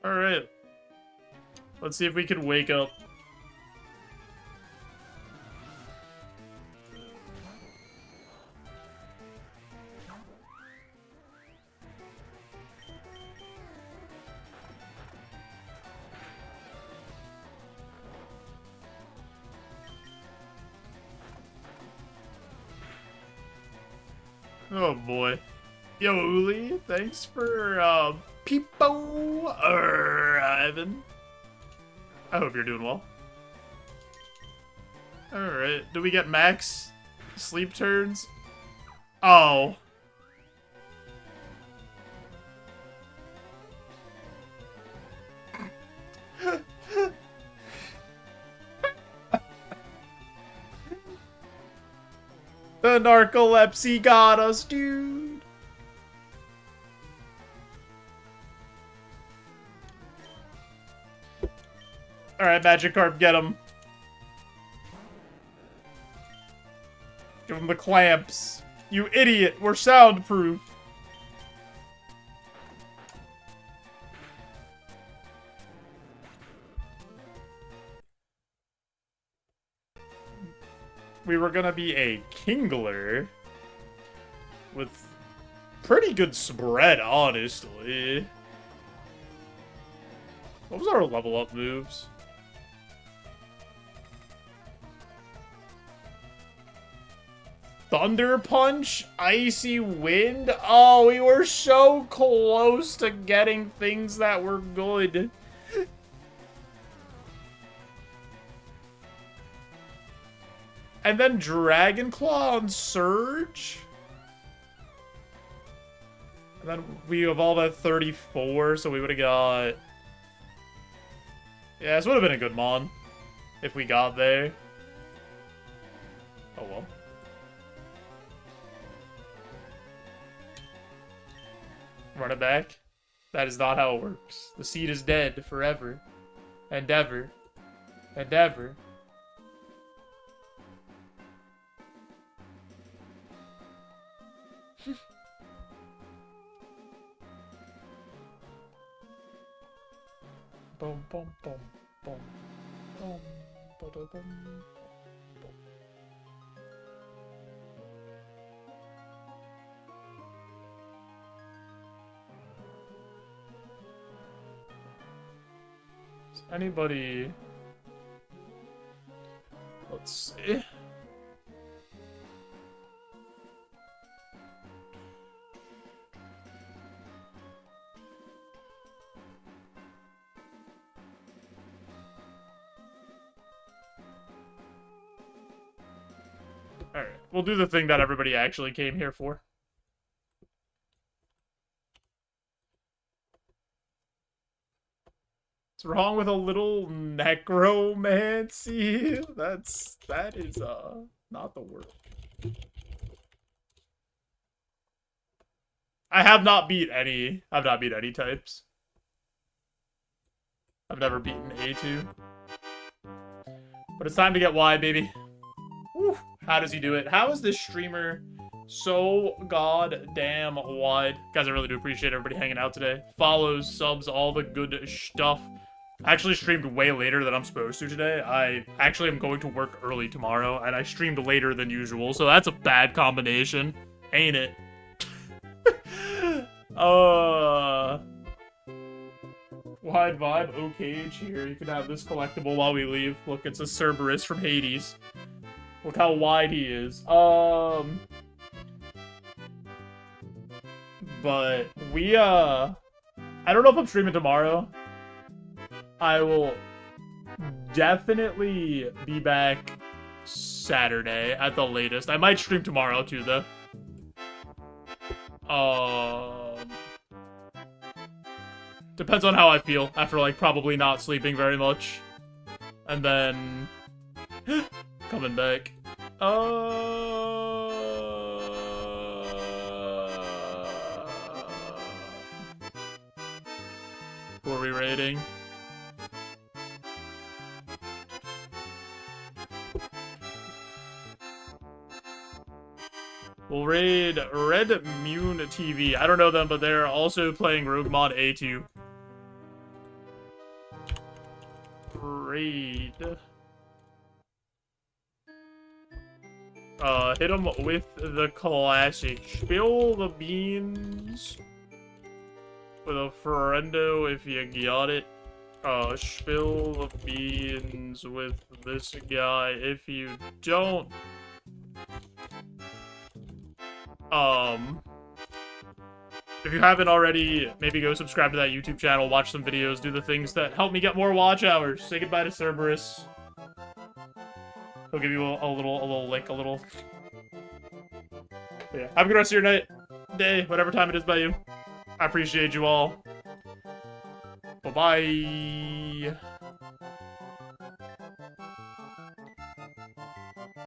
Alright. Let's see if we can wake up. Oh boy. Yo, Uli, thanks for, Peepo arriving. I hope you're doing well. Alright, do we get max sleep turns? Oh. The narcolepsy got us, dude. Alright, Magikarp, get him. Give him the clamps. You idiot, we're soundproof. We were gonna be a Kingler with pretty good spread, honestly. What was our level up moves? Thunder Punch? Icy Wind? Oh, we were so close to getting things that were good. And then Dragon Claw on Surge? And then we evolve at 34, so we would have got... Yeah, this would have been a good Mon. If we got there. Oh well. Run it back. That is not how it works. The seed is dead forever. And ever. And ever. Boom, boom, boom, boom, boom, boom, boom. Is anybody? Let's see. Alright, we'll do the thing that everybody actually came here for. What's wrong with a little necromancy? That is, not the word. I've not beat any types. I've never beaten A2. But it's time to get wide, baby. Woo. How does he do it? How is this streamer so goddamn wide? Guys, I really do appreciate everybody hanging out today. Follows, subs, all the good stuff. I actually streamed way later than I'm supposed to today. I actually am going to work early tomorrow, and I streamed later than usual, so that's a bad combination. Ain't it? Wide vibe, okay, here. You can have this collectible while we leave. Look, it's a Cerberus from Hades. Look how wide he is. But we, I don't know if I'm streaming tomorrow. I will definitely be back Saturday at the latest. I might stream tomorrow too, though. Depends on how I feel after, like, probably not sleeping very much. And then coming back. Who are we raiding? We'll raid Red Moon TV. I don't know them, but they're also playing Roguemon A2. Raid. Hit him with the classic. Spill the beans with a friendo if you got it. Spill the beans with this guy if you don't. If you haven't already, maybe go subscribe to that YouTube channel, watch some videos, do the things that help me get more watch hours. Say goodbye to Cerberus. He'll give you a little lick, a little. But yeah, have a good rest of your night, day, whatever time it is by you. I appreciate you all. Bye-bye.